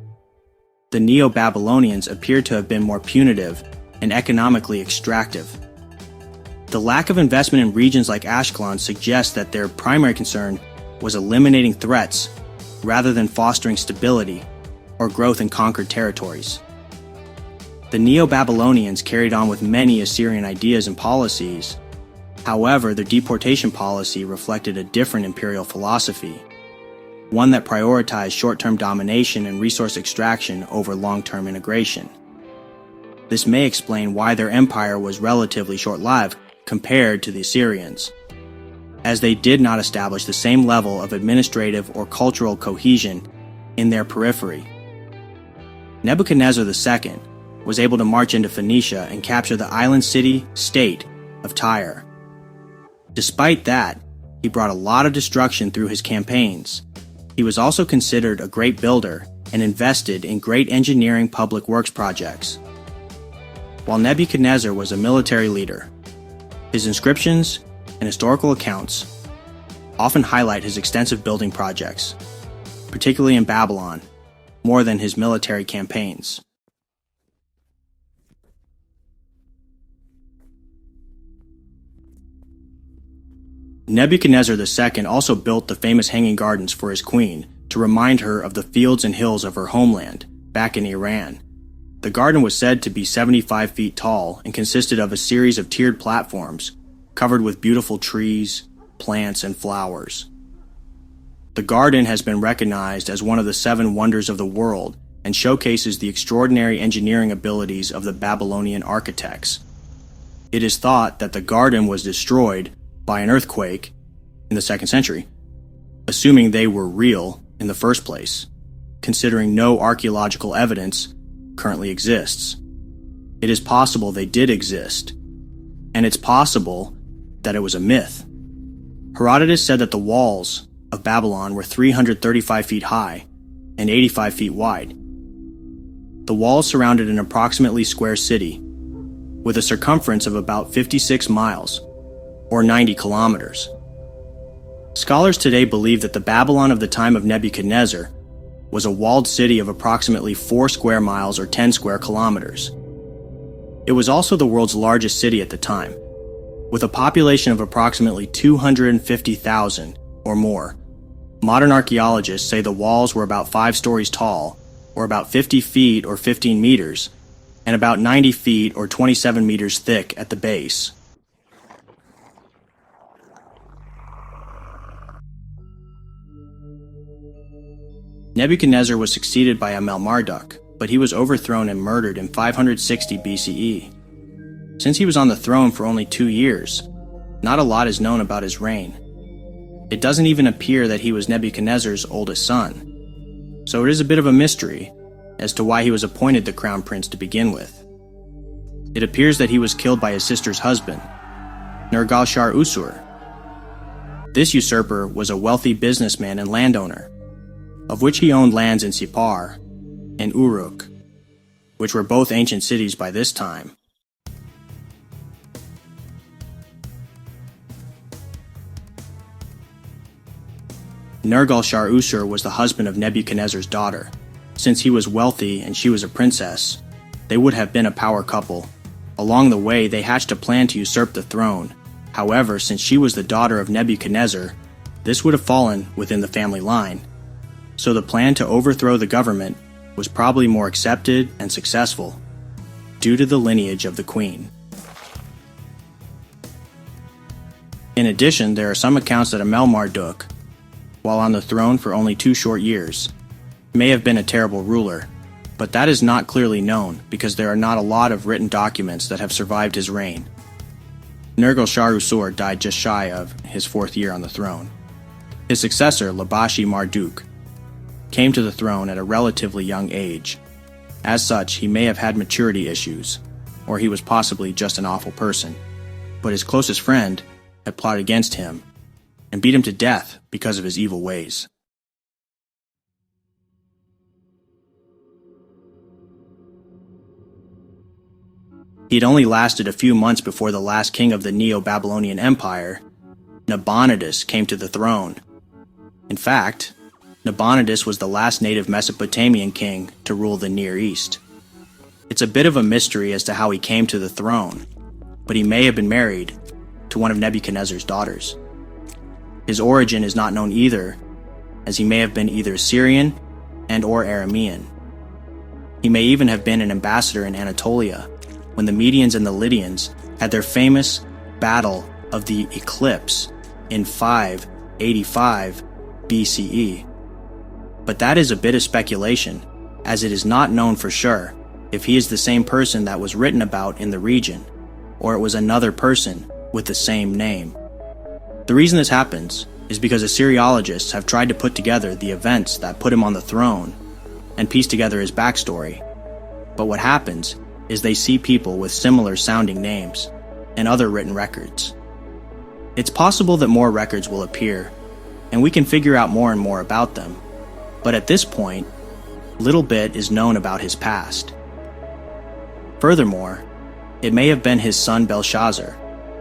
[SPEAKER 1] the Neo-Babylonians appear to have been more punitive and economically extractive. The lack of investment in regions like Ashkelon suggests that their primary concern was eliminating threats rather than fostering stability or growth in conquered territories. The Neo-Babylonians carried on with many Assyrian ideas and policies. However, their deportation policy reflected a different imperial philosophy, one that prioritized short-term domination and resource extraction over long-term integration. This may explain why their empire was relatively short-lived compared to the Assyrians, as they did not establish the same level of administrative or cultural cohesion in their periphery. Nebuchadnezzar II was able to march into Phoenicia and capture the island city-state of Tyre. Despite that, he brought a lot of destruction through his campaigns. He was also considered a great builder and invested in great engineering public works projects. While Nebuchadnezzar was a military leader, his inscriptions and historical accounts often highlight his extensive building projects, particularly in Babylon, more than his military campaigns. Nebuchadnezzar II also built the famous Hanging Gardens for his queen to remind her of the fields and hills of her homeland, back in Iran. The garden was said to be 75 feet tall and consisted of a series of tiered platforms covered with beautiful trees, plants, and flowers. The garden has been recognized as one of the 7 wonders of the world and showcases the extraordinary engineering abilities of the Babylonian architects. It is thought that the garden was destroyed by an earthquake in the 2nd century, assuming they were real in the first place, considering no archaeological evidence currently exists. It is possible they did exist, and it's possible that it was a myth. Herodotus said that the walls of Babylon were 335 feet high and 85 feet wide. The walls surrounded an approximately square city with a circumference of about 56 miles, or 90 kilometers. Scholars today believe that the Babylon of the time of Nebuchadnezzar was a walled city of approximately 4 square miles or 10 square kilometers. It was also the world's largest city at the time, with a population of approximately 250,000 or more. Modern archaeologists say the walls were about 5 stories tall, or about 50 feet or 15 meters, and about 90 feet or 27 meters thick at the base. Nebuchadnezzar was succeeded by Marduk, but he was overthrown and murdered in 560 BCE. Since he was on the throne for only 2 years, not a lot is known about his reign. It doesn't even appear that he was Nebuchadnezzar's oldest son, so it is a bit of a mystery as to why he was appointed the crown prince to begin with. It appears that he was killed by his sister's husband, Nergal-Shar-Usur. This usurper was a wealthy businessman and landowner, of which he owned lands in Sippar and Uruk, which were both ancient cities by this time. Nergal-Shar-Usur was the husband of Nebuchadnezzar's daughter. Since he was wealthy and she was a princess, they would have been a power couple. Along the way, they hatched a plan to usurp the throne. However, since she was the daughter of Nebuchadnezzar, this would have fallen within the family line. So the plan to overthrow the government was probably more accepted and successful due to the lineage of the queen. In addition, there are some accounts that Marduk, while on the throne for only 2 short years, may have been a terrible ruler, but that is not clearly known because there are not a lot of written documents that have survived his reign. Nergal-Shar-Usur died just shy of his 4th year on the throne. His successor, Labashi-Marduk, came to the throne at a relatively young age. As such, he may have had maturity issues, or he was possibly just an awful person, but his closest friend had plotted against him and beat him to death because of his evil ways. He had only lasted a few months before the last king of the Neo-Babylonian Empire, Nabonidus, came to the throne. In fact, Nabonidus was the last native Mesopotamian king to rule the Near East. It's a bit of a mystery as to how he came to the throne, but he may have been married to one of Nebuchadnezzar's daughters. His origin is not known either, as he may have been either Syrian and/or Aramean. He may even have been an ambassador in Anatolia when the Medians and the Lydians had their famous Battle of the Eclipse in 585 BCE. But that is a bit of speculation, as it is not known for sure if he is the same person that was written about in the region, or it was another person with the same name. The reason this happens is because Assyriologists have tried to put together the events that put him on the throne and piece together his backstory, But what happens is they see people with similar sounding names and other written records. It's possible that more records will appear, and we can figure out more and more about them. But at this point, little bit is known about his past. Furthermore, it may have been his son Belshazzar,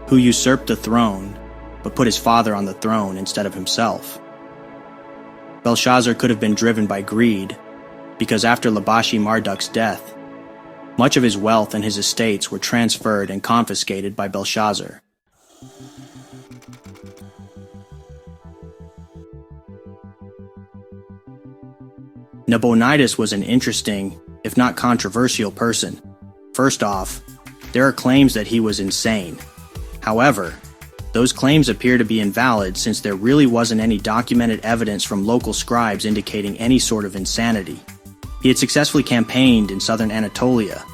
[SPEAKER 1] who usurped the throne, but put his father on the throne instead of himself. Belshazzar could have been driven by greed, because after Labashi-Marduk's death, much of his wealth and his estates were transferred and confiscated by Belshazzar. Nabonidus was an interesting, if not controversial person. First off, there are claims that he was insane. However, those claims appear to be invalid since there really wasn't any documented evidence from local scribes indicating any sort of insanity. He had successfully campaigned in southern Anatolia,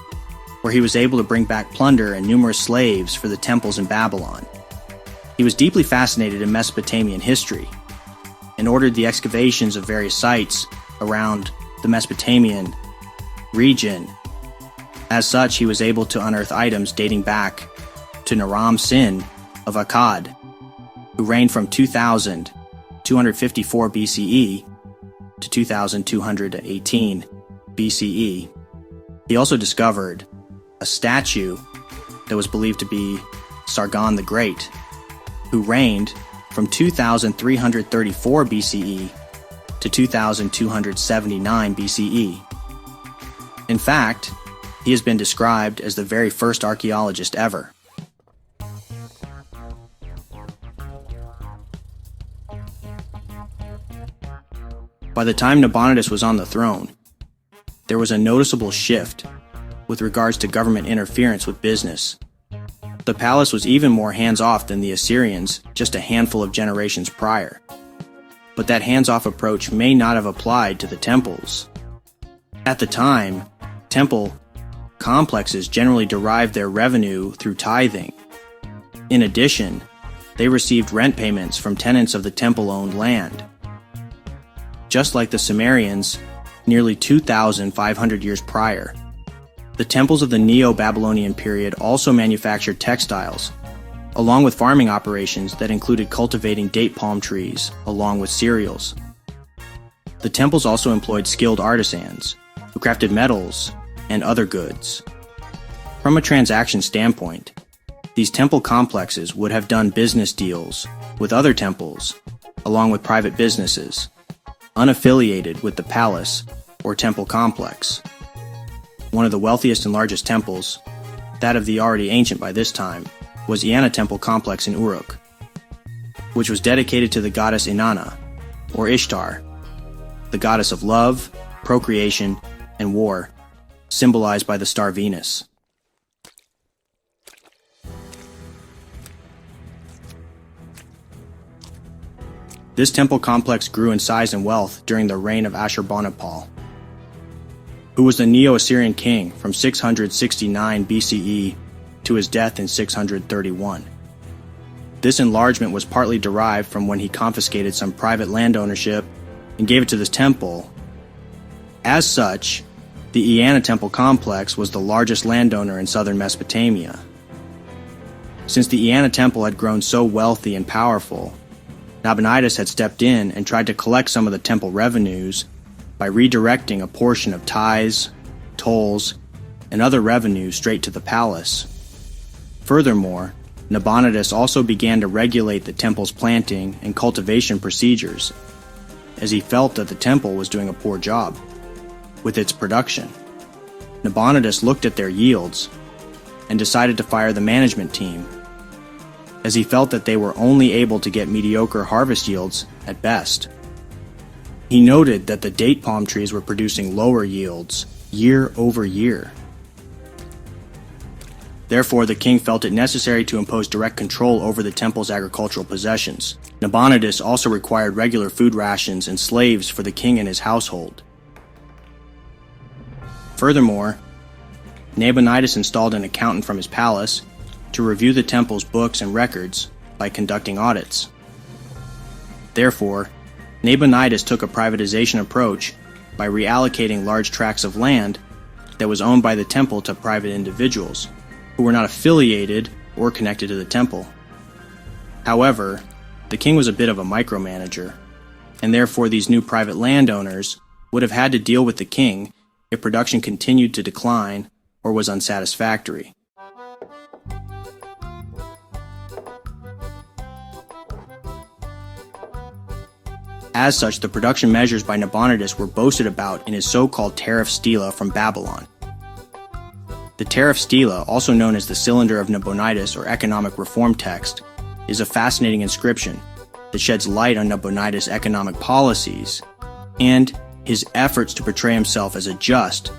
[SPEAKER 1] where he was able to bring back plunder and numerous slaves for the temples in Babylon. He was deeply fascinated in Mesopotamian history and ordered the excavations of various sites around the Mesopotamian region. As such, he was able to unearth items dating back to Naram-Sin of Akkad, who reigned from 2254 BCE to 2218 BCE. He also discovered a statue that was believed to be Sargon the Great, who reigned from 2334 BCE to 2279 BCE. In fact, he has been described as the very first archaeologist ever. By the time Nabonidus was on the throne, there was a noticeable shift with regards to government interference with business. The palace was even more hands-off than the Assyrians just a handful of generations prior. But that hands-off approach may not have applied to the temples. At the time, temple complexes generally derived their revenue through tithing. In addition, they received rent payments from tenants of the temple-owned land. Just like the Sumerians, nearly 2,500 years prior, the temples of the Neo-Babylonian period also manufactured textiles, along with farming operations that included cultivating date palm trees along with cereals. The temples also employed skilled artisans who crafted metals and other goods. From a transaction standpoint, these temple complexes would have done business deals with other temples, along with private businesses, unaffiliated with the palace or temple complex. One of the wealthiest and largest temples, that of the already ancient by this time, was Ea-Nasir temple complex in Uruk, which was dedicated to the goddess Inanna, or Ishtar, the goddess of love, procreation, and war, symbolized by the star Venus. This temple complex grew in size and wealth during the reign of Ashurbanipal, who was the Neo-Assyrian king from 669 BCE to his death in 631. This enlargement was partly derived from when he confiscated some private land ownership and gave it to this temple. As such, the Ea-Nasir temple complex was the largest landowner in southern Mesopotamia. Since the Ea-Nasir temple had grown so wealthy and powerful, Nabonidus had stepped in and tried to collect some of the temple revenues by redirecting a portion of tithes, tolls, and other revenue straight to the palace. Furthermore, Nabonidus also began to regulate the temple's planting and cultivation procedures, as he felt that the temple was doing a poor job with its production. Nabonidus looked at their yields and decided to fire the management team, as he felt that they were only able to get mediocre harvest yields at best. He noted that the date palm trees were producing lower yields year over year. Therefore, the king felt it necessary to impose direct control over the temple's agricultural possessions. Nabonidus also required regular food rations and slaves for the king and his household. Furthermore, Nabonidus installed an accountant from his palace to review the temple's books and records by conducting audits. Therefore, Nabonidus took a privatization approach by reallocating large tracts of land that was owned by the temple to private individuals who were not affiliated or connected to the temple. However, the king was a bit of a micromanager, and therefore these new private landowners would have had to deal with the king if production continued to decline or was unsatisfactory. As such, the production measures by Nabonidus were boasted about in his so-called Tariff Stela from Babylon. The Tariff Stela, also known as the Cylinder of Nabonidus or Economic Reform Text, is a fascinating inscription that sheds light on Nabonidus' economic policies and his efforts to portray himself as a just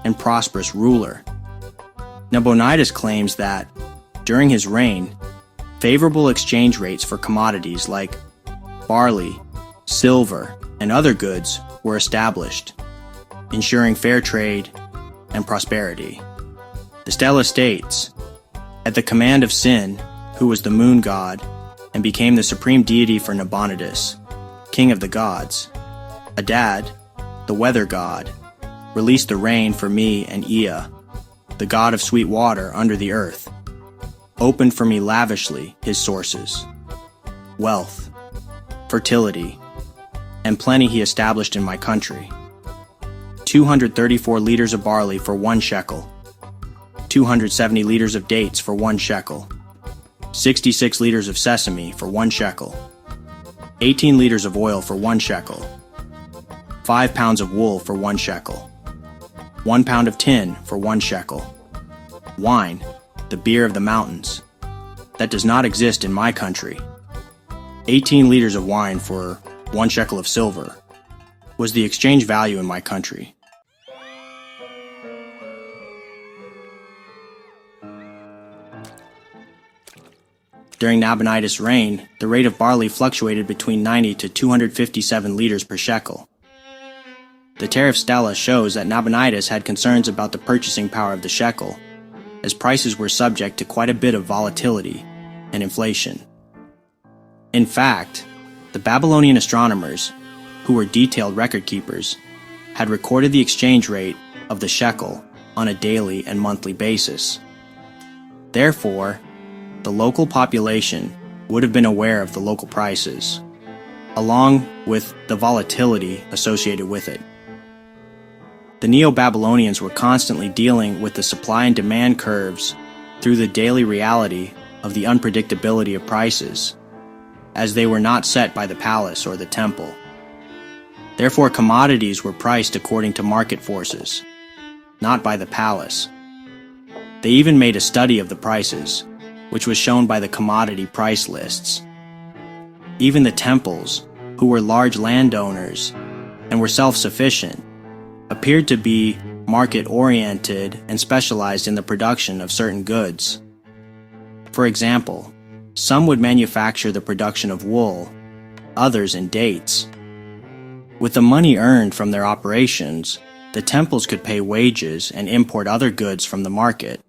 [SPEAKER 1] and prosperous ruler. Nabonidus claims that, during his reign, favorable exchange rates for commodities like barley, silver, and other goods were established, ensuring fair trade and prosperity. The Stela states, at the command of Sin, who was the moon god and became the supreme deity for Nabonidus, king of the gods, Adad, the weather god, released the rain for me, and Ea, the god of sweet water under the earth, opened for me lavishly his sources. Wealth, fertility, and plenty he established in my country. 234 liters of barley for 1 shekel, 270 liters of dates for 1 shekel, 66 liters of sesame for 1 shekel, 18 liters of oil for 1 shekel, 5 pounds of wool for 1 shekel, 1 pound of tin for 1 shekel, wine, the beer of the mountains, that does not exist in my country, 18 liters of wine for 1 shekel of silver, was the exchange value in my country. During Nabonidus' reign, the rate of barley fluctuated between 90 to 257 liters per shekel. The Tariff Stela shows that Nabonidus had concerns about the purchasing power of the shekel, as prices were subject to quite a bit of volatility and inflation. In fact, the Babylonian astronomers, who were detailed record keepers, had recorded the exchange rate of the shekel on a daily and monthly basis. Therefore, the local population would have been aware of the local prices, along with the volatility associated with it. The Neo-Babylonians were constantly dealing with the supply and demand curves through the daily reality of the unpredictability of prices, as they were not set by the palace or the temple. Therefore, commodities were priced according to market forces, not by the palace. They even made a study of the prices, which was shown by the commodity price lists. Even the temples, who were large landowners and were self-sufficient, appeared to be market-oriented and specialized in the production of certain goods. For example, some would manufacture the production of wool, others in dates. With the money earned from their operations, the temples could pay wages and import other goods from the market.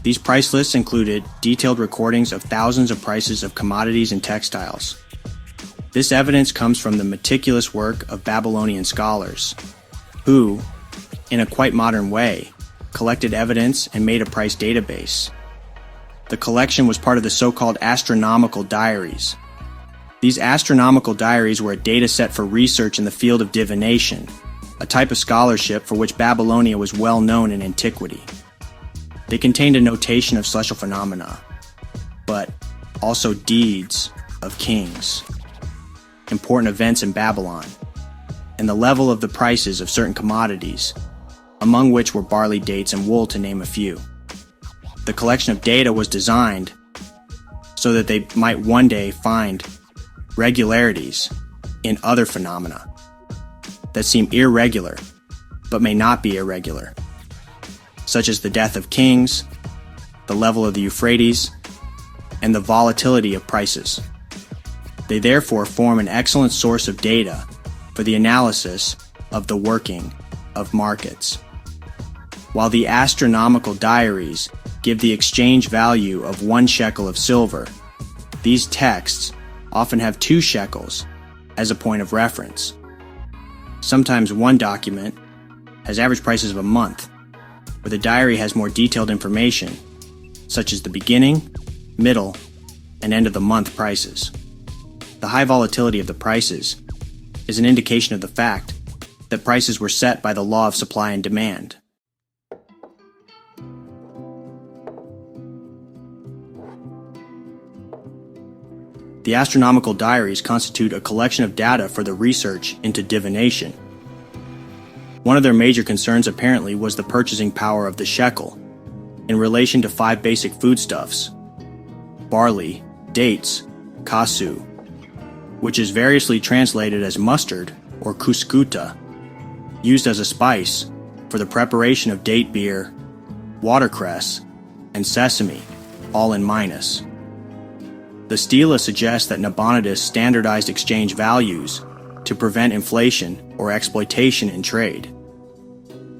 [SPEAKER 1] These price lists included detailed recordings of thousands of prices of commodities and textiles. This evidence comes from the meticulous work of Babylonian scholars, who, in a quite modern way, collected evidence and made a price database. The collection was part of the so-called astronomical diaries. These astronomical diaries were a data set for research in the field of divination, a type of scholarship for which Babylonia was well known in antiquity. They contained a notation of celestial phenomena, but also deeds of kings, important events in Babylon, and the level of the prices of certain commodities, among which were barley, dates, and wool, to name a few. The collection of data was designed so that they might one day find regularities in other phenomena that seem irregular but may not be irregular, such as the death of kings, the level of the Euphrates, and the volatility of prices. They therefore form an excellent source of data for the analysis of the working of markets. While the astronomical diaries give the exchange value of 1 shekel of silver, these texts often have 2 shekels as a point of reference. Sometimes one document has average prices of a month, where the diary has more detailed information, such as the beginning, middle, and end of the month prices. The high volatility of the prices is an indication of the fact that prices were set by the law of supply and demand. The astronomical diaries constitute a collection of data for the research into divination. One of their major concerns apparently was the purchasing power of the shekel in relation to 5 basic foodstuffs: barley, dates, kasu, which is variously translated as mustard or kuskuta, used as a spice for the preparation of date beer, watercress, and sesame, all in minus. The stela suggests that Nabonidus standardized exchange values to prevent inflation or exploitation in trade.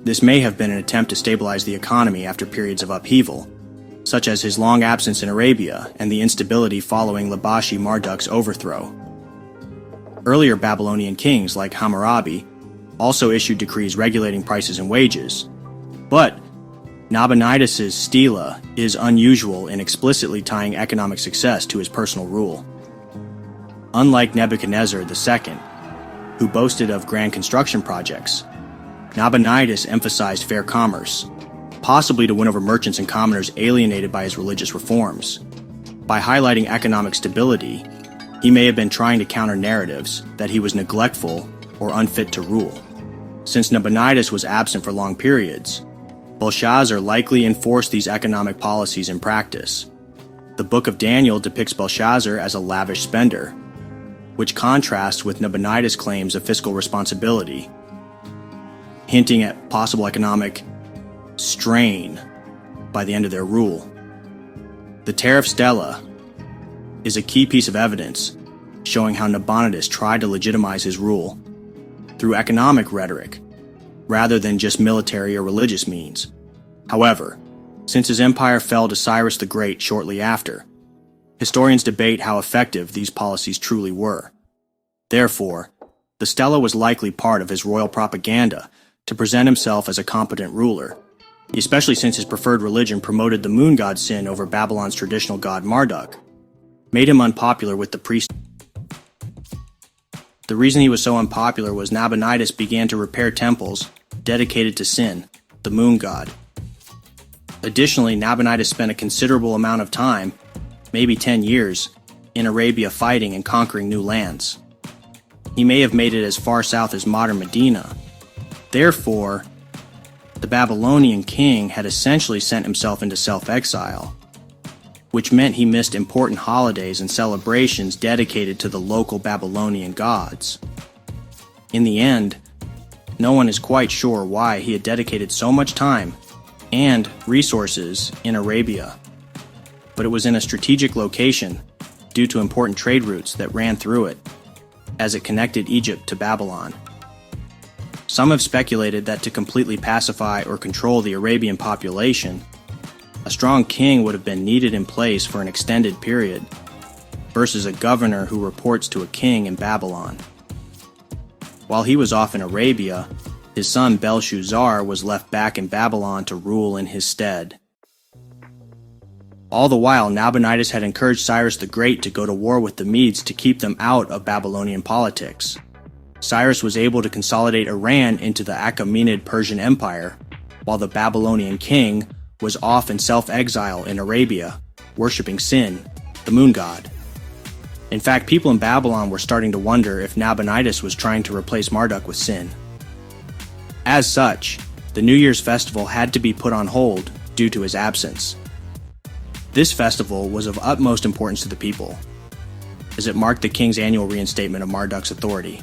[SPEAKER 1] This may have been an attempt to stabilize the economy after periods of upheaval, such as his long absence in Arabia and the instability following Labashi Marduk's overthrow. Earlier Babylonian kings like Hammurabi also issued decrees regulating prices and wages, but Nabonidus' stela is unusual in explicitly tying economic success to his personal rule. Unlike Nebuchadnezzar II, who boasted of grand construction projects, Nabonidus emphasized fair commerce, possibly to win over merchants and commoners alienated by his religious reforms. By highlighting economic stability, he may have been trying to counter narratives that he was neglectful or unfit to rule. Since Nabonidus was absent for long periods, Belshazzar likely enforced these economic policies in practice. The Book of Daniel depicts Belshazzar as a lavish spender, which contrasts with Nabonidus' claims of fiscal responsibility, hinting at possible economic strain by the end of their rule. The tariff stela is a key piece of evidence showing how Nabonidus tried to legitimize his rule through economic rhetoric rather than just military or religious means. However, since his empire fell to Cyrus the Great shortly after, historians debate how effective these policies truly were. Therefore, the stela was likely part of his royal propaganda to present himself as a competent ruler, especially since his preferred religion promoted the moon god Sin over Babylon's traditional god Marduk, made him unpopular with the priest. The reason he was so unpopular was Nabonidus began to repair temples dedicated to Sin, the moon god. Additionally, Nabonidus spent a considerable amount of time, maybe 10 years, in Arabia fighting and conquering new lands. He may have made it as far south as modern Medina. Therefore, the Babylonian king had essentially sent himself into self-exile, which meant he missed important holidays and celebrations dedicated to the local Babylonian gods. In the end, no one is quite sure why he had dedicated so much time and resources in Arabia, but it was in a strategic location due to important trade routes that ran through it, as it connected Egypt to Babylon. Some have speculated that to completely pacify or control the Arabian population, a strong king would have been needed in place for an extended period, versus a governor who reports to a king in Babylon. While he was off in Arabia, his son Belshazzar was left back in Babylon to rule in his stead. All the while, Nabonidus had encouraged Cyrus the Great to go to war with the Medes to keep them out of Babylonian politics. Cyrus was able to consolidate Iran into the Achaemenid Persian Empire, while the Babylonian king was off in self-exile in Arabia, worshipping Sin, the moon god. In fact, people in Babylon were starting to wonder if Nabonidus was trying to replace Marduk with Sin. As such, the New Year's festival had to be put on hold due to his absence. This festival was of utmost importance to the people, as it marked the king's annual reinstatement of Marduk's authority.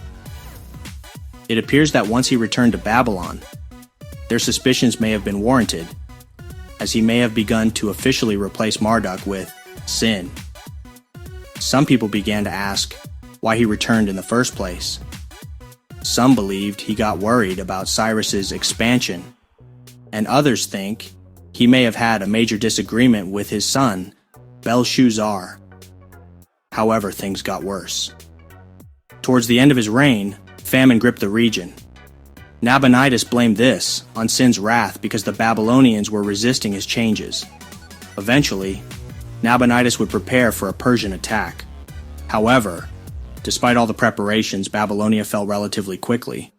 [SPEAKER 1] It appears that once he returned to Babylon, their suspicions may have been warranted, as he may have begun to officially replace Marduk with Sin. Some people began to ask why he returned in the first place. Some believed he got worried about Cyrus's expansion, and others think he may have had a major disagreement with his son, Belshazzar. However, things got worse. Towards the end of his reign, famine gripped the region. Nabonidus blamed this on Sin's wrath because the Babylonians were resisting his changes. Eventually, Nabonidus would prepare for a Persian attack. However, despite all the preparations, Babylonia fell relatively quickly.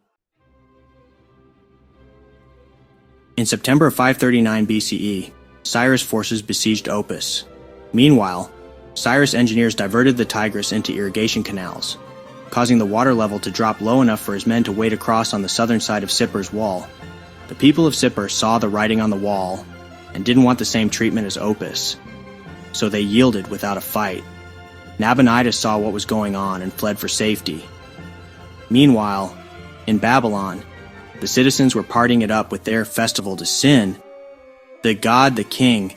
[SPEAKER 1] In September of 539 BCE, Cyrus' forces besieged Opis. Meanwhile, Cyrus' engineers diverted the Tigris into irrigation canals, causing the water level to drop low enough for his men to wade across on the southern side of Sippur's wall. The people of Sippur saw the writing on the wall and didn't want the same treatment as Opis, so they yielded without a fight. Nabonidus saw what was going on and fled for safety. Meanwhile, in Babylon, the citizens were partying it up with their festival to Sin. The god, the king,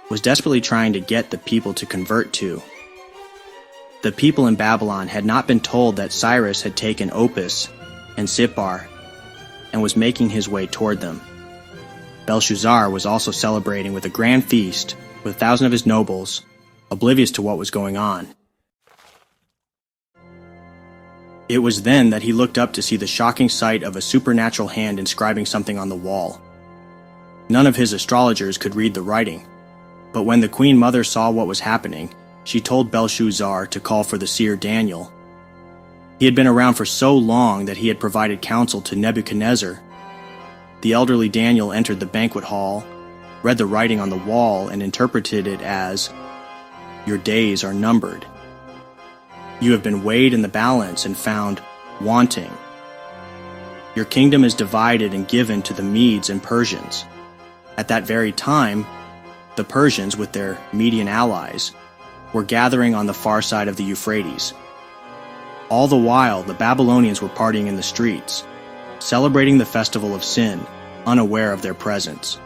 [SPEAKER 1] was desperately trying to get the people to convert to. The people in Babylon had not been told that Cyrus had taken Opis and Sippar and was making his way toward them. Belshazzar was also celebrating with a grand feast with 1,000 of his nobles, oblivious to what was going on. It was then that he looked up to see the shocking sight of a supernatural hand inscribing something on the wall. None of his astrologers could read the writing, but when the Queen Mother saw what was happening, she told Belshazzar to call for the seer Daniel. He had been around for so long that he had provided counsel to Nebuchadnezzar. The elderly Daniel entered the banquet hall, read the writing on the wall, and interpreted it as, "Your days are numbered. You have been weighed in the balance and found wanting. Your kingdom is divided and given to the Medes and Persians." At that very time, the Persians, with their Median allies, were gathering on the far side of the Euphrates. All the while, the Babylonians were partying in the streets, celebrating the festival of Sin, unaware of their presence.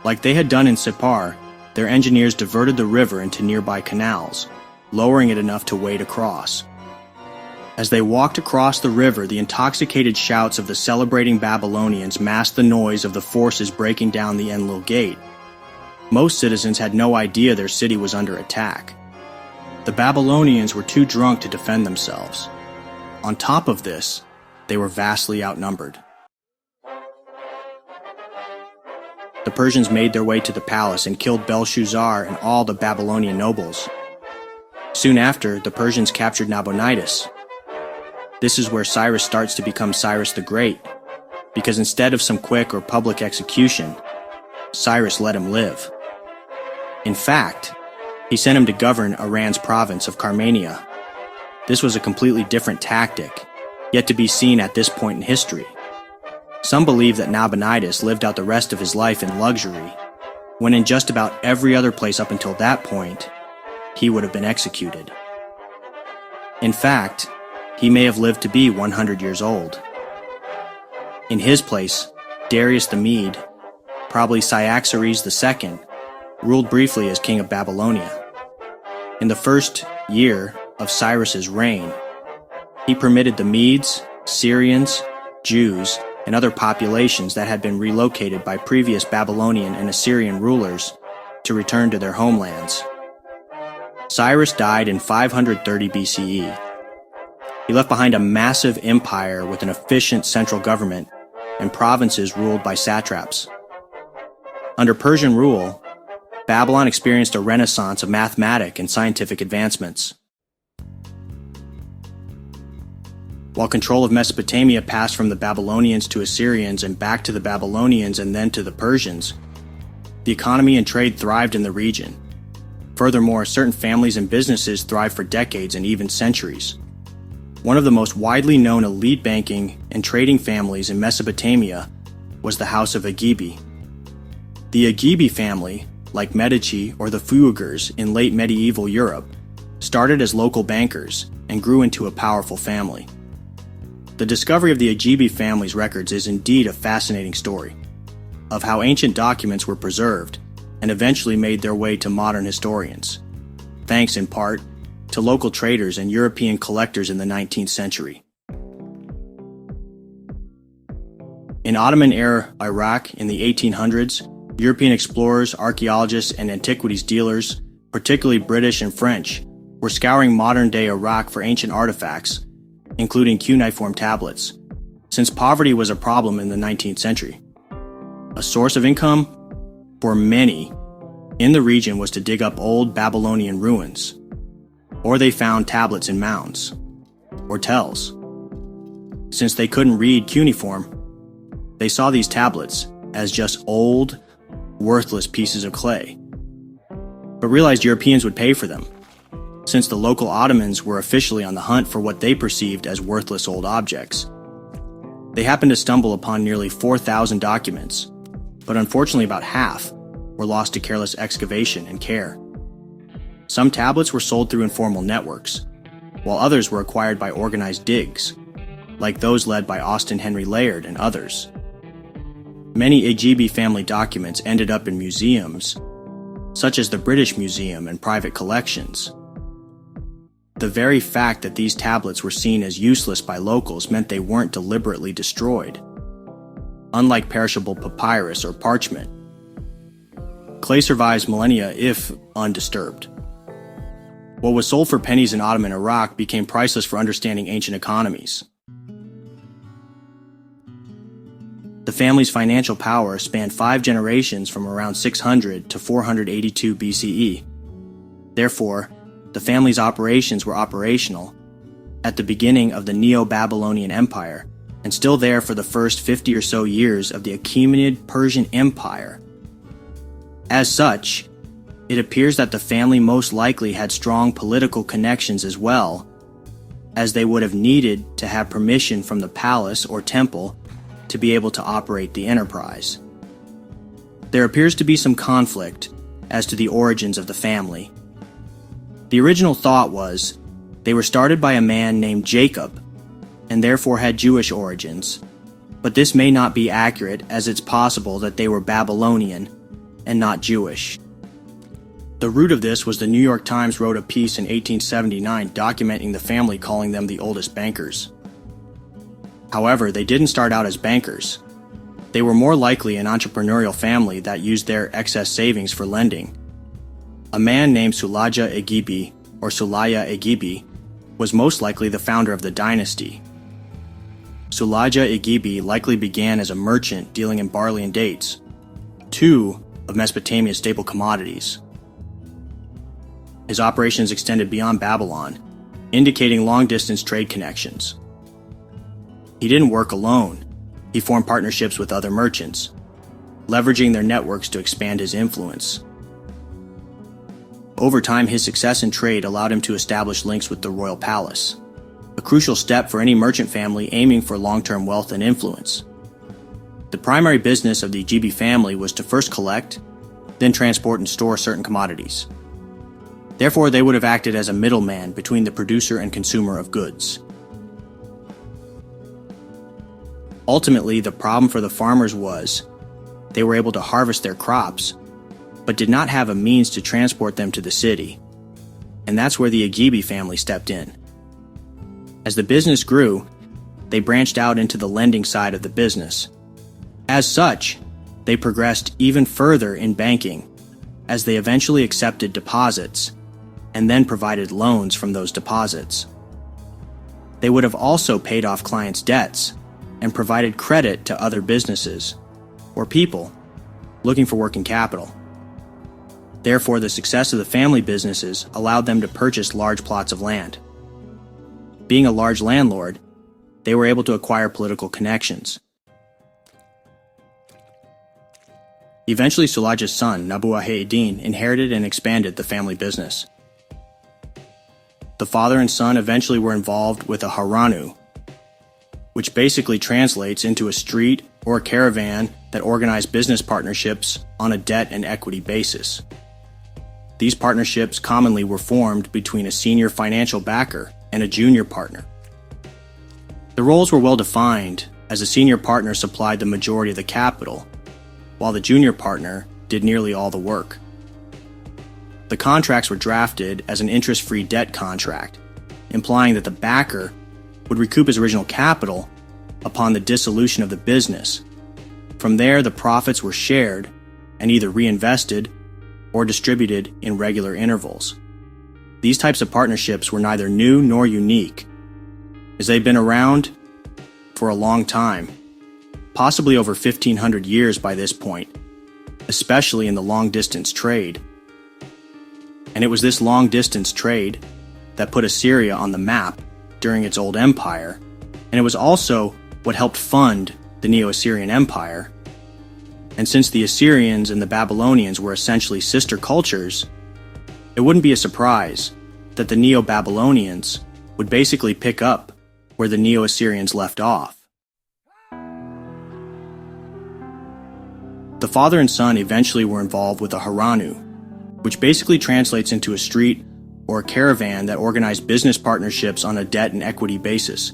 [SPEAKER 1] Like they had done in Sippar, their engineers diverted the river into nearby canals, lowering it enough to wade across. As they walked across the river, the intoxicated shouts of the celebrating Babylonians masked the noise of the forces breaking down the Enlil Gate. Most citizens had no idea their city was under attack. The Babylonians were too drunk to defend themselves. On top of this, they were vastly outnumbered. The Persians made their way to the palace and killed Belshazzar and all the Babylonian nobles. Soon after, the Persians captured Nabonidus. This is where Cyrus starts to become Cyrus the Great, because instead of some quick or public execution, Cyrus let him live. In fact, he sent him to govern Iran's province of Carmania. This was a completely different tactic, yet to be seen at this point in history. Some believe that Nabonidus lived out the rest of his life in luxury, when in just about every other place up until that point, he would have been executed. In fact, he may have lived to be 100 years old. In his place, Darius the Mede, probably Cyaxares II, ruled briefly as king of Babylonia. In the first year of Cyrus's reign, he permitted the Medes, Syrians, Jews, and other populations that had been relocated by previous Babylonian and Assyrian rulers to return to their homelands. Cyrus died in 530 BCE. He left behind a massive empire with an efficient central government and provinces ruled by satraps. Under Persian rule, Babylon experienced a renaissance of mathematical and scientific advancements. While control of Mesopotamia passed from the Babylonians to Assyrians and back to the Babylonians and then to the Persians, the economy and trade thrived in the region. Furthermore, certain families and businesses thrived for decades and even centuries. One of the most widely known elite banking and trading families in Mesopotamia was the House of Agibi. The Agibi family, like Medici or the Fueggers in late medieval Europe, started as local bankers and grew into a powerful family. The discovery of the Agibi family's records is indeed a fascinating story of how ancient documents were preserved and eventually made their way to modern historians, thanks in part to local traders and European collectors in the 19th century. In Ottoman-era Iraq in the 1800s, European explorers, archaeologists, and antiquities dealers, particularly British and French, were scouring modern-day Iraq for ancient artifacts, including cuneiform tablets, since poverty was a problem in the 19th century. A source of income for many in the region was to dig up old Babylonian ruins, or they found tablets in mounds, or tells. Since they couldn't read cuneiform, they saw these tablets as just old, worthless pieces of clay, but realized Europeans would pay for them, since the local Ottomans were officially on the hunt for what they perceived as worthless old objects. They happened to stumble upon nearly 4,000 documents, but unfortunately about half were lost to careless excavation and care. Some tablets were sold through informal networks, while others were acquired by organized digs, like those led by Austin Henry Layard and others. Many Ea-Nasir family documents ended up in museums, such as the British Museum and private collections. The very fact that these tablets were seen as useless by locals meant they weren't deliberately destroyed. Unlike perishable papyrus or parchment, clay survives millennia if undisturbed. What was sold for pennies in Ottoman Iraq became priceless for understanding ancient economies. The family's financial power spanned 5 generations from around 600 to 482 BCE. Therefore, the family's operations were operational at the beginning of the Neo-Babylonian Empire and still there for the first 50 or so years of the Achaemenid Persian Empire. As such, it appears that the family most likely had strong political connections as well, as they would have needed to have permission from the palace or temple to be able to operate the enterprise. There appears to be some conflict as to the origins of the family. The original thought was they were started by a man named Jacob and therefore had Jewish origins, but this may not be accurate as it's possible that they were Babylonian and not Jewish. The root of this was the New York Times wrote a piece in 1879 documenting the family, calling them the oldest bankers. However, they didn't start out as bankers. They were more likely an entrepreneurial family that used their excess savings for lending. A man named Sulaja Egibi, or Sulaya Egibi, was most likely the founder of the dynasty. Sulaja Egibi likely began as a merchant dealing in barley and dates, 2 of Mesopotamia's staple commodities. His operations extended beyond Babylon, indicating long-distance trade connections. He didn't work alone. He formed partnerships with other merchants, leveraging their networks to expand his influence. Over time, his success in trade allowed him to establish links with the royal palace, a crucial step for any merchant family aiming for long-term wealth and influence. The primary business of the Egibi family was to first collect, then transport and store certain commodities. Therefore, they would have acted as a middleman between the producer and consumer of goods. Ultimately, the problem for the farmers was they were able to harvest their crops, but did not have a means to transport them to the city. And that's where the Egibi family stepped in. As the business grew, they branched out into the lending side of the business. As such, they progressed even further in banking, as they eventually accepted deposits and then provided loans from those deposits. They would have also paid off clients' debts and provided credit to other businesses or people looking for working capital. Therefore, the success of the family businesses allowed them to purchase large plots of land. Being a large landlord, they were able to acquire political connections. Eventually, Sulaja's son, Nabu-Ahe-Eddin, inherited and expanded the family business. The father and son eventually were involved with a haranu, which basically translates into a street or a caravan that organized business partnerships on a debt and equity basis. These partnerships commonly were formed between a senior financial backer and a junior partner. The roles were well defined, as the senior partner supplied the majority of the capital, while the junior partner did nearly all the work. The contracts were drafted as an interest-free debt contract, implying that the backer would recoup his original capital upon the dissolution of the business. From there, the profits were shared and either reinvested or distributed in regular intervals. These types of partnerships were neither new nor unique, as they've been around for a long time, possibly over 1,500 years by this point, especially in the long-distance trade. And it was this long-distance trade that put Assyria on the map during its old empire, and it was also what helped fund the Neo-Assyrian Empire. And since the Assyrians and the Babylonians were essentially sister cultures, it wouldn't be a surprise that the Neo-Babylonians would basically pick up where the Neo-Assyrians left off. The father and son eventually were involved with a haranu, which basically translates into a street or a caravan that organized business partnerships on a debt and equity basis.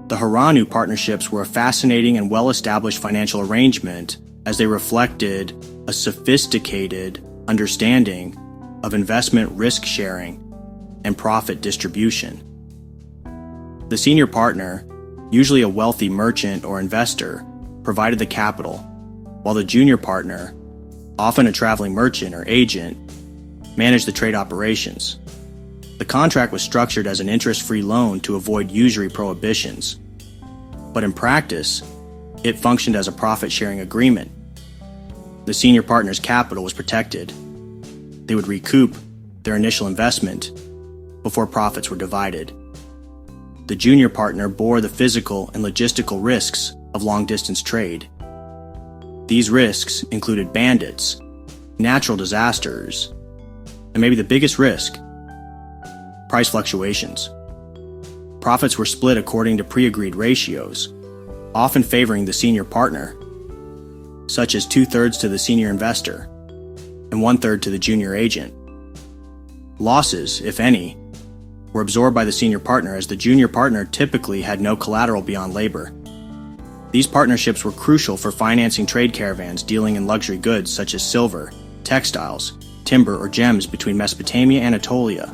[SPEAKER 1] The haranu partnerships were a fascinating and well-established financial arrangement as they reflected a sophisticated understanding of investment risk sharing and profit distribution. The senior partner, usually a wealthy merchant or investor, provided the capital, while the junior partner, often a traveling merchant or agent, managed the trade operations. The contract was structured as an interest-free loan to avoid usury prohibitions, but in practice, it functioned as a profit-sharing agreement. The senior partner's capital was protected. They would recoup their initial investment before profits were divided. The junior partner bore the physical and logistical risks of long-distance trade. These risks included bandits, natural disasters, and maybe the biggest risk, price fluctuations. Profits were split according to pre-agreed ratios, often favoring the senior partner, such as 2/3 to the senior investor and 1/3 to the junior agent. Losses, if any, were absorbed by the senior partner, as the junior partner typically had no collateral beyond labor. These partnerships were crucial for financing trade caravans dealing in luxury goods such as silver, textiles, timber, or gems between Mesopotamia, Anatolia,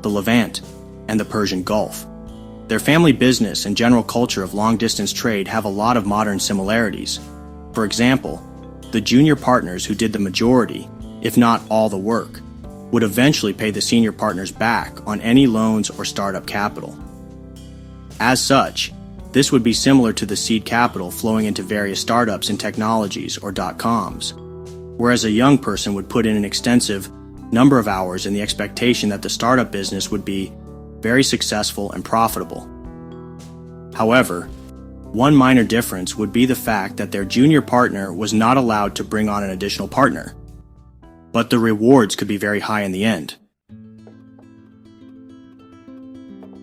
[SPEAKER 1] the Levant, and the Persian Gulf. Their family business and general culture of long-distance trade have a lot of modern similarities. For example, the junior partners who did the majority, if not all the work, would eventually pay the senior partners back on any loans or startup capital. As such, this would be similar to the seed capital flowing into various startups and technologies or .coms, whereas a young person would put in an extensive number of hours in the expectation that the startup business would be very successful and profitable. However, one minor difference would be the fact that their junior partner was not allowed to bring on an additional partner, but the rewards could be very high in the end.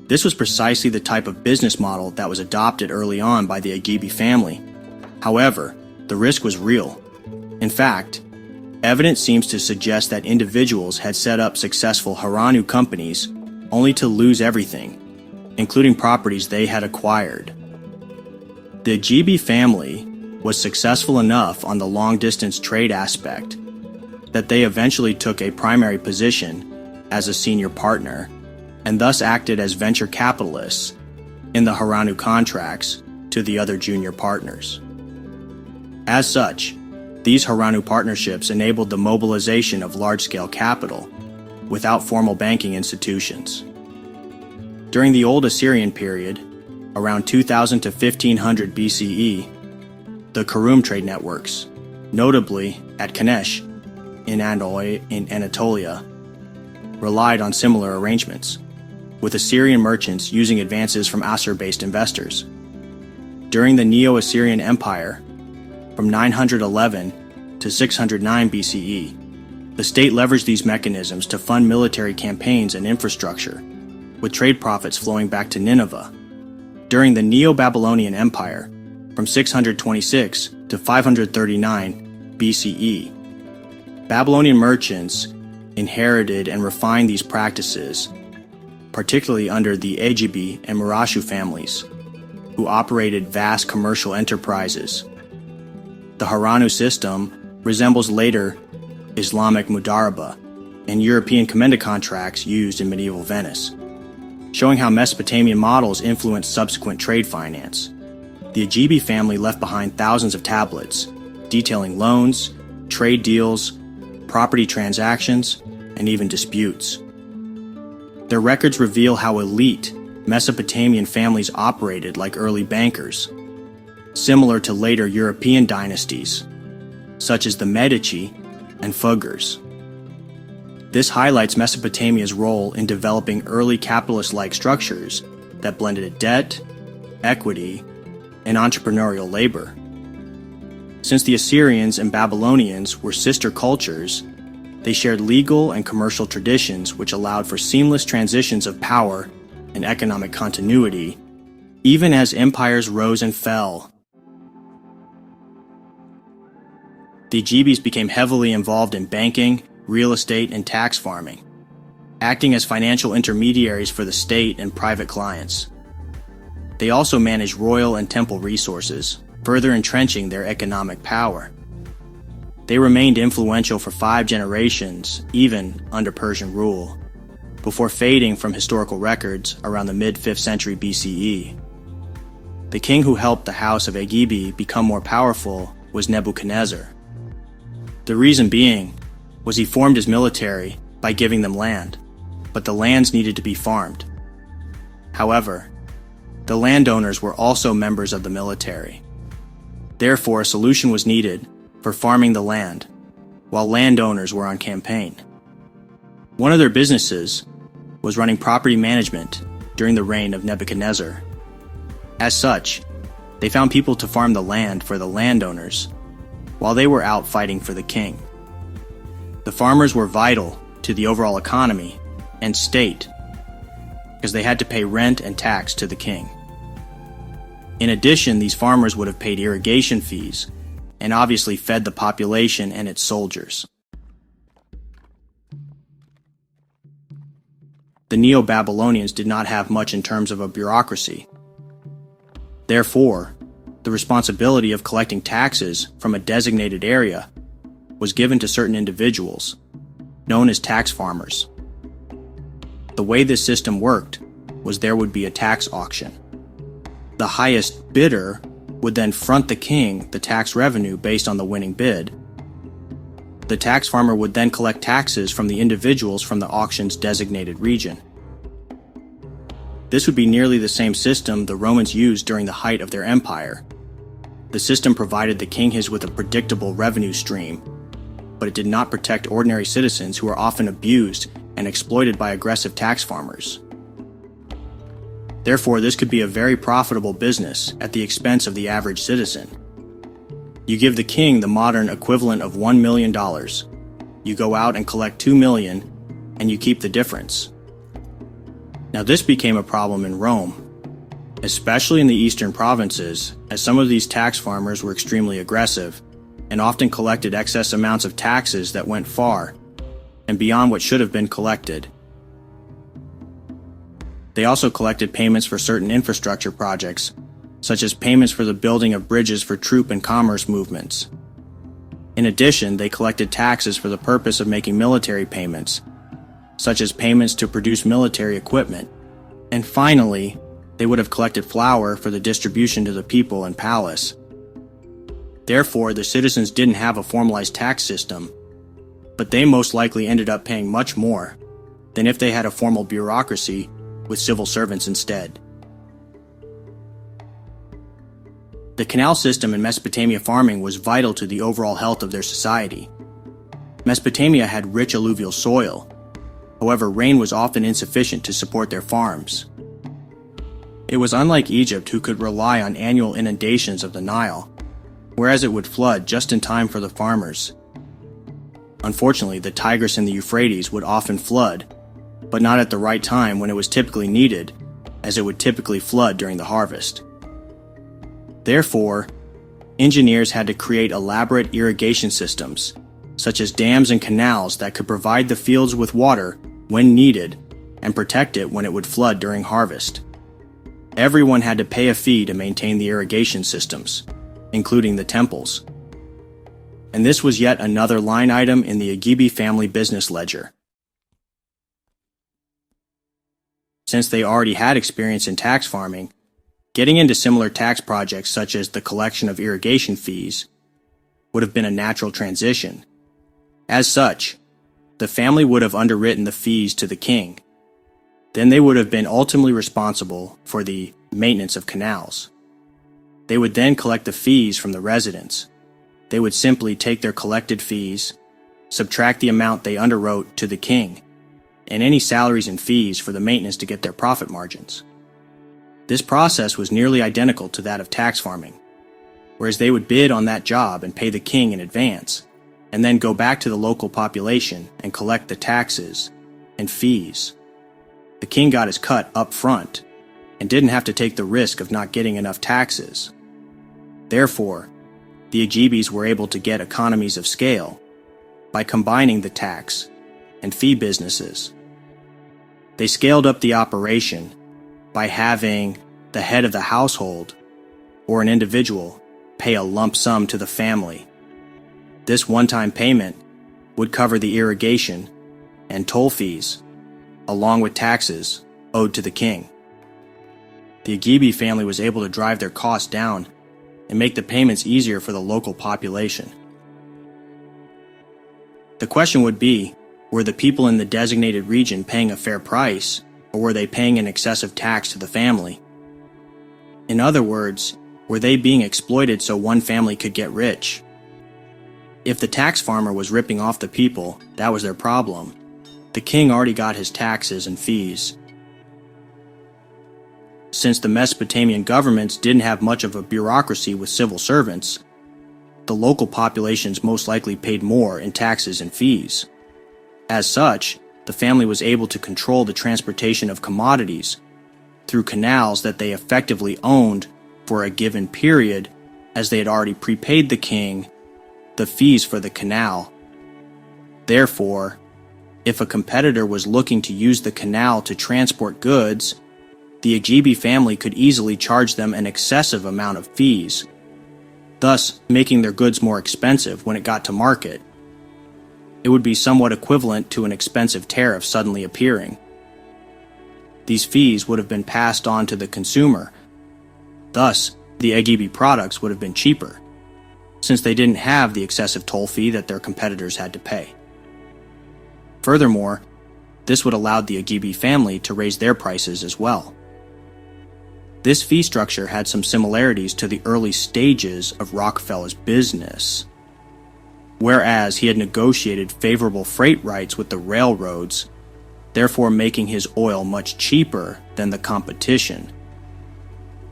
[SPEAKER 1] This was precisely the type of business model that was adopted early on by the Agibi family. However, the risk was real. In fact, evidence seems to suggest that individuals had set up successful haranu companies only to lose everything, including properties they had acquired. The Agibi family was successful enough on the long-distance trade aspect that they eventually took a primary position as a senior partner and thus acted as venture capitalists in the haranu contracts to the other junior partners. As such, these haranu partnerships enabled the mobilization of large-scale capital without formal banking institutions. During the Old Assyrian period, around 2000 to 1500 BCE, the Karum trade networks, notably at Kanesh in Anatolia, relied on similar arrangements, with Assyrian merchants using advances from Assur-based investors. During the Neo-Assyrian Empire, from 911 to 609 BCE, the state leveraged these mechanisms to fund military campaigns and infrastructure, with trade profits flowing back to Nineveh. During the Neo-Babylonian Empire, from 626 to 539 BCE, Babylonian merchants inherited and refined these practices, particularly under the Agibi and Murashu families, who operated vast commercial enterprises. The haranu system resembles later Islamic mudaraba and European commenda contracts used in medieval Venice, showing how Mesopotamian models influenced subsequent trade finance. The Agibi family left behind thousands of tablets detailing loans, trade deals, property transactions, and even disputes. Their records reveal how elite Mesopotamian families operated like early bankers, similar to later European dynasties, such as the Medici and Fuggers. This highlights Mesopotamia's role in developing early capitalist-like structures that blended debt, equity, and entrepreneurial labor. Since the Assyrians and Babylonians were sister cultures, they shared legal and commercial traditions which allowed for seamless transitions of power and economic continuity, even as empires rose and fell. The Ajibis became heavily involved in banking, real estate, and tax farming, acting as financial intermediaries for the state and private clients. They also managed royal and temple resources, further entrenching their economic power. They remained influential for 5 generations, even under Persian rule, before fading from historical records around the mid-5th century BCE. The king who helped the house of Agibi become more powerful was Nebuchadnezzar. The reason being was he formed his military by giving them land, but the lands needed to be farmed. However, the landowners were also members of the military. Therefore, a solution was needed for farming the land, while landowners were on campaign. One of their businesses was running property management during the reign of Nebuchadnezzar. As such, they found people to farm the land for the landowners, while they were out fighting for the king. The farmers were vital to the overall economy and state because they had to pay rent and tax to the king. In addition, these farmers would have paid irrigation fees and obviously fed the population and its soldiers. The Neo-Babylonians did not have much in terms of a bureaucracy. Therefore, the responsibility of collecting taxes from a designated area was given to certain individuals, known as tax farmers. The way this system worked was there would be a tax auction. The highest bidder would then front the king the tax revenue based on the winning bid. The tax farmer would then collect taxes from the individuals from the auction's designated region. This would be nearly the same system the Romans used during the height of their empire. The system provided the king with a predictable revenue stream, but it did not protect ordinary citizens who were often abused and exploited by aggressive tax farmers. Therefore, this could be a very profitable business at the expense of the average citizen. You give the king the modern equivalent of $1 million. You go out and collect $2 million, and you keep the difference. Now, this became a problem in Rome, especially in the eastern provinces, as some of these tax farmers were extremely aggressive and often collected excess amounts of taxes that went far and beyond what should have been collected. They also collected payments for certain infrastructure projects, such as payments for the building of bridges for troop and commerce movements. In addition, they collected taxes for the purpose of making military payments, such as payments to produce military equipment. And finally, they would have collected flour for the distribution to the people and palace. Therefore, the citizens didn't have a formalized tax system, but they most likely ended up paying much more than if they had a formal bureaucracy with civil servants instead. The canal system in Mesopotamia farming was vital to the overall health of their society. Mesopotamia had rich alluvial soil. However, rain was often insufficient to support their farms. It was unlike Egypt, who could rely on annual inundations of the Nile, whereas it would flood just in time for the farmers. Unfortunately, the Tigris and the Euphrates would often flood, but not at the right time when it was typically needed, as it would typically flood during the harvest. Therefore, engineers had to create elaborate irrigation systems, such as dams and canals that could provide the fields with water when needed and protect it when it would flood during harvest. Everyone had to pay a fee to maintain the irrigation systems, including the temples. And this was yet another line item in the Agibi family business ledger. Since they already had experience in tax farming, getting into similar tax projects such as the collection of irrigation fees would have been a natural transition. As such, the family would have underwritten the fees to the king. Then they would have been ultimately responsible for the maintenance of canals. They would then collect the fees from the residents. They would simply take their collected fees, subtract the amount they underwrote to the king, and any salaries and fees for the maintenance to get their profit margins. This process was nearly identical to that of tax farming, whereas they would bid on that job and pay the king in advance, and then go back to the local population and collect the taxes and fees. The king got his cut up front and didn't have to take the risk of not getting enough taxes. Therefore, the Agibis were able to get economies of scale by combining the tax and fee businesses. They scaled up the operation by having the head of the household or an individual pay a lump sum to the family. This one-time payment would cover the irrigation and toll fees, along with taxes owed to the king. The Agibi family was able to drive their costs down and make the payments easier for the local population. The question would be, were the people in the designated region paying a fair price, or were they paying an excessive tax to the family? In other words, were they being exploited so one family could get rich? If the tax farmer was ripping off the people, that was their problem. The king already got his taxes and fees. Since the Mesopotamian governments didn't have much of a bureaucracy with civil servants, the local populations most likely paid more in taxes and fees. As such, the family was able to control the transportation of commodities through canals that they effectively owned for a given period, as they had already prepaid the king the fees for the canal. Therefore, if a competitor was looking to use the canal to transport goods, the Agibi family could easily charge them an excessive amount of fees, thus making their goods more expensive when it got to market. It would be somewhat equivalent to an expensive tariff suddenly appearing. These fees would have been passed on to the consumer. Thus, the Agibi products would have been cheaper, since they didn't have the excessive toll fee that their competitors had to pay. Furthermore, this would allow the Agibi family to raise their prices as well. This fee structure had some similarities to the early stages of Rockefeller's business. Whereas he had negotiated favorable freight rights with the railroads, therefore making his oil much cheaper than the competition.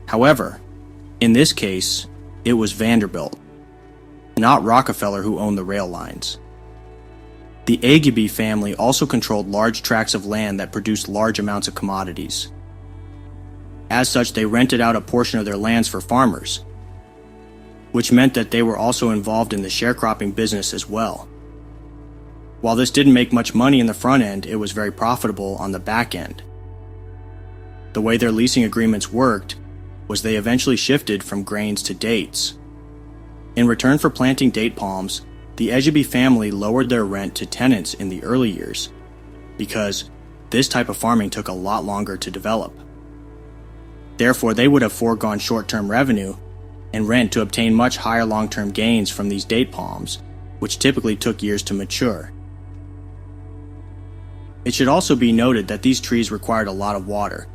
[SPEAKER 1] However, in this case, it was Vanderbilt, not Rockefeller, who owned the rail lines. The Agibi family also controlled large tracts of land that produced large amounts of commodities. As such, they rented out a portion of their lands for farmers, which meant that they were also involved in the sharecropping business as well. While this didn't make much money in the front end, it was very profitable on the back end. The way their leasing agreements worked was they eventually shifted from grains to dates. In return for planting date palms, the Agibi family lowered their rent to tenants in the early years, because this type of farming took a lot longer to develop. Therefore, they would have foregone short-term revenue and rent to obtain much higher long-term gains from these date palms, which typically took years to mature. It should also be noted that these trees required a lot of water,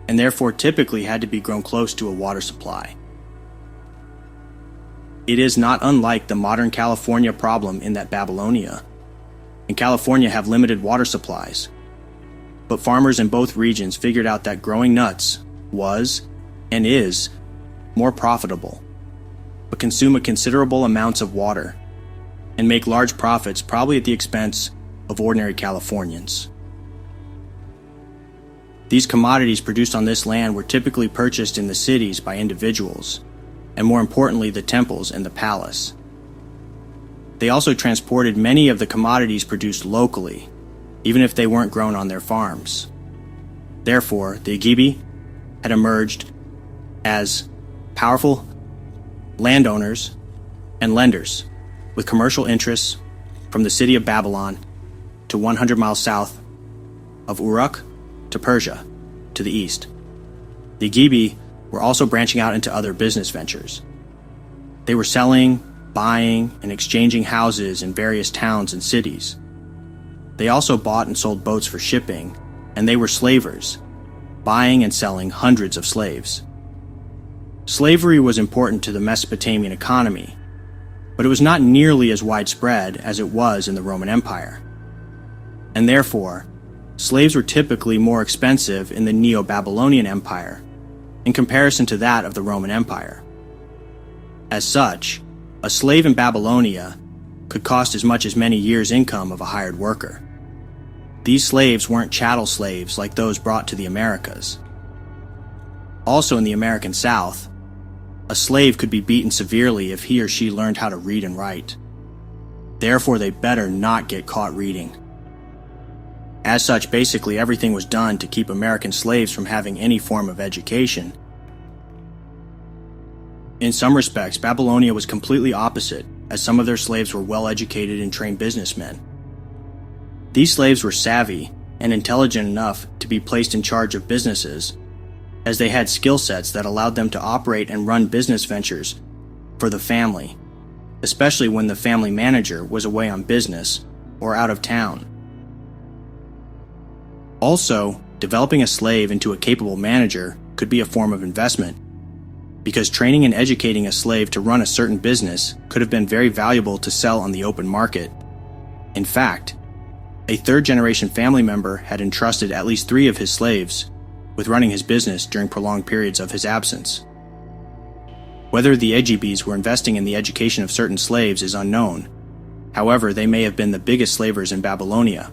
[SPEAKER 1] and therefore typically had to be grown close to a water supply. It is not unlike the modern California problem in that Babylonia and California have limited water supplies. But farmers in both regions figured out that growing nuts was, and is, more profitable, but consume a considerable amounts of water and make large profits, probably at the expense of ordinary Californians. These commodities produced on this land were typically purchased in the cities by individuals, and more importantly, the temples and the palace. They also transported many of the commodities produced locally, even if they weren't grown on their farms. Therefore, the Agibi had emerged as powerful landowners and lenders with commercial interests from the city of Babylon to 100 miles south of Uruk to Persia to the east. The Agibi were also branching out into other business ventures. They were selling, buying, and exchanging houses in various towns and cities. They also bought and sold boats for shipping and they were slavers, buying and selling hundreds of slaves. Slavery was important to the Mesopotamian economy, but it was not nearly as widespread as it was in the Roman Empire. And therefore, slaves were typically more expensive in the Neo-Babylonian Empire in comparison to that of the Roman Empire. As such, a slave in Babylonia could cost as much as many years' income of a hired worker. These slaves weren't chattel slaves like those brought to the Americas. Also in the American South, a slave could be beaten severely if he or she learned how to read and write. Therefore, they better not get caught reading. As such, basically everything was done to keep American slaves from having any form of education. In some respects, Babylonia was completely opposite, as some of their slaves were well-educated and trained businessmen. These slaves were savvy and intelligent enough to be placed in charge of businesses, as they had skill sets that allowed them to operate and run business ventures for the family, especially when the family manager was away on business or out of town. Also, developing a slave into a capable manager could be a form of investment, because training and educating a slave to run a certain business could have been very valuable to sell on the open market. In fact, a third-generation family member had entrusted at least 3 of his slaves with running his business during prolonged periods of his absence. Whether the Ejibis were investing in the education of certain slaves is unknown. However, they may have been the biggest slavers in Babylonia.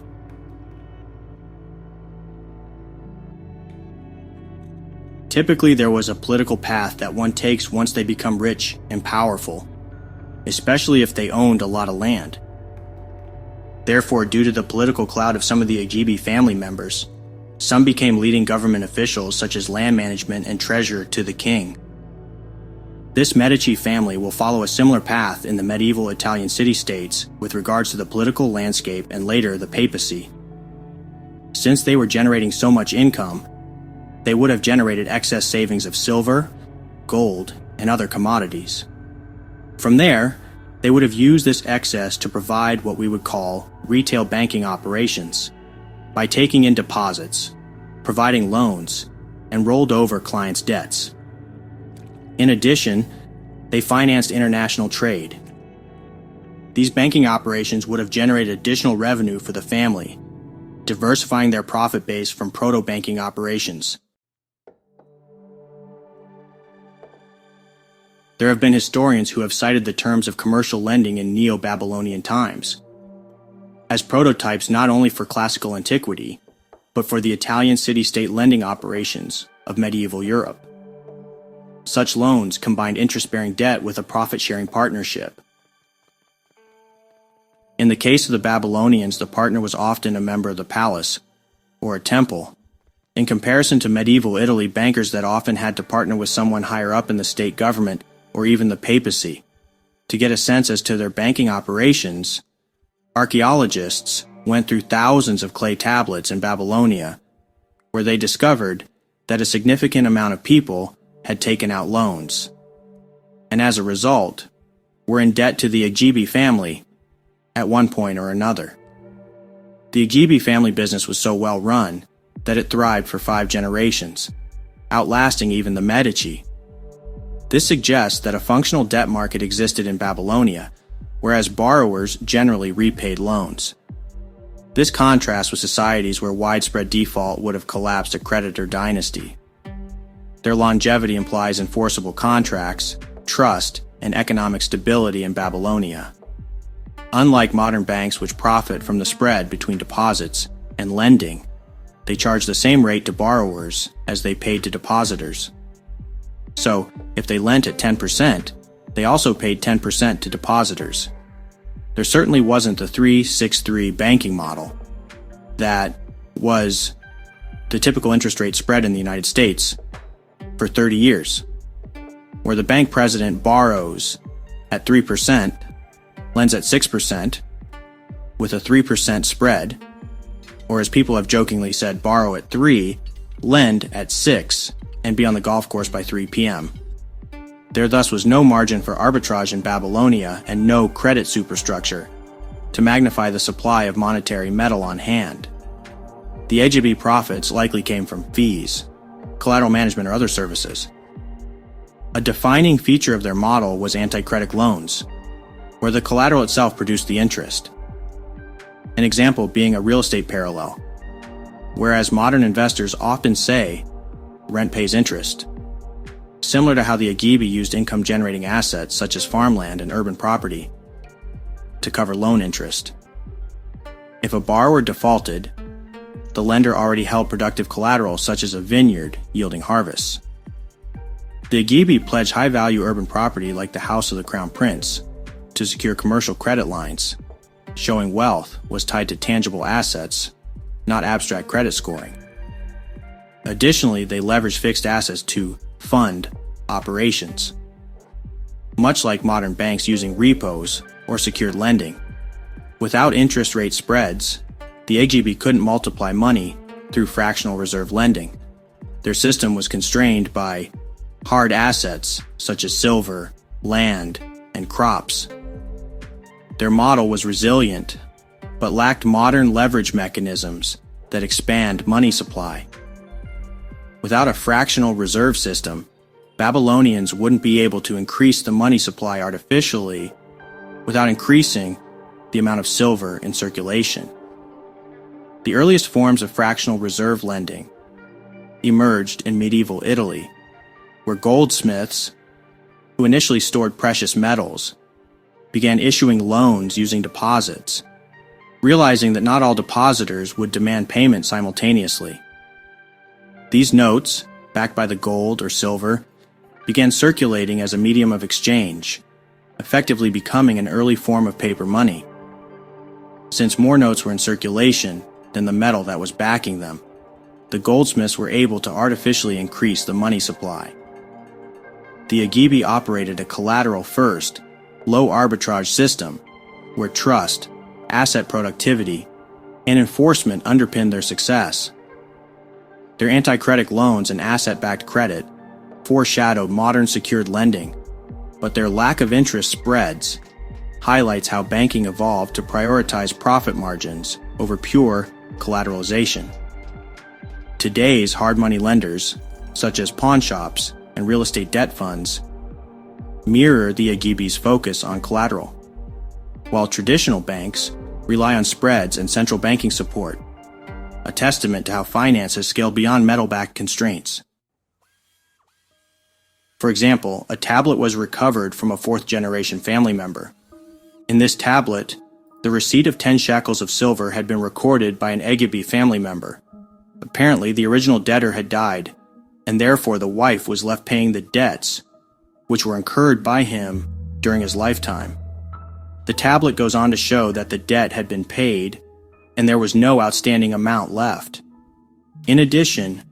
[SPEAKER 1] Typically, there was a political path that one takes once they become rich and powerful, especially if they owned a lot of land. Therefore, due to the political clout of some of the Ejibi family members, some became leading government officials such as land management and treasurer to the king. This Medici family will follow a similar path in the medieval Italian city-states with regards to the political landscape and later the papacy. Since they were generating so much income, they would have generated excess savings of silver, gold, and other commodities. From there, they would have used this excess to provide what we would call retail banking operations by taking in deposits, providing loans, and rolled over clients' debts. In addition, they financed international trade. These banking operations would have generated additional revenue for the family, diversifying their profit base from proto-banking operations. There have been historians who have cited the terms of commercial lending in Neo-Babylonian times as prototypes not only for classical antiquity, but for the Italian city-state lending operations of medieval Europe. Such loans combined interest-bearing debt with a profit-sharing partnership. In the case of the Babylonians, the partner was often a member of the palace or a temple. In comparison to medieval Italy, bankers that often had to partner with someone higher up in the state government or even the papacy. To get a sense as to their banking operations, archaeologists went through thousands of clay tablets in Babylonia, where they discovered that a significant amount of people had taken out loans, and as a result, were in debt to the Ejibi family at one point or another. The Ejibi family business was so well run that it thrived for 5 generations, outlasting even the Medici. This suggests that a functional debt market existed in Babylonia, whereas borrowers generally repaid loans. This contrasts with societies where widespread default would have collapsed a creditor dynasty. Their longevity implies enforceable contracts, trust, and economic stability in Babylonia. Unlike modern banks which profit from the spread between deposits and lending, they charge the same rate to borrowers as they paid to depositors. So, if they lent at 10%, they also paid 10% to depositors. There certainly wasn't the 3-6-3 banking model that was the typical interest rate spread in the United States for 30 years, where the bank president borrows at 3%, lends at 6% with a 3% spread, or as people have jokingly said, borrow at 3, lend at 6, and be on the golf course by 3 p.m. There thus was no margin for arbitrage in Babylonia and no credit superstructure to magnify the supply of monetary metal on hand. The Ea-Nasir profits likely came from fees, collateral management, or other services. A defining feature of their model was anti-credit loans, where the collateral itself produced the interest. An example being a real estate parallel, whereas modern investors often say rent pays interest, similar to how the Ea-Nasir used income-generating assets such as farmland and urban property to cover loan interest. If a borrower defaulted, the lender already held productive collateral such as a vineyard yielding harvests. The Ea-Nasir pledged high-value urban property like the House of the Crown Prince to secure commercial credit lines, showing wealth was tied to tangible assets, not abstract credit scoring. Additionally, they leveraged fixed assets to fund operations, much like modern banks using repos or secured lending. Without interest rate spreads, the Ea-Nasir couldn't multiply money through fractional reserve lending. Their system was constrained by hard assets such as silver, land, and crops. Their model was resilient, but lacked modern leverage mechanisms that expand money supply. Without a fractional reserve system, Babylonians wouldn't be able to increase the money supply artificially without increasing the amount of silver in circulation. The earliest forms of fractional reserve lending emerged in medieval Italy, where goldsmiths, who initially stored precious metals, began issuing loans using deposits, realizing that not all depositors would demand payment simultaneously. These notes, backed by the gold or silver, began circulating as a medium of exchange, effectively becoming an early form of paper money. Since more notes were in circulation than the metal that was backing them, the goldsmiths were able to artificially increase the money supply. The Ea-Nasir operated a collateral-first, low-arbitrage system where trust, asset productivity, and enforcement underpinned their success. Their anti-credit loans and asset-backed credit foreshadowed modern secured lending, but their lack of interest spreads highlights how banking evolved to prioritize profit margins over pure collateralization. Today's hard money lenders, such as pawnshops and real estate debt funds, mirror the Ea-Nasir's focus on collateral, while traditional banks rely on spreads and central banking support, a testament to how finance has scaled beyond metal-backed constraints. For example, a tablet was recovered from a fourth-generation family member. In this tablet, the receipt of 10 shekels of silver had been recorded by an Ea-Nasir family member. Apparently, the original debtor had died, and therefore the wife was left paying the debts which were incurred by him during his lifetime. The tablet goes on to show that the debt had been paid and there was no outstanding amount left. In addition,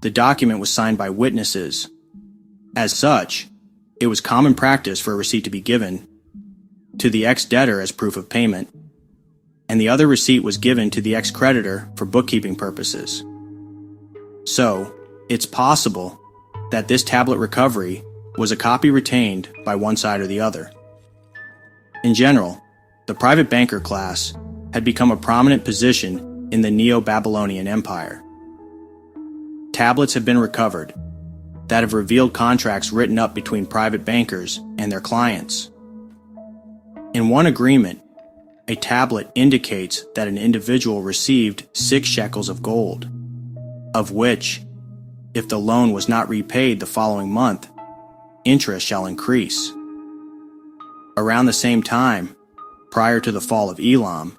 [SPEAKER 1] the document was signed by witnesses. As such, it was common practice for a receipt to be given to the ex-debtor as proof of payment, and the other receipt was given to the ex-creditor for bookkeeping purposes. So, it's possible that this tablet recovery was a copy retained by one side or the other. In general, the private banker class had become a prominent position in the Neo-Babylonian Empire. Tablets have been recovered that have revealed contracts written up between private bankers and their clients. In one agreement, a tablet indicates that an individual received 6 shekels of gold, of which, if the loan was not repaid the following month, interest shall increase. Around the same time, prior to the fall of Elam,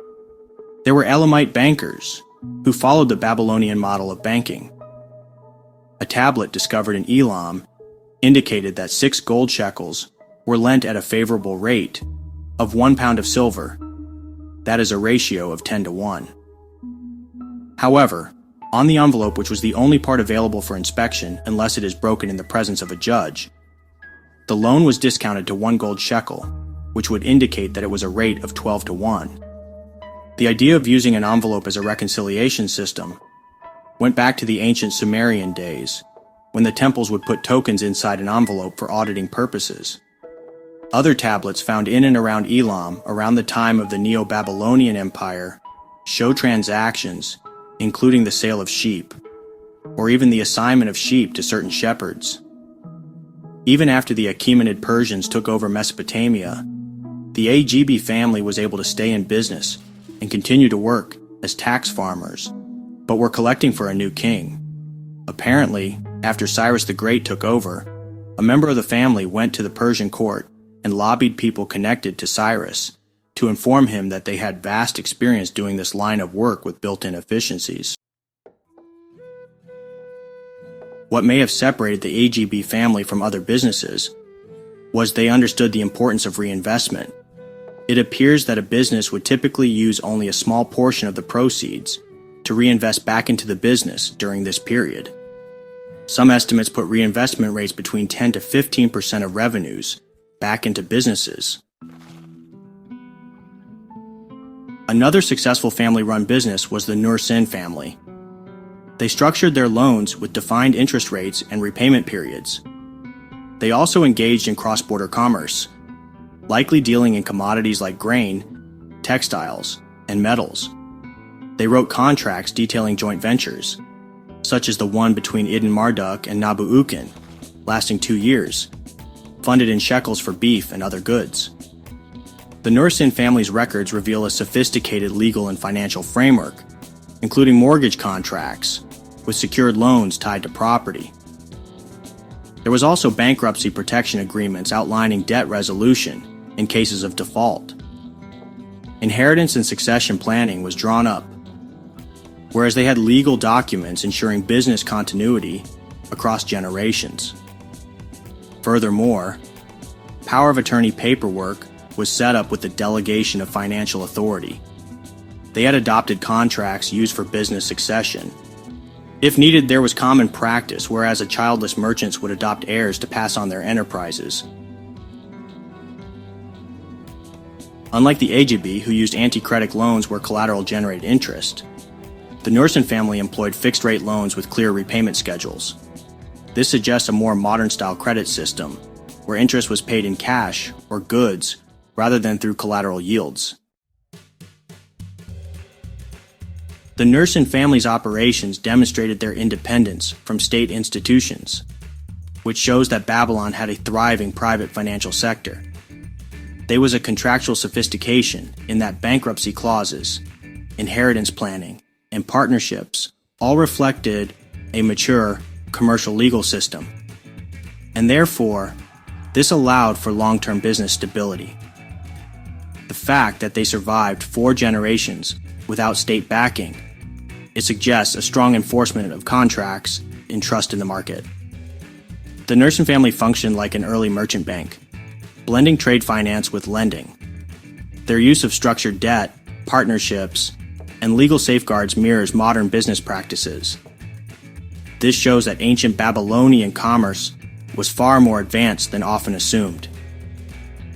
[SPEAKER 1] there were Elamite bankers who followed the Babylonian model of banking. A tablet discovered in Elam indicated that 6 gold shekels were lent at a favorable rate of 1 pound of silver. That is a ratio of 10 to 1. However, on the envelope, which was the only part available for inspection unless it is broken in the presence of a judge, the loan was discounted to 1 gold shekel, which would indicate that it was a rate of 12 to 1. The idea of using an envelope as a reconciliation system went back to the ancient Sumerian days, when the temples would put tokens inside an envelope for auditing purposes. Other tablets found in and around Elam around the time of the Neo-Babylonian Empire show transactions including the sale of sheep, or even the assignment of sheep to certain shepherds. Even after the Achaemenid Persians took over Mesopotamia, the Agb family was able to stay in business and continue to work as tax farmers, but were collecting for a new king. Apparently, after Cyrus the Great took over, a member of the family went to the Persian court and lobbied people connected to Cyrus to inform him that they had vast experience doing this line of work with built-in efficiencies. What may have separated the Agb family from other businesses was they understood the importance of reinvestment. It appears that a business would typically use only a small portion of the proceeds to reinvest back into the business during this period. Some estimates put reinvestment rates between 10 to 15% of revenues back into businesses. Another successful family-run business was the Nur-Sin family. They structured their loans with defined interest rates and repayment periods. They also engaged in cross-border commerce, likely dealing in commodities like grain, textiles, and metals. They wrote contracts detailing joint ventures, such as the one between Ibn Marduk and Nabu Ukin, lasting 2 years, funded in shekels for beef and other goods. The Nur-Sin family's records reveal a sophisticated legal and financial framework, including mortgage contracts with secured loans tied to property. There was also bankruptcy protection agreements outlining debt resolution in cases of default. Inheritance and succession planning was drawn up, whereas they had legal documents ensuring business continuity across generations. Furthermore, power of attorney paperwork was set up with the delegation of financial authority. They had adopted contracts used for business succession. If needed, there was common practice, whereas childless merchants would adopt heirs to pass on their enterprises. Unlike the Agb, who used anti-credit loans where collateral generated interest, the Nur-Sin family employed fixed-rate loans with clear repayment schedules. This suggests a more modern-style credit system, where interest was paid in cash or goods rather than through collateral yields. The Nur-Sin family's operations demonstrated their independence from state institutions, which shows that Babylon had a thriving private financial sector. There was a contractual sophistication in that bankruptcy clauses, inheritance planning, and partnerships all reflected a mature commercial legal system, and therefore, this allowed for long-term business stability. The fact that they survived 4 generations without state backing, it suggests a strong enforcement of contracts and trust in the market. The Nur-Sin family functioned like an early merchant bank, blending trade finance with lending. Their use of structured debt, partnerships, and legal safeguards mirrors modern business practices. This shows that ancient Babylonian commerce was far more advanced than often assumed.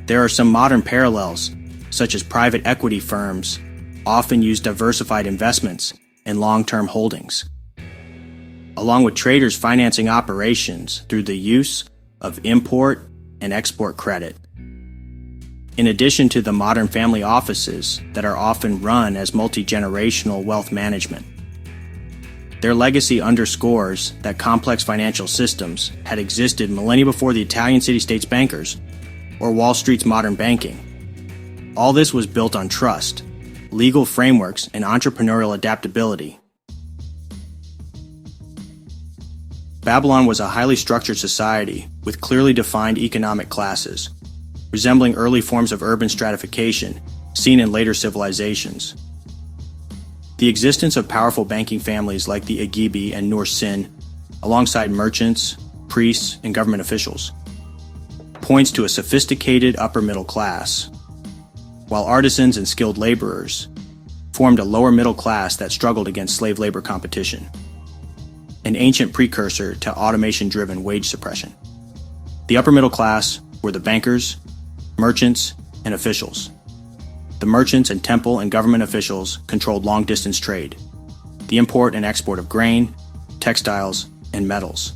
[SPEAKER 1] There are some modern parallels, such as private equity firms often use diversified investments and long-term holdings, along with traders financing operations through the use of import and export credit. In addition to the modern family offices that are often run as multi-generational wealth management, their legacy underscores that complex financial systems had existed millennia before the Italian city-states bankers or Wall Street's modern banking. All this was built on trust, legal frameworks, and entrepreneurial adaptability. Babylon was a highly structured society with clearly defined economic classes, resembling early forms of urban stratification seen in later civilizations. The existence of powerful banking families like the Agb and Nur-Sin, alongside merchants, priests, and government officials, points to a sophisticated upper middle class, while artisans and skilled laborers formed a lower middle class that struggled against slave labor competition, an ancient precursor to automation-driven wage suppression. The upper middle class were the bankers, merchants, and officials. The merchants and temple and government officials controlled long-distance trade, the import and export of grain, textiles, and metals.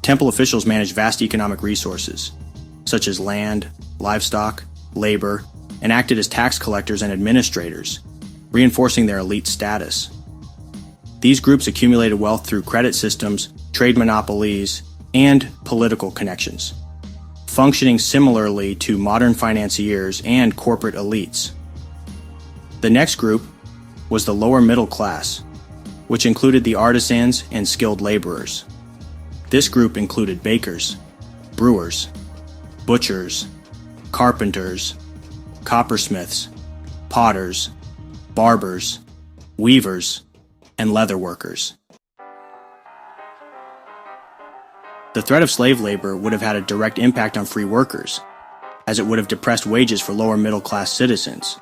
[SPEAKER 1] Temple officials managed vast economic resources, such as land, livestock, labor, and acted as tax collectors and administrators, reinforcing their elite status. These groups accumulated wealth through credit systems, trade monopolies, and political connections, functioning similarly to modern financiers and corporate elites. The next group was the lower middle class, which included the artisans and skilled laborers. This group included bakers, brewers, butchers, carpenters, coppersmiths, potters, barbers, weavers, and leather workers. The threat of slave labor would have had a direct impact on free workers, as it would have depressed wages for lower middle class citizens,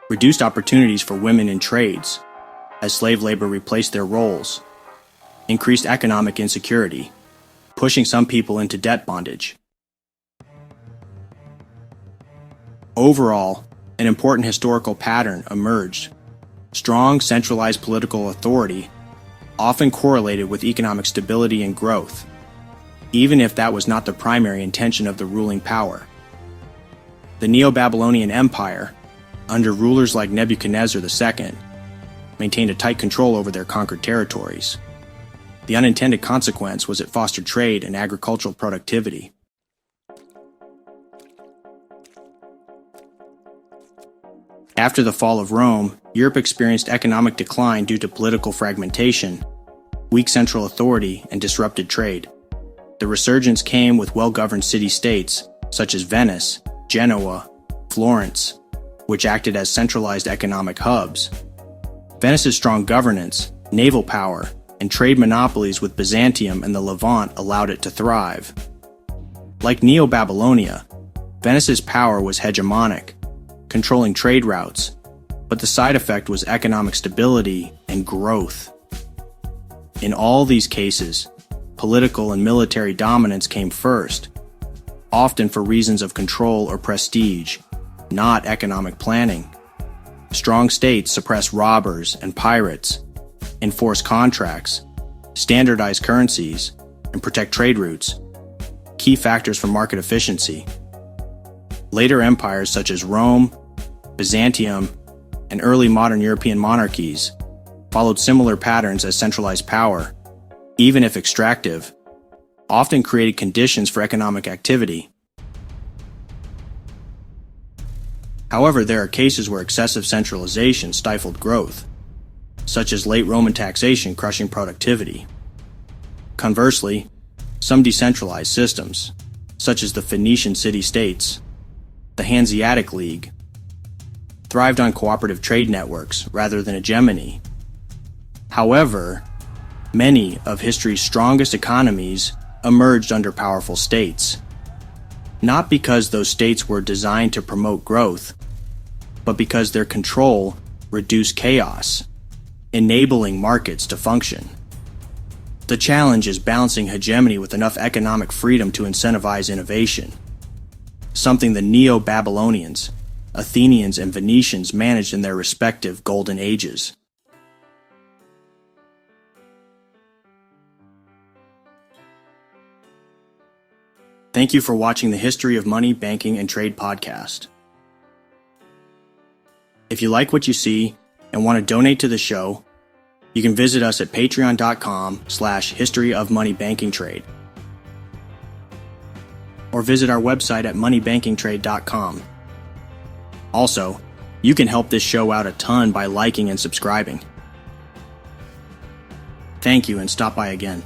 [SPEAKER 1] reduced opportunities for women in trades, as slave labor replaced their roles, increased economic insecurity, pushing some people into debt bondage. Overall, an important historical pattern emerged. Strong centralized political authority often correlated with economic stability and growth, even if that was not the primary intention of the ruling power. The Neo-Babylonian Empire, under rulers like Nebuchadnezzar II, maintained a tight control over their conquered territories. The unintended consequence was it fostered trade and agricultural productivity. After the fall of Rome, Europe experienced economic decline due to political fragmentation, weak central authority, and disrupted trade. The resurgence came with well-governed city-states such as Venice, Genoa, Florence, which acted as centralized economic hubs. Venice's strong governance, naval power, and trade monopolies with Byzantium and the Levant allowed it to thrive. Like Neo-Babylonia, Venice's power was hegemonic, controlling trade routes, but the side effect was economic stability and growth. In all these cases, political and military dominance came first, often for reasons of control or prestige, not economic planning. Strong states suppress robbers and pirates, enforce contracts, standardize currencies, and protect trade routes, key factors for market efficiency. Later empires such as Rome, Byzantium, and early modern European monarchies followed similar patterns as centralized power, even if extractive, often created conditions for economic activity. However, there are cases where excessive centralization stifled growth, such as late Roman taxation crushing productivity. Conversely, some decentralized systems, such as the Phoenician city-states, the Hanseatic League, thrived on cooperative trade networks rather than hegemony. However, many of history's strongest economies emerged under powerful states, not because those states were designed to promote growth, but because their control reduced chaos, enabling markets to function. The challenge is balancing hegemony with enough economic freedom to incentivize innovation, something the Neo-Babylonians, Athenians, and Venetians managed in their respective golden ages. Thank you for watching the History of Money, Banking, and Trade podcast. If you like what you see and want to donate to the show, you can visit us at patreon.com/historyofmoneybankingtrade or visit our website at moneybankingtrade.com. Also, you can help this show out a ton by liking and subscribing. Thank you, and stop by again.